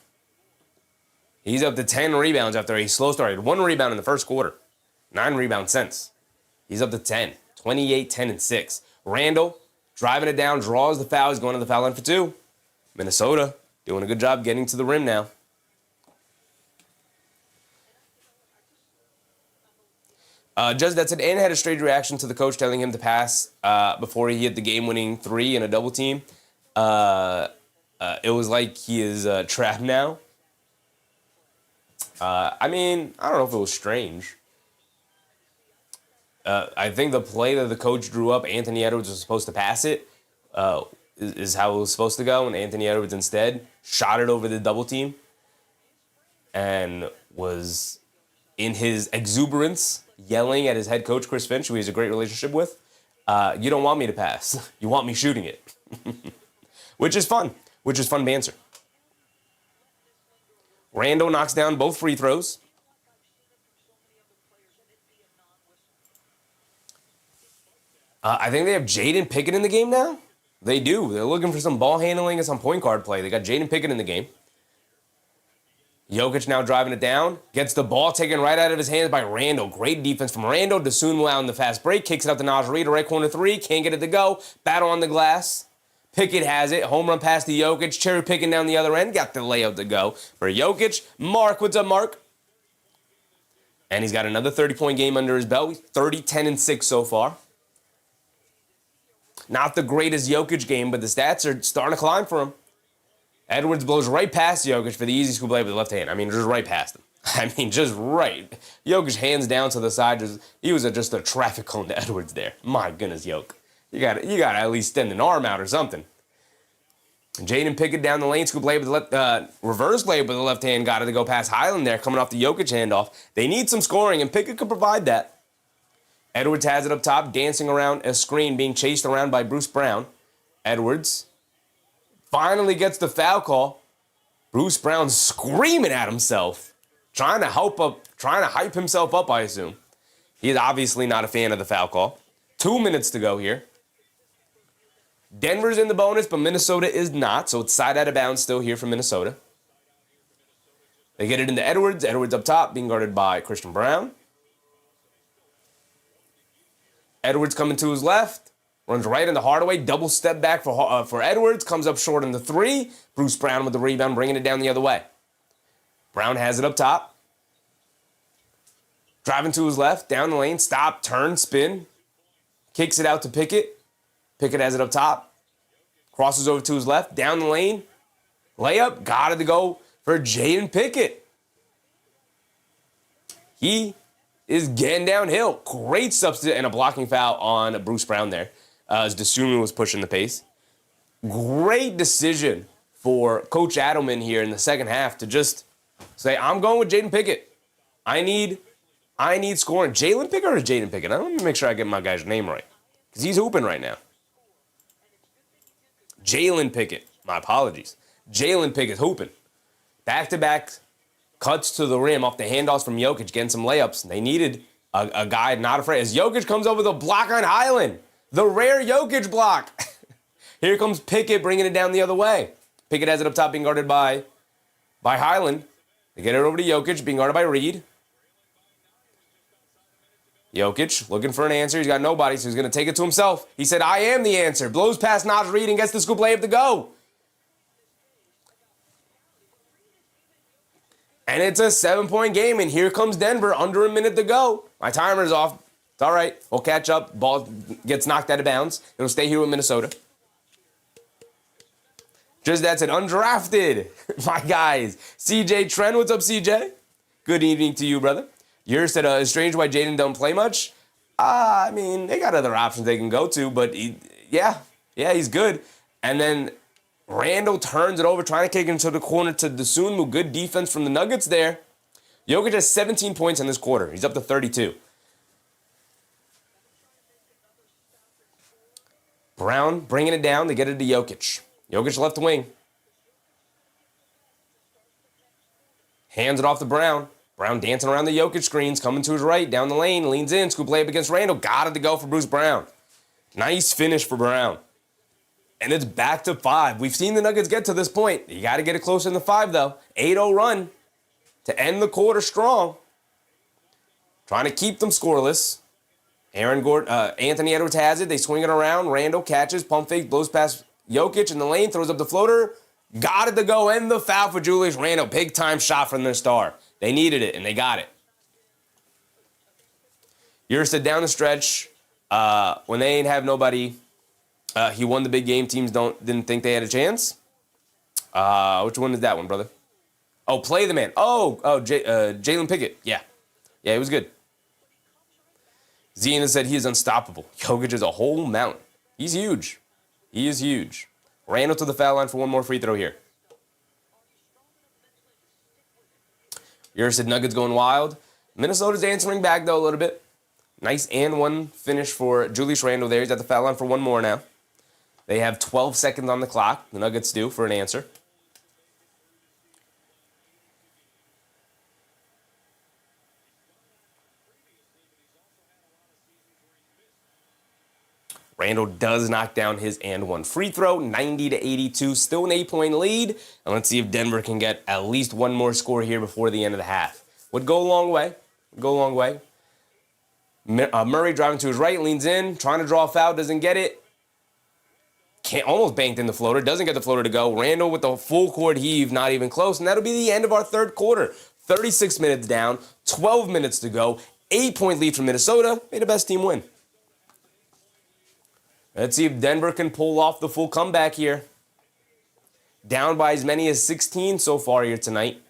He's up to 10 rebounds after a slow start. He had 1 rebound in the first quarter. 9 rebounds since. He's up to 10. 28, 10, and 6. Randall driving it down, draws the foul. He's going to the foul line for 2. Minnesota doing a good job getting to the rim now. Just that said, Ann had a strange reaction to the coach telling him to pass before he hit the game-winning 3 in a double team. It was like he is trapped now. I don't know if it was strange. I think the play that the coach drew up, Anthony Edwards was supposed to pass it, is how it was supposed to go, and Anthony Edwards instead shot it over the double team and was, in his exuberance, yelling at his head coach, Chris Finch, who he has a great relationship with, you don't want me to pass. You want me shooting it. Which is fun banter. Randall knocks down both free throws. I think they have Jaden Pickett in the game now. They do. They're looking for some ball handling and some point guard play. They got Jaden Pickett in the game. Jokic now driving it down. Gets the ball taken right out of his hands by Randall. Great defense from Randall. Dosunmu out in the fast break. Kicks it out to Naj Reid. Right corner 3. Can't get it to go. Battle on the glass. Pickett has it. Home run pass to Jokic. Cherry picking down the other end. Got the layout to go for Jokic. Mark, what's up, Mark? And he's got another 30-point game under his belt. 30, 10, and 6 so far. Not the greatest Jokic game, but the stats are starting to climb for him. Edwards blows right past Jokic for the easy scoop play with the left hand. I mean, just right past him. I mean, just right. Jokic hands down to the side. He was just a traffic cone to Edwards there. My goodness, Jokic. You got to at least extend an arm out or something. Jaden Pickett down the lane, scoop play with the left, reverse play with the left hand. Got it to go past Highland there, coming off the Jokic handoff. They need some scoring, and Pickett could provide that. Edwards has it up top, dancing around a screen, being chased around by Bruce Brown. Edwards finally gets the foul call. Bruce Brown screaming at himself, trying to hype himself up, I assume. He is obviously not a fan of the foul call. 2 minutes to go here. Denver's in the bonus, but Minnesota is not, so it's side out of bounds still here for Minnesota. They get it into Edwards. Edwards up top, being guarded by Christian Brown. Edwards coming to his left, runs right into Hardaway, double step back for Edwards, comes up short on the three. Bruce Brown with the rebound, bringing it down the other way. Brown has it up top. Driving to his left, down the lane, stop, turn, spin. Kicks it out to Pickett. Pickett has it up top. Crosses over to his left, down the lane. Layup, got it to go for Jaden Pickett. He is getting downhill. Great substitute and a blocking foul on Bruce Brown there, as DeSumo was pushing the pace. Great decision for Coach Adelman here in the second half to just say, I'm going with Jaden Pickett. I need scoring. Jalen Pickett or Jaden Pickett? I want to make sure I get my guy's name right, because he's hooping right now. Jalen Pickett. My apologies. Jalen Pickett hooping. Back-to-back cuts to the rim off the handoffs from Jokic, getting some layups. They needed a guy not afraid. As Jokic comes over the block on Highland. The rare Jokic block. Here comes Pickett bringing it down the other way. Pickett has it up top, being guarded by Highland. They get it over to Jokic, being guarded by Reed. Jokic looking for an answer. He's got nobody, so he's going to take it to himself. He said, I am the answer. Blows past Naj Reed and gets the scoop layup to go. And it's a 7-point game, and here comes Denver, under a minute to go. My timer's off. It's all right. We'll catch up. Ball gets knocked out of bounds. It'll stay here with Minnesota. Just that's an undrafted. My guys. CJ Trent, what's up, CJ? Good evening to you, brother. Yours said, it's strange why Jaden don't play much. I mean, they got other options they can go to, but he's good. And then Randall turns it over, trying to kick it into the corner to DeSumo. Good defense from the Nuggets there. Jokic has 17 points in this quarter. He's up to 32. Brown bringing it down to get it to Jokic. Jokic left wing. Hands it off to Brown. Brown dancing around the Jokic screens, coming to his right, down the lane, leans in, scoop layup against Randall. Got it to go for Bruce Brown. Nice finish for Brown. And it's back to 5. We've seen the Nuggets get to this point. You got to get it closer than 5, though. 8-0 run to end the quarter strong. Trying to keep them scoreless. Anthony Edwards has it. They swing it around. Randall catches, pump fake, blows past Jokic in the lane, throws up the floater. Got it to go, and the foul for Julius Randle. Big time shot from their star. They needed it, and they got it. Yours said down the stretch, when they ain't have nobody, he won the big game. Teams didn't think they had a chance. Which one is that one, brother? Oh, play the man. Jalen Pickett. Yeah, it was good. Zena said he is unstoppable. Jokic is a whole mountain. He's huge. He is huge. Randall to the foul line for one more free throw here. Yours said Nuggets going wild. Minnesota's answering back, though, a little bit. Nice and one finish for Julius Randle there. He's at the foul line for one more now. They have 12 seconds on the clock. The Nuggets do for an answer. Randall does knock down his and one free throw, 90-82, still an 8-point lead. And let's see if Denver can get at least one more score here before the end of the half. Would go a long way. Murray driving to his right, leans in, trying to draw a foul, doesn't get it. can't, almost banked in the floater, doesn't get the floater to go. Randall with the full court heave, not even close, and that'll be the end of our third quarter. 36 minutes down, 12 minutes to go, 8-point lead for Minnesota. May the best team win. Let's see if Denver can pull off the full comeback here. Down by as many as 16 so far here tonight,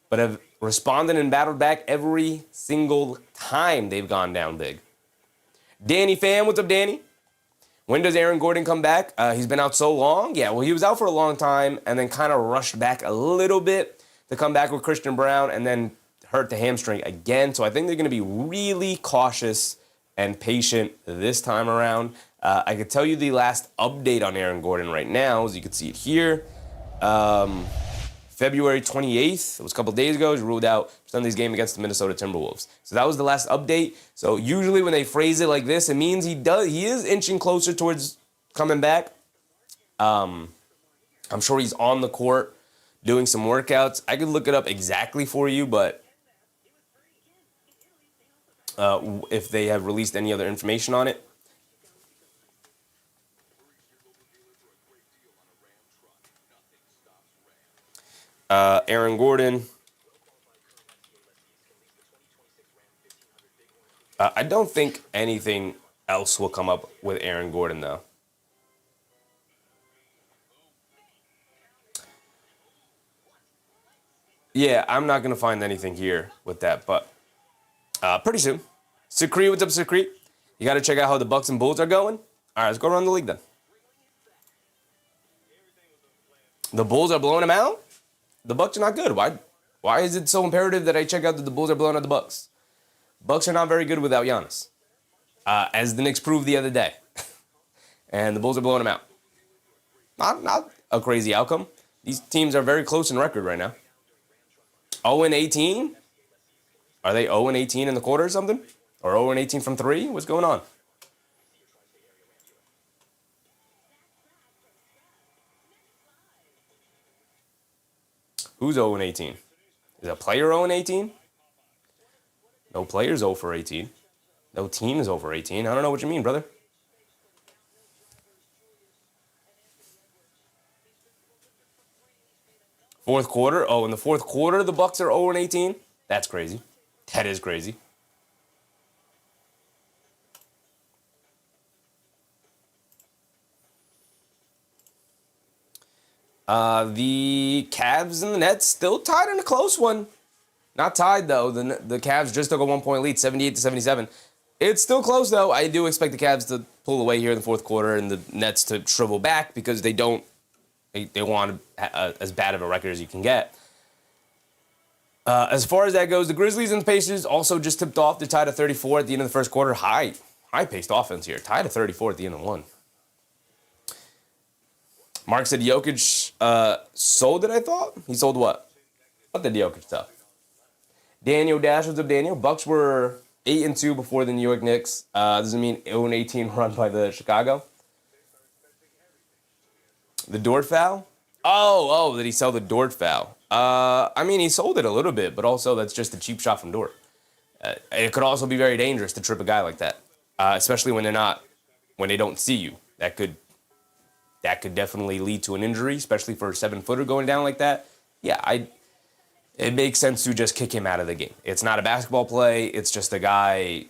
but have responded and battled back every single time they've gone down big. Danny Pham, what's up, Danny? When does Aaron Gordon come back? He's been out so long. Yeah, well, he was out for a long time and then kind of rushed back a little bit to come back with Christian Brown and then hurt the hamstring again. So I think they're going to be really cautious and patient this time around. I could tell you the last update on Aaron Gordon right now, as you can see it here. February 28th, it was a couple days ago, he ruled out Sunday's game against the Minnesota Timberwolves. So that was the last update. So usually when they phrase it like this, it means he is inching closer towards coming back. I'm sure he's on the court doing some workouts. I could look it up exactly for you, but if they have released any other information on it. Aaron Gordon. I don't think anything else will come up with Aaron Gordon, though. Yeah, I'm not going to find anything here with that, but pretty soon. Secrete, what's up, Secrete? You got to check out how the Bucks and Bulls are going. All right, let's go around the league then. The Bulls are blowing them out? The Bucks are not good. Why is it so imperative that I check out that the Bulls are blowing out the Bucks? Bucks are not very good without Giannis, as the Knicks proved the other day. And the Bulls are blowing them out. Not a crazy outcome. These teams are very close in record right now. 0-18? Are they 0-18 in the quarter or something? Or 0-18 from 3? What's going on? Who's 0-18? Is a player 0-18? No player's 0-18. No team is 0-18. I don't know what you mean, brother. Fourth quarter? Oh, in the fourth quarter, the Bucks are 0-18? That's crazy. That is crazy. The Cavs and the Nets still tied in a close one. Not tied, though. The Cavs just took a 1-point lead, 78-77. It's still close, though. I do expect the Cavs to pull away here in the fourth quarter and the Nets to shrivel back because they want as bad of a record as you can get. As far as that goes, the Grizzlies and the Pacers also just tipped off. They're tied at 34 at the end of the first quarter. High-paced offense here. Tied at 34 at the end of one. Mark said Jokic sold it, I thought? He sold what? What did Jokic sell? Daniel Dash, what's up, Daniel? Bucks were 8-2 before the New York Knicks. Doesn't mean 0-18 run by the Chicago. The Dort foul? Oh, did he sell the Dort foul? I mean, he sold it a little bit, but also that's just a cheap shot from Dort. It could also be very dangerous to trip a guy like that, especially when they don't see you. That could definitely lead to an injury, especially for a 7-footer going down like that. Yeah, it makes sense to just kick him out of the game. It's not a basketball play. It's just a guy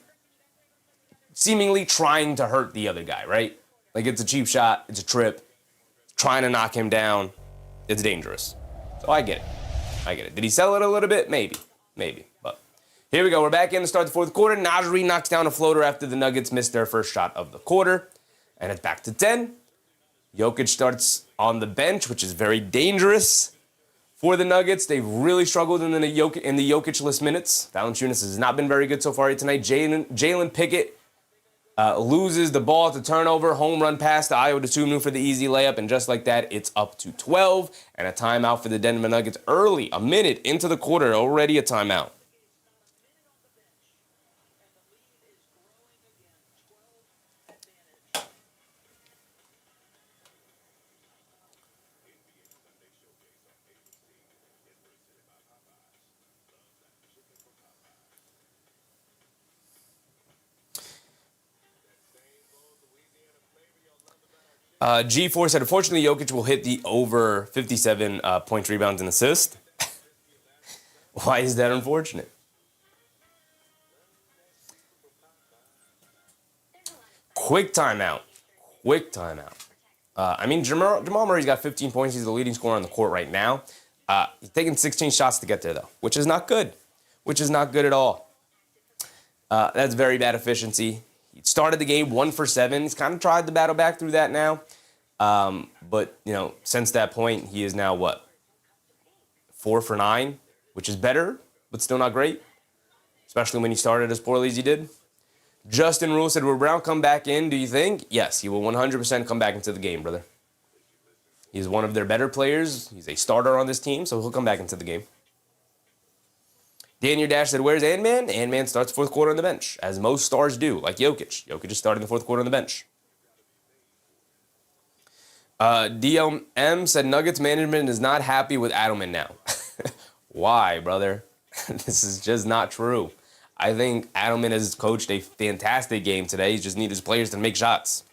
seemingly trying to hurt the other guy, right? Like, it's a cheap shot. It's a trip. Trying to knock him down. It's dangerous. So I get it. Did he sell it a little bit? Maybe. But here we go. We're back in to start the fourth quarter. Najee knocks down a floater after the Nuggets missed their first shot of the quarter. And it's back to 10. Jokic starts on the bench, which is very dangerous for the Nuggets. They've really struggled in the Jokic-less minutes. Valanciunas has not been very good so far tonight. Jalen Pickett loses the ball to turnover. Home run pass to Ayo Dosunmu for the easy layup. And just like that, it's up to 12. And a timeout for the Denver Nuggets early. A minute into the quarter, already a timeout. G4 said, unfortunately, Jokic will hit the over 57 points, rebounds, and assists. Why is that unfortunate? Quick timeout. I mean, Jamal Murray's got 15 points. He's the leading scorer on the court right now. He's taking 16 shots to get there, though, which is not good. Which is not good at all. That's very bad efficiency. He started the game 1 for 7. He's kind of tried to battle back through that now. But, since that point, he is now, 4 for 9, which is better, but still not great, especially when he started as poorly as he did. Justin Rule said, will Brown come back in, do you think? Yes, he will 100% come back into the game, brother. He's one of their better players. He's a starter on this team, so he'll come back into the game. Daniel Dash said, where's Ant-Man? Ant-Man starts fourth quarter on the bench, as most stars do, like Jokic. Jokic is starting the fourth quarter on the bench. DLM said, Nuggets management is not happy with Adelman now. Why, brother? This is just not true. I think Adelman has coached a fantastic game today. He just needs his players to make shots.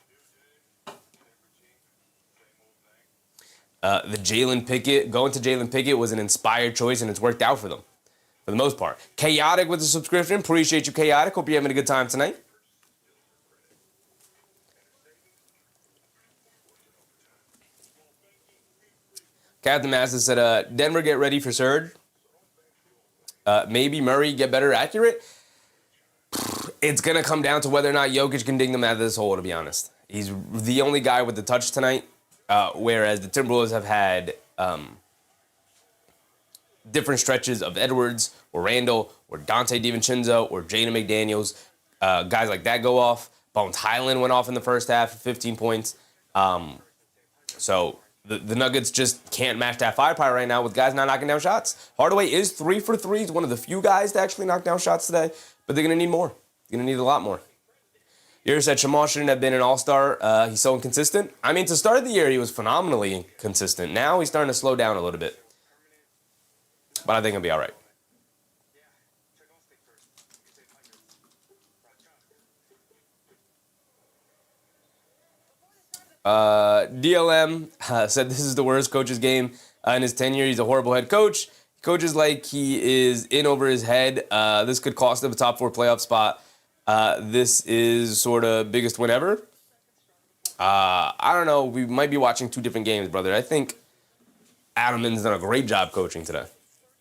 Going to Jalen Pickett was an inspired choice, and it's worked out for them, for the most part. Chaotic with the subscription. Appreciate you, Chaotic. Hope you're having a good time tonight. Captain Master said, Denver get ready for surge. Maybe Murray get better accurate. It's going to come down to whether or not Jokic can dig them out of this hole, to be honest. He's the only guy with the touch tonight, whereas the Timberwolves have had different stretches of Edwards or Randall or Dante DiVincenzo or Jaden McDaniels. Guys like that go off. Bones Highland went off in the first half for 15 points. So the Nuggets just can't match that firepower right now with guys not knocking down shots. Hardaway is 3 for 3. He's one of the few guys to actually knock down shots today, but they're going to need more. They're going to need a lot more. Yuri said Jamal shouldn't have been an all-star. He's so inconsistent. I mean, to start the year, he was phenomenally inconsistent. Now he's starting to slow down a little bit. But I think he'll be all right. DLM said this is the worst coach's game in his tenure. He's a horrible head coach. He coaches like he is in over his head. This could cost him a top 4 playoff spot. This is sort of biggest win ever. I don't know. We might be watching 2 different games, brother. I think Adelman's done a great job coaching today.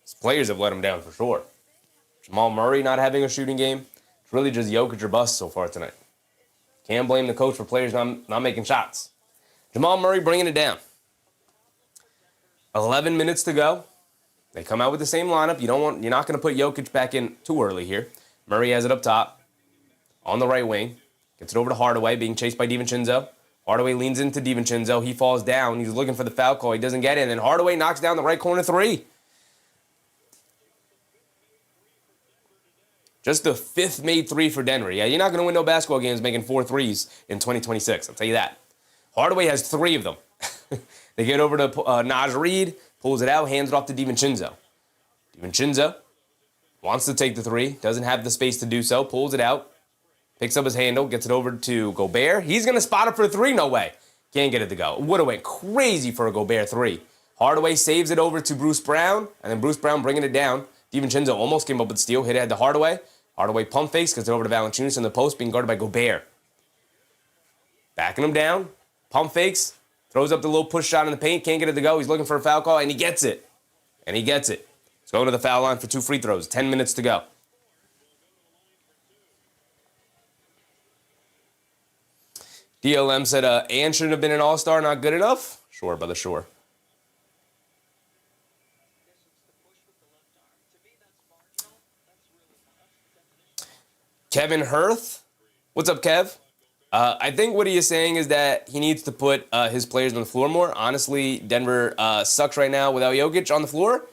His players have let him down for sure. Jamal Murray not having a shooting game. It's really just Jokic or bust so far tonight. Can't blame the coach for players not making shots. Jamal Murray bringing it down. 11 minutes to go. They come out with the same lineup. You're not going to put Jokic back in too early here. Murray has it up top on the right wing. Gets it over to Hardaway, being chased by DiVincenzo. Hardaway leans into DiVincenzo. He falls down. He's looking for the foul call. He doesn't get it. And then Hardaway knocks down the right corner 3. Just the 5th made 3 for Denver. Yeah, you're not going to win no basketball games making 4 threes in 2026. I'll tell you that. Hardaway has 3 of them. They get over to Naj Reid, pulls it out, hands it off to DiVincenzo. DiVincenzo wants to take the 3, doesn't have the space to do so, pulls it out, picks up his handle, gets it over to Gobert. He's going to spot it for a 3. No way. Can't get it to go. Would have went crazy for a Gobert 3. Hardaway saves it over to Bruce Brown, and then Bruce Brown bringing it down. DiVincenzo almost came up with the steal, hit it to Hardaway. Hardaway pump fakes, gets it over to Valanciunas in the post, being guarded by Gobert. Backing him down, pump fakes, throws up the little push shot in the paint, can't get it to go. He's looking for a foul call, and he gets it. He's going to the foul line for 2 free throws. 10 minutes to go. DLM said, Ann shouldn't have been an all-star, not good enough? Sure, brother, sure. Kevin Hirth. What's up, Kev? I think what he is saying is that he needs to put his players on the floor more. Honestly, Denver sucks right now without Jokic on the floor.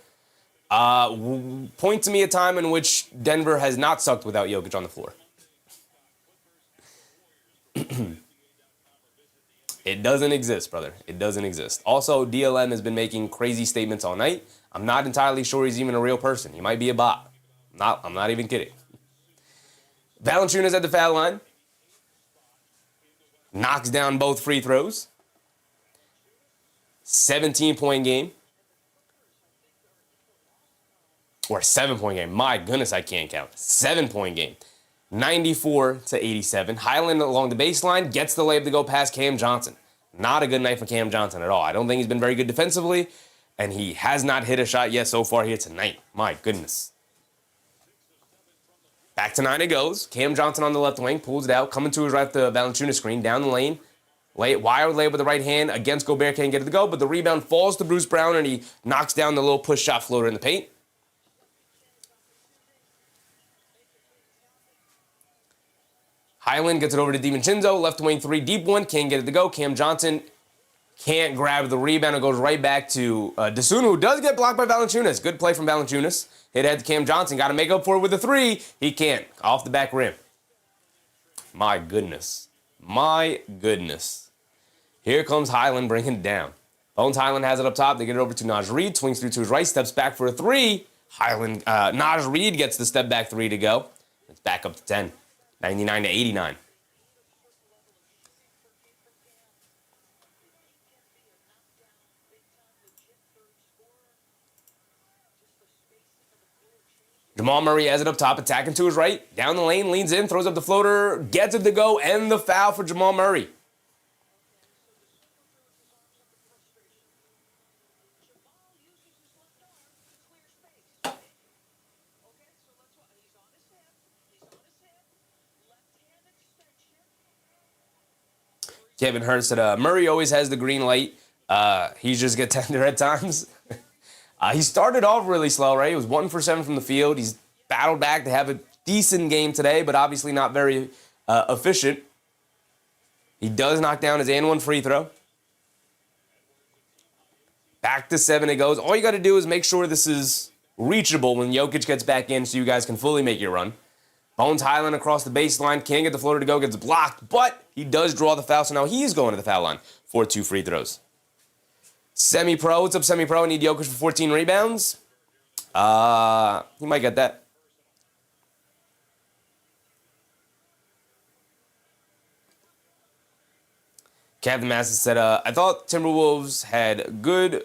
Point to me a time in which Denver has not sucked without Jokic on the floor. It doesn't exist, brother. It doesn't exist. Also, DLM has been making crazy statements all night. I'm not entirely sure he's even a real person. He might be a bot. I'm not even kidding. Valanciunas at the foul line. Knocks down both free throws. 17-point game. Or 7-point game. My goodness, I can't count. 7-point game. 94-87. Highland along the baseline gets the layup to go past Cam Johnson. Not a good night for Cam Johnson at all. I don't think he's been very good defensively, and he has not hit a shot yet so far here tonight. My goodness. Back to 9 it goes. Cam Johnson on the left wing, pulls it out, coming to his right, the Valanciunas screen, down the lane. Wild layup with the right hand against Gobert, can't get it to go, but the rebound falls to Bruce Brown, and he knocks down the little push shot floater in the paint. Highland gets it over to DiVincenzo, left wing 3, deep one, can't get it to go. Cam Johnson can't grab the rebound. It goes right back to Desuna, who does get blocked by Valanciunas. Good play from Valanciunas. Hit ahead to Cam Johnson. Got to make up for it with a 3. He can't. Off the back rim. My goodness. My goodness. Here comes Highland bringing it down. Bones Highland has it up top. They get it over to Naj Reid. Swings through to his right. Steps back for a 3. Naj Reid gets the step back 3 to go. It's back up to 10. 99-89. Jamal Murray has it up top, attacking to his right. Down the lane, leans in, throws up the floater, gets it to go, and the foul for Jamal Murray. Kevin Hurst said, Murray always has the green light. He just gets tender at times. He started off really slow, right? He was 1 for 7 from the field. He's battled back to have a decent game today, but obviously not very efficient. He does knock down his and 1 free throw. Back to 7 it goes. All you got to do is make sure this is reachable when Jokic gets back in so you guys can fully make your run. Bones Highland across the baseline. Can't get the floater to go. Gets blocked, but he does draw the foul, so now he's going to the foul line for 2 free throws. Semi-Pro. What's up, Semi-Pro? I need Jokic for 14 rebounds. He might get that. Captain Masters said, I thought Timberwolves had good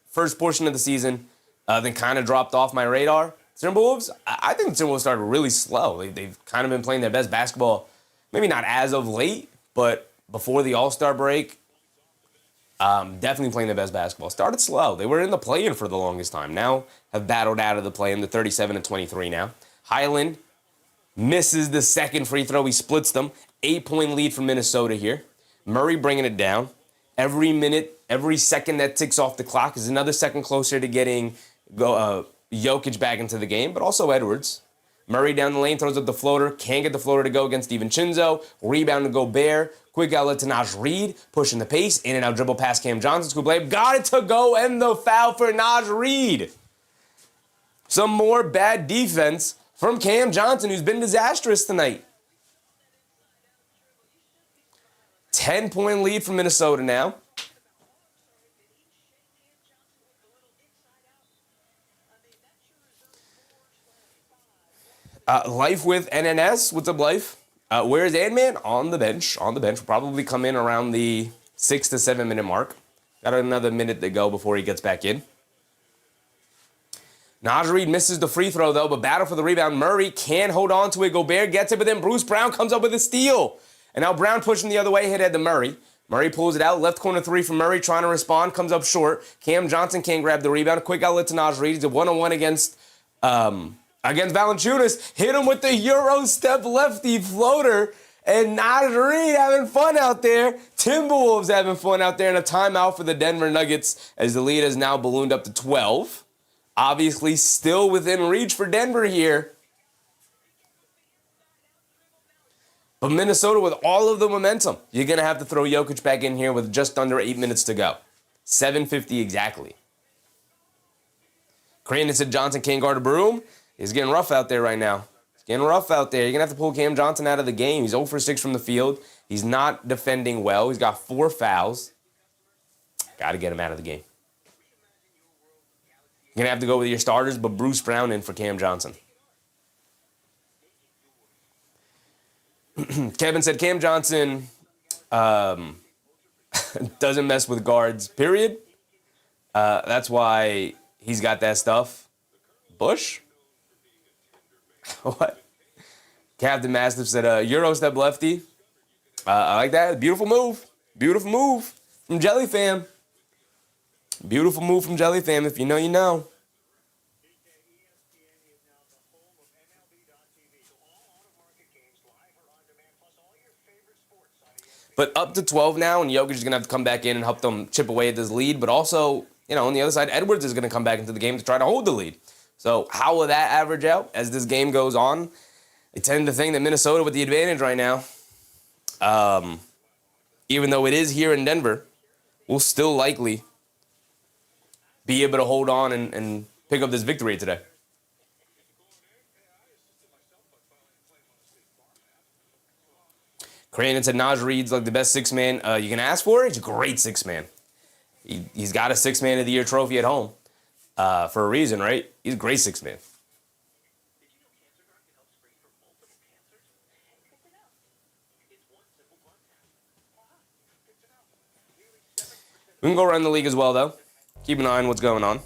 first portion of the season, then kind of dropped off my radar. Timberwolves, I think the Timberwolves started really slow. They've kind of been playing their best basketball, maybe not as of late, but before the All-Star break, definitely playing their best basketball. Started slow. They were in the play-in for the longest time. Now have battled out of the play-in. They're 37-23 now. Highland misses the second free throw. He splits them. 8-point lead for Minnesota here. Murray bringing it down. Every minute, every second that ticks off the clock is another second closer to getting Jokic back into the game, but also Edwards. Murray down the lane, throws up the floater. Can't get the floater to go against DiVincenzo. Rebound to Gobert. Quick outlet to Naj Reid. Pushing the pace. In and out dribble past Cam Johnson. Scoop layup. Got it to go, and the foul for Naj Reid. Some more bad defense from Cam Johnson, who's been disastrous tonight. 10-point lead for Minnesota now. Life with NNS. What's up, Life? Where's Ant-Man? On the bench. On the bench. Will probably come in around the 6 to 7 minute mark. Got another minute to go before he gets back in. Naj Reid misses the free throw, though, but battle for the rebound. Murray can't hold on to it. Gobert gets it, but then Bruce Brown comes up with a steal. And now Brown pushing the other way, hit head to Murray. Murray pulls it out. Left corner 3 from Murray, trying to respond. Comes up short. Cam Johnson can't grab the rebound. Quick outlet to Naj Reid. He's a 1-on-1 against Valanciunas. Hit him with the Euro step lefty floater. And Naj Reid having fun out there. Timberwolves having fun out there. And a timeout for the Denver Nuggets as the lead has now ballooned up to 12. Obviously still within reach for Denver here. But Minnesota with all of the momentum, you're going to have to throw Jokic back in here with just under 8 minutes to go. 7:50 exactly. Crandon said Johnson can't guard a broom. He's getting rough out there right now. It's getting rough out there. You're going to have to pull Cam Johnson out of the game. He's 0 for 6 from the field. He's not defending well. He's got 4 fouls. Got to get him out of the game. You're going to have to go with your starters, but Bruce Brown in for Cam Johnson. Kevin said Cam Johnson, I Doesn't mess with guards, period. That's why he's got that stuff. Bush? What? Captain Mastiff said, Euro step lefty. I like that. Beautiful move. Beautiful move from Jelly Fam. Beautiful move from Jelly Fam. If you know, you know. But up to 12 now, and Jokic is going to have to come back in and help them chip away at this lead. But also, on the other side, Edwards is going to come back into the game to try to hold the lead. So how will that average out as this game goes on? I tend to think that Minnesota with the advantage right now, even though it is here in Denver, will still likely be able to hold on and pick up this victory today. Crandon said Naj Reed's like the best six-man you can ask for. He's a great six-man. He's got a six-man of the year trophy at home for a reason, right? He's a great six-man. We can go around the league as well, though. Keep an eye on what's going on.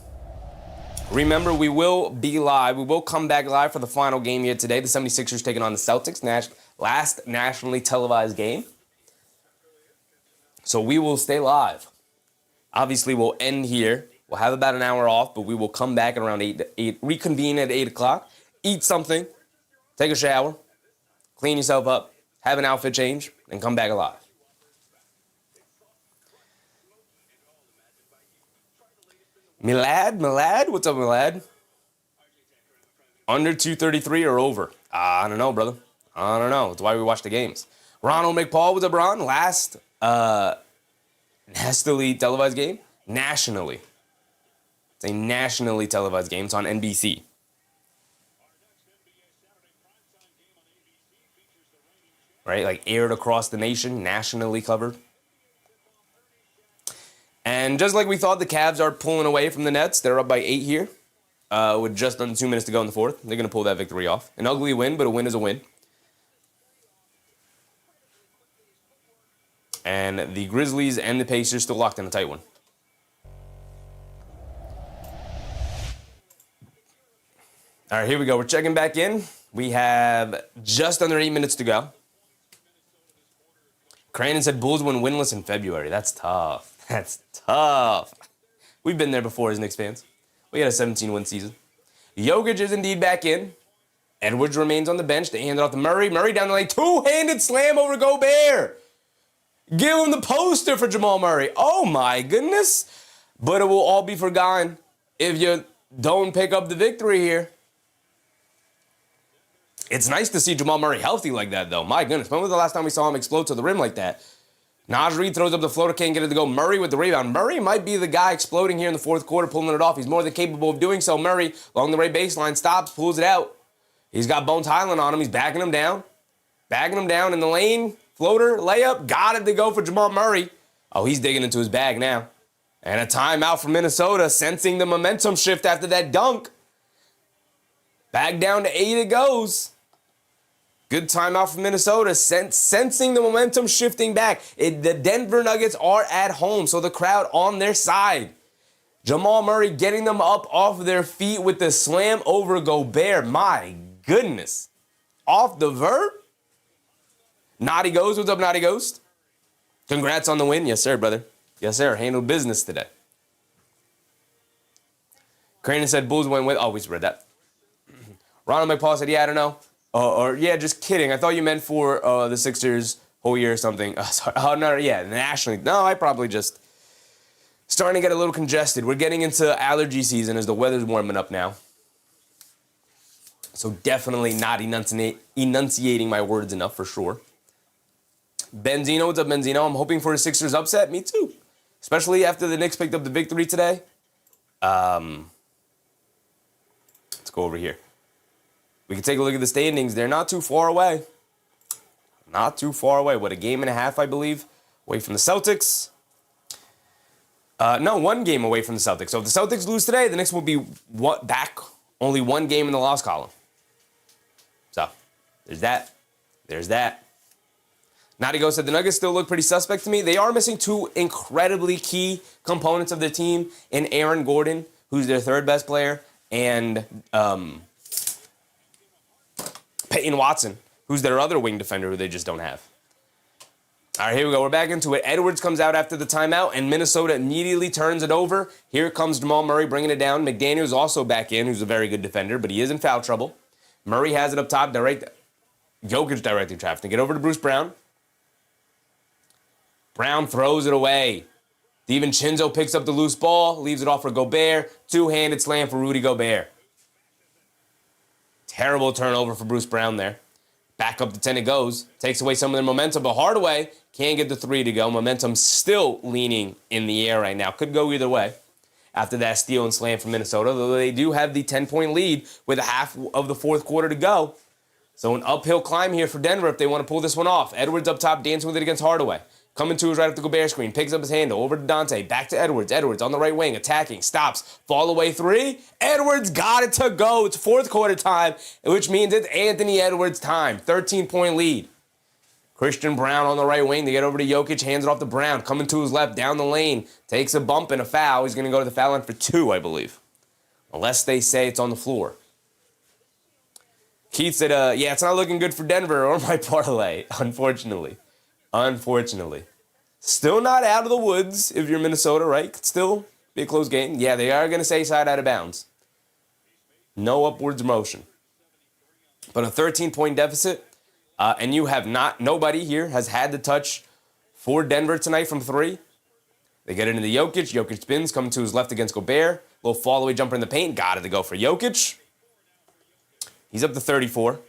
Remember, we will be live. We will come back live for the final game here today. The 76ers taking on the Celtics. Last nationally televised game. So we will stay live. Obviously, we'll end here. We'll have about an hour off, but we will come back at around 8, reconvene at 8 o'clock, eat something, take a shower, clean yourself up, have an outfit change, and come back alive. Milad? What's up, Milad? Under 233 or over? I don't know, brother. I don't know. That's why we watch the games. Ronald McPaul, what's up, Ron? Last nationally televised game? Nationally. It's a nationally televised game. It's on NBC. Right? Like aired across the nation, nationally covered. And just like we thought, the Cavs are pulling away from the Nets. They're up by 8 here with just under 2 minutes to go in the fourth. They're going to pull that victory off. An ugly win, but a win is a win. And the Grizzlies and the Pacers still locked in a tight one. All right, here we go. We're checking back in. We have just under 8 minutes to go. Crandon said Bulls win winless in February. That's tough. That's tough. We've been there before as Knicks fans. We had a 17-win season. Jokic is indeed back in. Edwards remains on the bench. They hand it off to Murray. Murray down the lane. Two-handed slam over Gobert. Give him the poster for Jamal Murray. Oh, my goodness. But it will all be forgotten if you don't pick up the victory here. It's nice to see Jamal Murray healthy like that, though. My goodness. When was the last time we saw him explode to the rim like that? Naj Reed throws up the floater, can't get it to go. Murray with the rebound. Murray might be the guy exploding here in the fourth quarter, pulling it off. He's more than capable of doing so. Murray, along the right baseline, stops, pulls it out. He's got Bones Highland on him. He's backing him down. Backing him down in the lane. Floater, layup, got it to go for Jamal Murray. Oh, he's digging into his bag now. And a timeout for Minnesota, sensing the momentum shift after that dunk. Back down to 8 it goes. Good timeout for Minnesota, sensing the momentum shifting back. The Denver Nuggets are at home, so the crowd on their side. Jamal Murray getting them up off their feet with the slam over Gobert. My goodness. Off the vert. Naughty Ghost, what's up, Naughty Ghost? Congrats on the win. Yes, sir, brother. Yes, sir. Handled business today. Crandon said Bulls went with. Oh, we read that. Ronald McPaul said, yeah, I don't know. Yeah, just kidding. I thought you meant for the Sixers whole year or something. Sorry. Oh, no, yeah, nationally. No, I probably just starting to get a little congested. We're getting into allergy season as the weather's warming up now. So definitely not enunciating my words enough for sure. Benzino, what's up, Benzino? I'm hoping for a Sixers upset. Me too. Especially after the Knicks picked up the victory today. Let's go over here. We can take a look at the standings. They're not too far away. Not too far away. What, a game and a half, I believe, away from the Celtics. No, 1 game away from the Celtics. So if the Celtics lose today, the Knicks will be back only 1 game in the loss column. So there's that. There's that. Nadigo said the Nuggets still look pretty suspect to me. They are missing two incredibly key components of their team in Aaron Gordon, who's their third best player, and Peyton Watson, who's their other wing defender who they just don't have. All right, here we go. We're back into it. Edwards comes out after the timeout, and Minnesota immediately turns it over. Here comes Jamal Murray bringing it down. McDaniel's also back in, who's a very good defender, but he is in foul trouble. Murray has it up top. Jokic directing traffic to get over to Bruce Brown. Brown throws it away. DiVincenzo picks up the loose ball, leaves it off for Gobert. Two-handed slam for Rudy Gobert. Terrible turnover for Bruce Brown there. Back up to 10 it goes. Takes away some of their momentum, but Hardaway can't get the three to go. Momentum still leaning in the air right now. Could go either way after that steal and slam from Minnesota, though they do have the 10-point lead with a half of the fourth quarter to go. So an uphill climb here for Denver if they want to pull this one off. Edwards up top, dancing with it against Hardaway. Coming to his right up the Gobert screen. Picks up his handle. Over to Dante. Back to Edwards. Edwards on the right wing. Attacking. Stops. Fall away three. Edwards got it to go. It's fourth quarter time, which means it's Anthony Edwards' time. 13-point lead. Christian Brown on the right wing. They get over to Jokic. Hands it off to Brown. Coming to his left. Down the lane. Takes a bump and a foul. He's going to go to the foul line for 2, I believe. Unless they say it's on the floor. Keith said, yeah, it's not looking good for Denver or my parlay, unfortunately. Unfortunately. Still not out of the woods if you're Minnesota, right? Could still be a close game. Yeah, they are going to say side out of bounds. No upwards motion. But a 13-point deficit, and you have nobody here has had the touch for Denver tonight from 3. They get into the Jokic. Jokic spins, coming to his left against Gobert. Little fall-away jumper in the paint. Got it to go for Jokic. He's up to 34.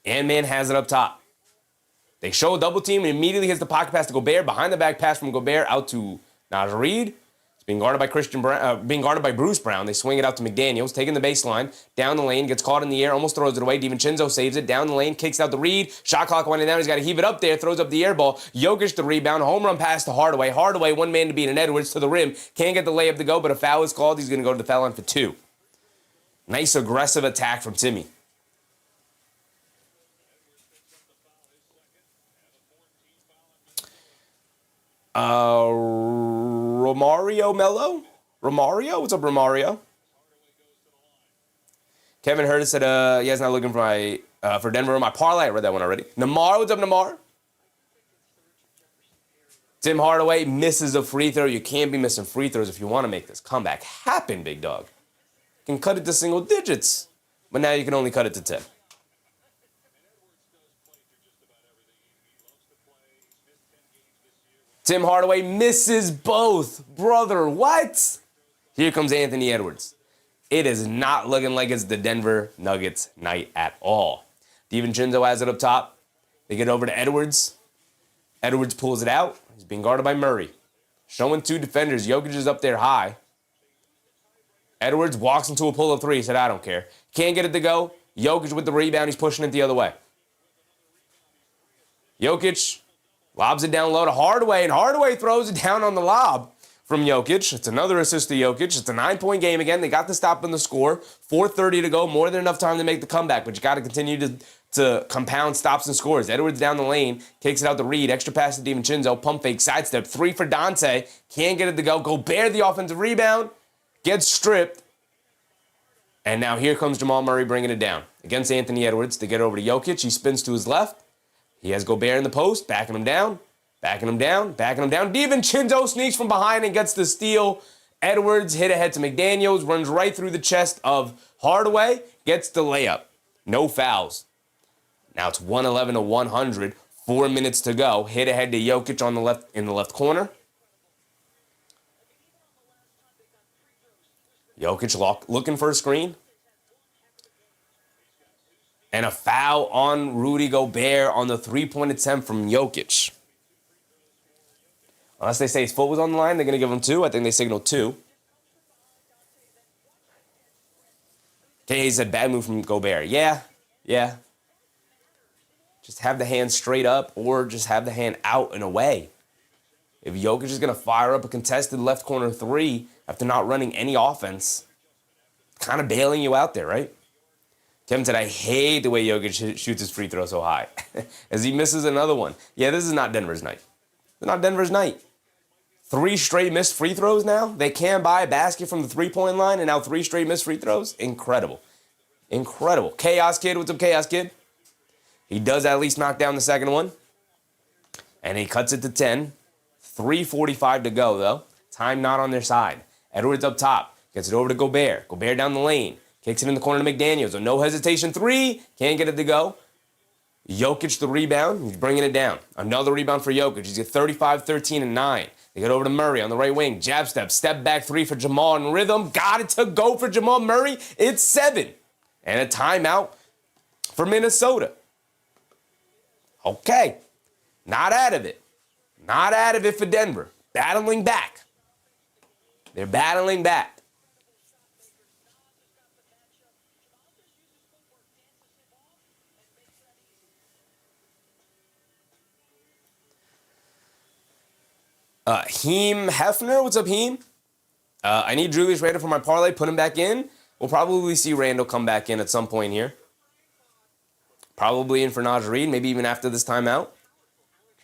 And-man has it up top. They show a double team and immediately hits the pocket pass to Gobert. Behind the back pass from Gobert out to Naj Reid. It's being guarded by being guarded by Bruce Brown. They swing it out to McDaniels, taking the baseline, down the lane, gets caught in the air, almost throws it away. DiVincenzo saves it, down the lane, kicks out to Reid. Shot clock winding down. He's got to heave it up there, throws up the air ball. Jokic the rebound, home run pass to Hardaway. Hardaway, one man to beat, and Edwards to the rim. Can't get the layup to go, but a foul is called. He's going to go to the foul line for 2. Nice aggressive attack from Timmy. Romario Mello? Romario? What's up, Romario? Kevin Hurtis said, yeah, he's not looking for Denver. My parlay, I read that one already. Namar, what's up, Namar? Tim Hardaway misses a free throw. You can't be missing free throws if you want to make this comeback happen, big dog. You can cut it to single digits, but now you can only cut it to 10. Tim Hardaway misses both. Brother, what? Here comes Anthony Edwards. It is not looking like it's the Denver Nuggets night at all. DiVincenzo has it up top. They get over to Edwards. Edwards pulls it out. He's being guarded by Murray. Showing 2 defenders. Jokic is up there high. Edwards walks into a pull-up 3. He said, I don't care. Can't get it to go. Jokic with the rebound. He's pushing it the other way. Jokic lobs it down low to Hardaway, and Hardaway throws it down on the lob from Jokic. It's another assist to Jokic. It's a 9-point game again. They got the stop on the score. 4:30 to go. More than enough time to make the comeback, but you got to continue to compound stops and scores. Edwards down the lane. Kicks it out to Reid. Extra pass to DiVincenzo. Pump fake. Sidestep. 3 for Dante. Can't get it to go. Gobert the offensive rebound. Gets stripped. And now here comes Jamal Murray bringing it down against Anthony Edwards to get over to Jokic. He spins to his left. He has Gobert in the post, backing him down, backing him down, backing him down. DiVincenzo sneaks from behind and gets the steal. Edwards hit ahead to McDaniels, runs right through the chest of Hardaway, gets the layup. No fouls. Now it's 111 to 100. 4 minutes to go. Hit ahead to Jokic on the left in the left corner. Jokic looking for a screen. And a foul on Rudy Gobert on the 3-point attempt from Jokic. Unless they say his foot was on the line, they're going to give him 2. I think they signaled 2. Okay, he said bad move from Gobert. Yeah. Just have the hand straight up or just have the hand out and away. If Jokic is going to fire up a contested left corner 3 after not running any offense, kind of bailing you out there, right? Kim said, I hate the way Jokic shoots his free throw so high. As he misses another one. Yeah, this is not Denver's night. It's not Denver's night. 3 straight missed free throws now. They can buy a basket from the three-point line, and now 3 straight missed free throws. Incredible. Incredible. Chaos Kid, what's up, Chaos Kid? He does at least knock down the second one. And he cuts it to 10. 3:45 to go, though. Time not on their side. Edwards up top. Gets it over to Gobert. Gobert down the lane. Kicks it in the corner to McDaniels. A no hesitation 3. Can't get it to go. Jokic the rebound. He's bringing it down. Another rebound for Jokic. He's at 35, 13, and 9. They get over to Murray on the right wing. Jab step. Step back 3 for Jamal in rhythm. Got it to go for Jamal Murray. It's 7. And a timeout for Minnesota. Okay. Not out of it. Not out of it for Denver. Battling back. They're battling back. Heem Hefner, what's up, Heem? I need Julius Randle for my parlay. Put him back in. We'll probably see Randle come back in at some point here. Probably in for Naj Reid, maybe even after this timeout.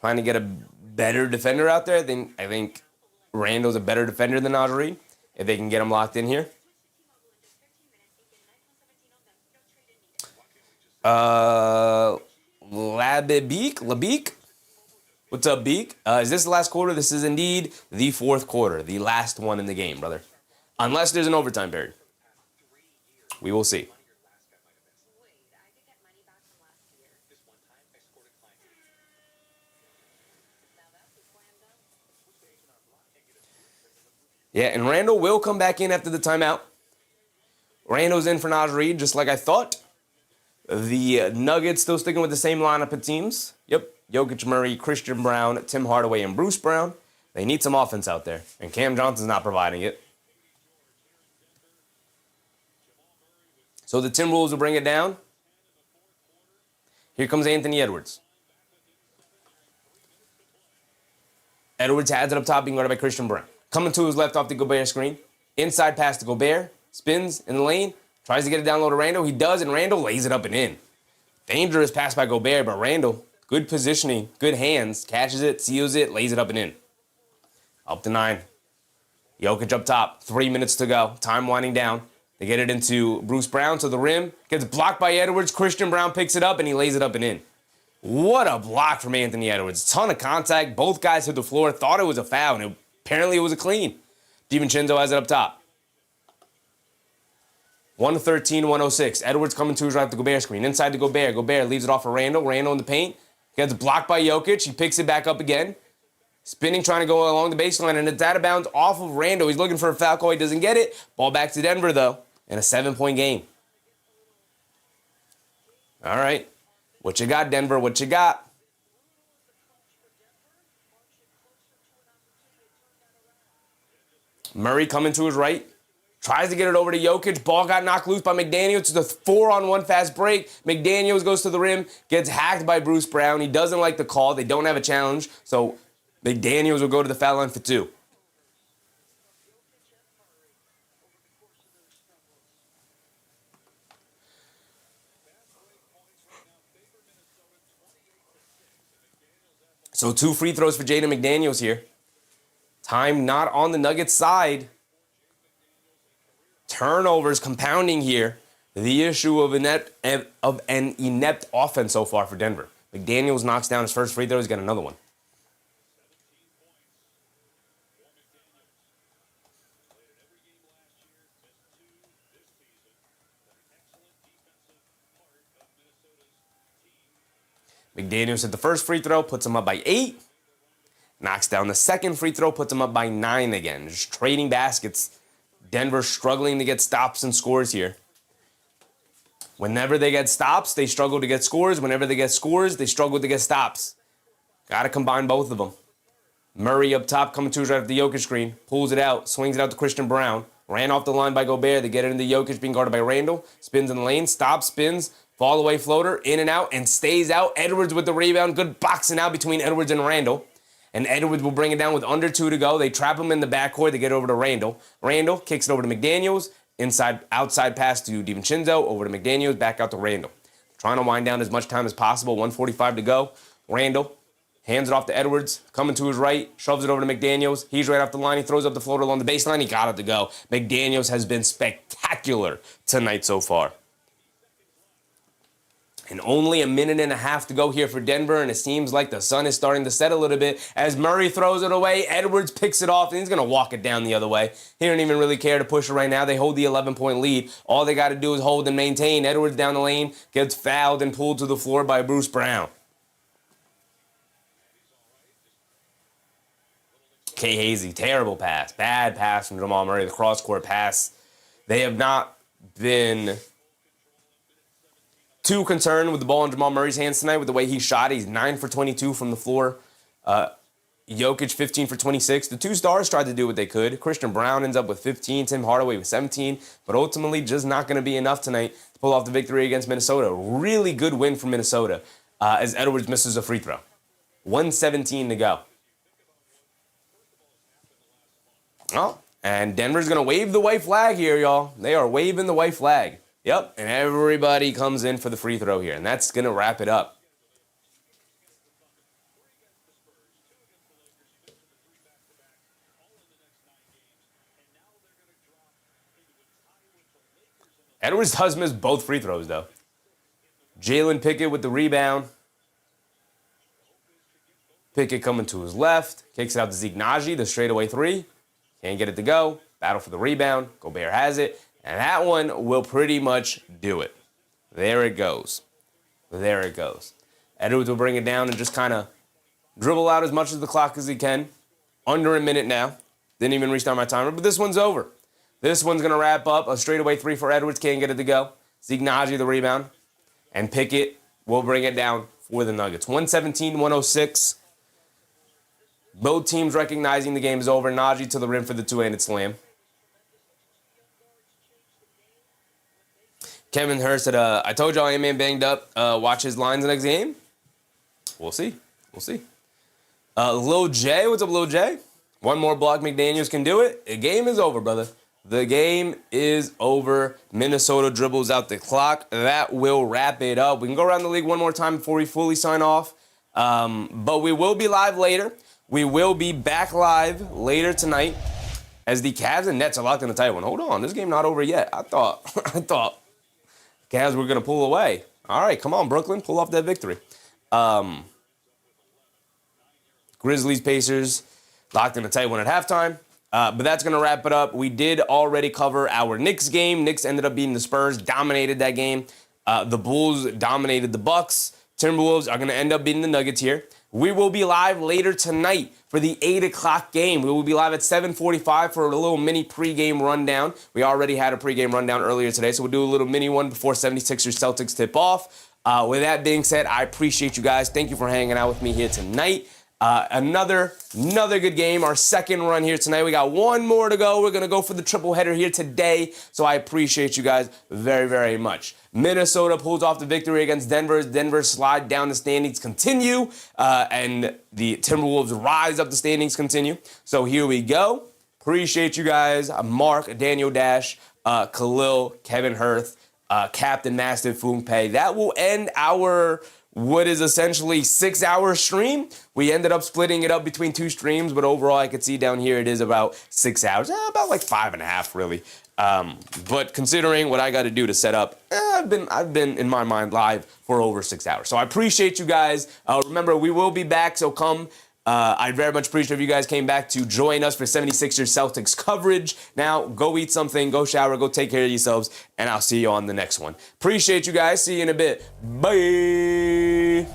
Trying to get a better defender out there. I think Randle's a better defender than Naj Reid, if they can get him locked in here. Labik? What's up, Beak? Is this the last quarter? This is indeed the 4th quarter, the last one in the game, brother. Unless there's an overtime period. We will see. Yeah, and Randle will come back in after the timeout. Randle's in for Naj Reid, just like I thought. The Nuggets still sticking with the same lineup of teams. Yep. Jokic, Murray, Christian Brown, Tim Hardaway, and Bruce Brown. They need some offense out there, and Cam Johnson's not providing it. So the Timberwolves will bring it down. Here comes Anthony Edwards. Edwards has it up top, being guarded by Christian Brown. Coming to his left off the Gobert screen. Inside pass to Gobert. Spins in the lane. Tries to get it down low to Randle. He does, and Randle lays it up and in. Dangerous pass by Gobert, but Randle, good positioning, good hands, catches it, seals it, lays it up and in. Up to 9. Jokic up top. 3 minutes to go. Time winding down. They get it into Bruce Brown to the rim. Gets blocked by Edwards. Christian Brown picks it up, and he lays it up and in. What a block from Anthony Edwards. Ton of contact. Both guys hit the floor. Thought it was a foul, and apparently it was a clean. DiVincenzo has it up top. 113, 106. Edwards coming to his right at the Gobert screen. Inside to Gobert. Gobert leaves it off for Randle. Randle in the paint. Gets blocked by Jokic. He picks it back up again. Spinning, trying to go along the baseline, and it's out of bounds off of Randle. He's looking for a foul call. He doesn't get it. Ball back to Denver, though, in a 7-point game. All right. What you got, Denver? What you got? Murray coming to his right. Tries to get it over to Jokic. Ball got knocked loose by McDaniels. It's a 4-on-1 fast break. McDaniels goes to the rim. Gets hacked by Bruce Brown. He doesn't like the call. They don't have a challenge. So McDaniels will go to the foul line for 2. So 2 free throws for Jaden McDaniels here. Time not on the Nuggets side. Turnovers compounding here. The issue of an inept offense so far for Denver. McDaniels knocks down his first free throw. He's got another one. McDaniels hit the first free throw, puts him up by 8. Knocks down the second free throw, puts him up by 9 again. Just trading baskets. Denver struggling to get stops and scores here. Whenever they get stops, they struggle to get scores. Whenever they get scores, they struggle to get stops. Got to combine both of them. Murray up top coming to his right at the Jokic screen. Pulls it out, swings it out to Christian Brown. Ran off the line by Gobert. They get it into Jokic, being guarded by Randle. Spins in the lane, stops, spins, fall away floater, in and out, and stays out. Edwards with the rebound. Good boxing out between Edwards and Randle. And Edwards will bring it down with under 2 to go. They trap him in the backcourt. They get over to Randle. Randle kicks it over to McDaniels. outside pass to DiVincenzo, over to McDaniels, back out to Randall. Trying to wind down as much time as possible, 1:45 to go. Randall hands it off to Edwards, coming to his right, shoves it over to McDaniels. He's right off the line. He throws up the floater along the baseline. He got it to go. McDaniels has been spectacular tonight so far. And only a minute and a half to go here for Denver, and it seems like the sun is starting to set a little bit. As Murray throws it away, Edwards picks it off, and he's going to walk it down the other way. He don't even really care to push it right now. They hold the 11-point lead. All they got to do is hold and maintain. Edwards down the lane, gets fouled and pulled to the floor by Bruce Brown. K. Hazy, terrible pass. Bad pass from Jamal Murray, the cross-court pass. They have not been too concerned with the ball in Jamal Murray's hands tonight with the way he shot. He's 9 for 22 from the floor. Jokic 15 for 26. The two stars tried to do what they could. Christian Brown ends up with 15. Tim Hardaway with 17. But ultimately just not going to be enough tonight to pull off the victory against Minnesota. Really good win for Minnesota as Edwards misses a free throw. 1:17 to go. Oh, and Denver's going to wave the white flag here, y'all. They are waving the white flag. Yep, and everybody comes in for the free throw here, and that's going to wrap it up. Edwards does miss both free throws, though. Jalen Pickett with the rebound. Pickett coming to his left. Kicks it out to Zeke Naji, the straightaway three. Can't get it to go. Battle for the rebound. Gobert has it. And that one will pretty much do it. There it goes. There it goes. Edwards will bring it down and just kind of dribble out as much of the clock as he can. Under a minute now. Didn't even restart my timer, but this one's over. This one's going to wrap up. A straightaway three for Edwards. Can't get it to go. Zeke Naji, the rebound. And Pickett will bring it down for the Nuggets. 117-106. Both teams recognizing the game is over. Naji to the rim for the two-handed slam. Kevin Hurst said, I told y'all A-Man banged up. Watch his lines next game. We'll see. We'll see. Lil J, what's up, Lil J? One more block, McDaniels can do it. The game is over, brother. The game is over. Minnesota dribbles out the clock. That will wrap it up. We can go around the league one more time before we fully sign off. But we will be live later. We will be back live later tonight as the Cavs and Nets are locked in a tight one. Hold on, this game not over yet. I thought Cavs were going to pull away. All right, come on, Brooklyn. Pull off that victory. Grizzlies, Pacers, locked in a tight one at halftime. But that's going to wrap it up. We did already cover our Knicks game. Knicks ended up beating the Spurs, dominated that game. The Bulls dominated the Bucks. Timberwolves are going to end up beating the Nuggets here. We will be live later tonight for the 8 o'clock game. We will be live at 7:45 for a little mini pregame rundown. We already had a pregame rundown earlier today, so we'll do a little mini one before 76ers Celtics tip off. With that being said, I appreciate you guys. Thank you for hanging out with me here tonight. Another good game. Our second run here tonight. We got one more to go. We're going to go for the triple header here today. So I appreciate you guys very, very much. Minnesota pulls off the victory against Denver. Denver slide down the standings continue. And the Timberwolves rise up the standings continue. So here we go. Appreciate you guys. Mark, Daniel Dash, Khalil, Kevin Hurth, Captain Mastiff Funpei. That will end our what is essentially 6-hour stream. We ended up splitting it up between 2 streams, but overall I could see down here it is about 6 hours, about like 5.5 really. But considering what I got to do to set up, I've been in my mind live for over 6 hours. So I appreciate you guys. Remember, we will be back, so come. I'd very much appreciate if you guys came back to join us for 76ers Celtics coverage. Now, go eat something, go shower, go take care of yourselves, and I'll see you on the next one. Appreciate you guys. See you in a bit. Bye.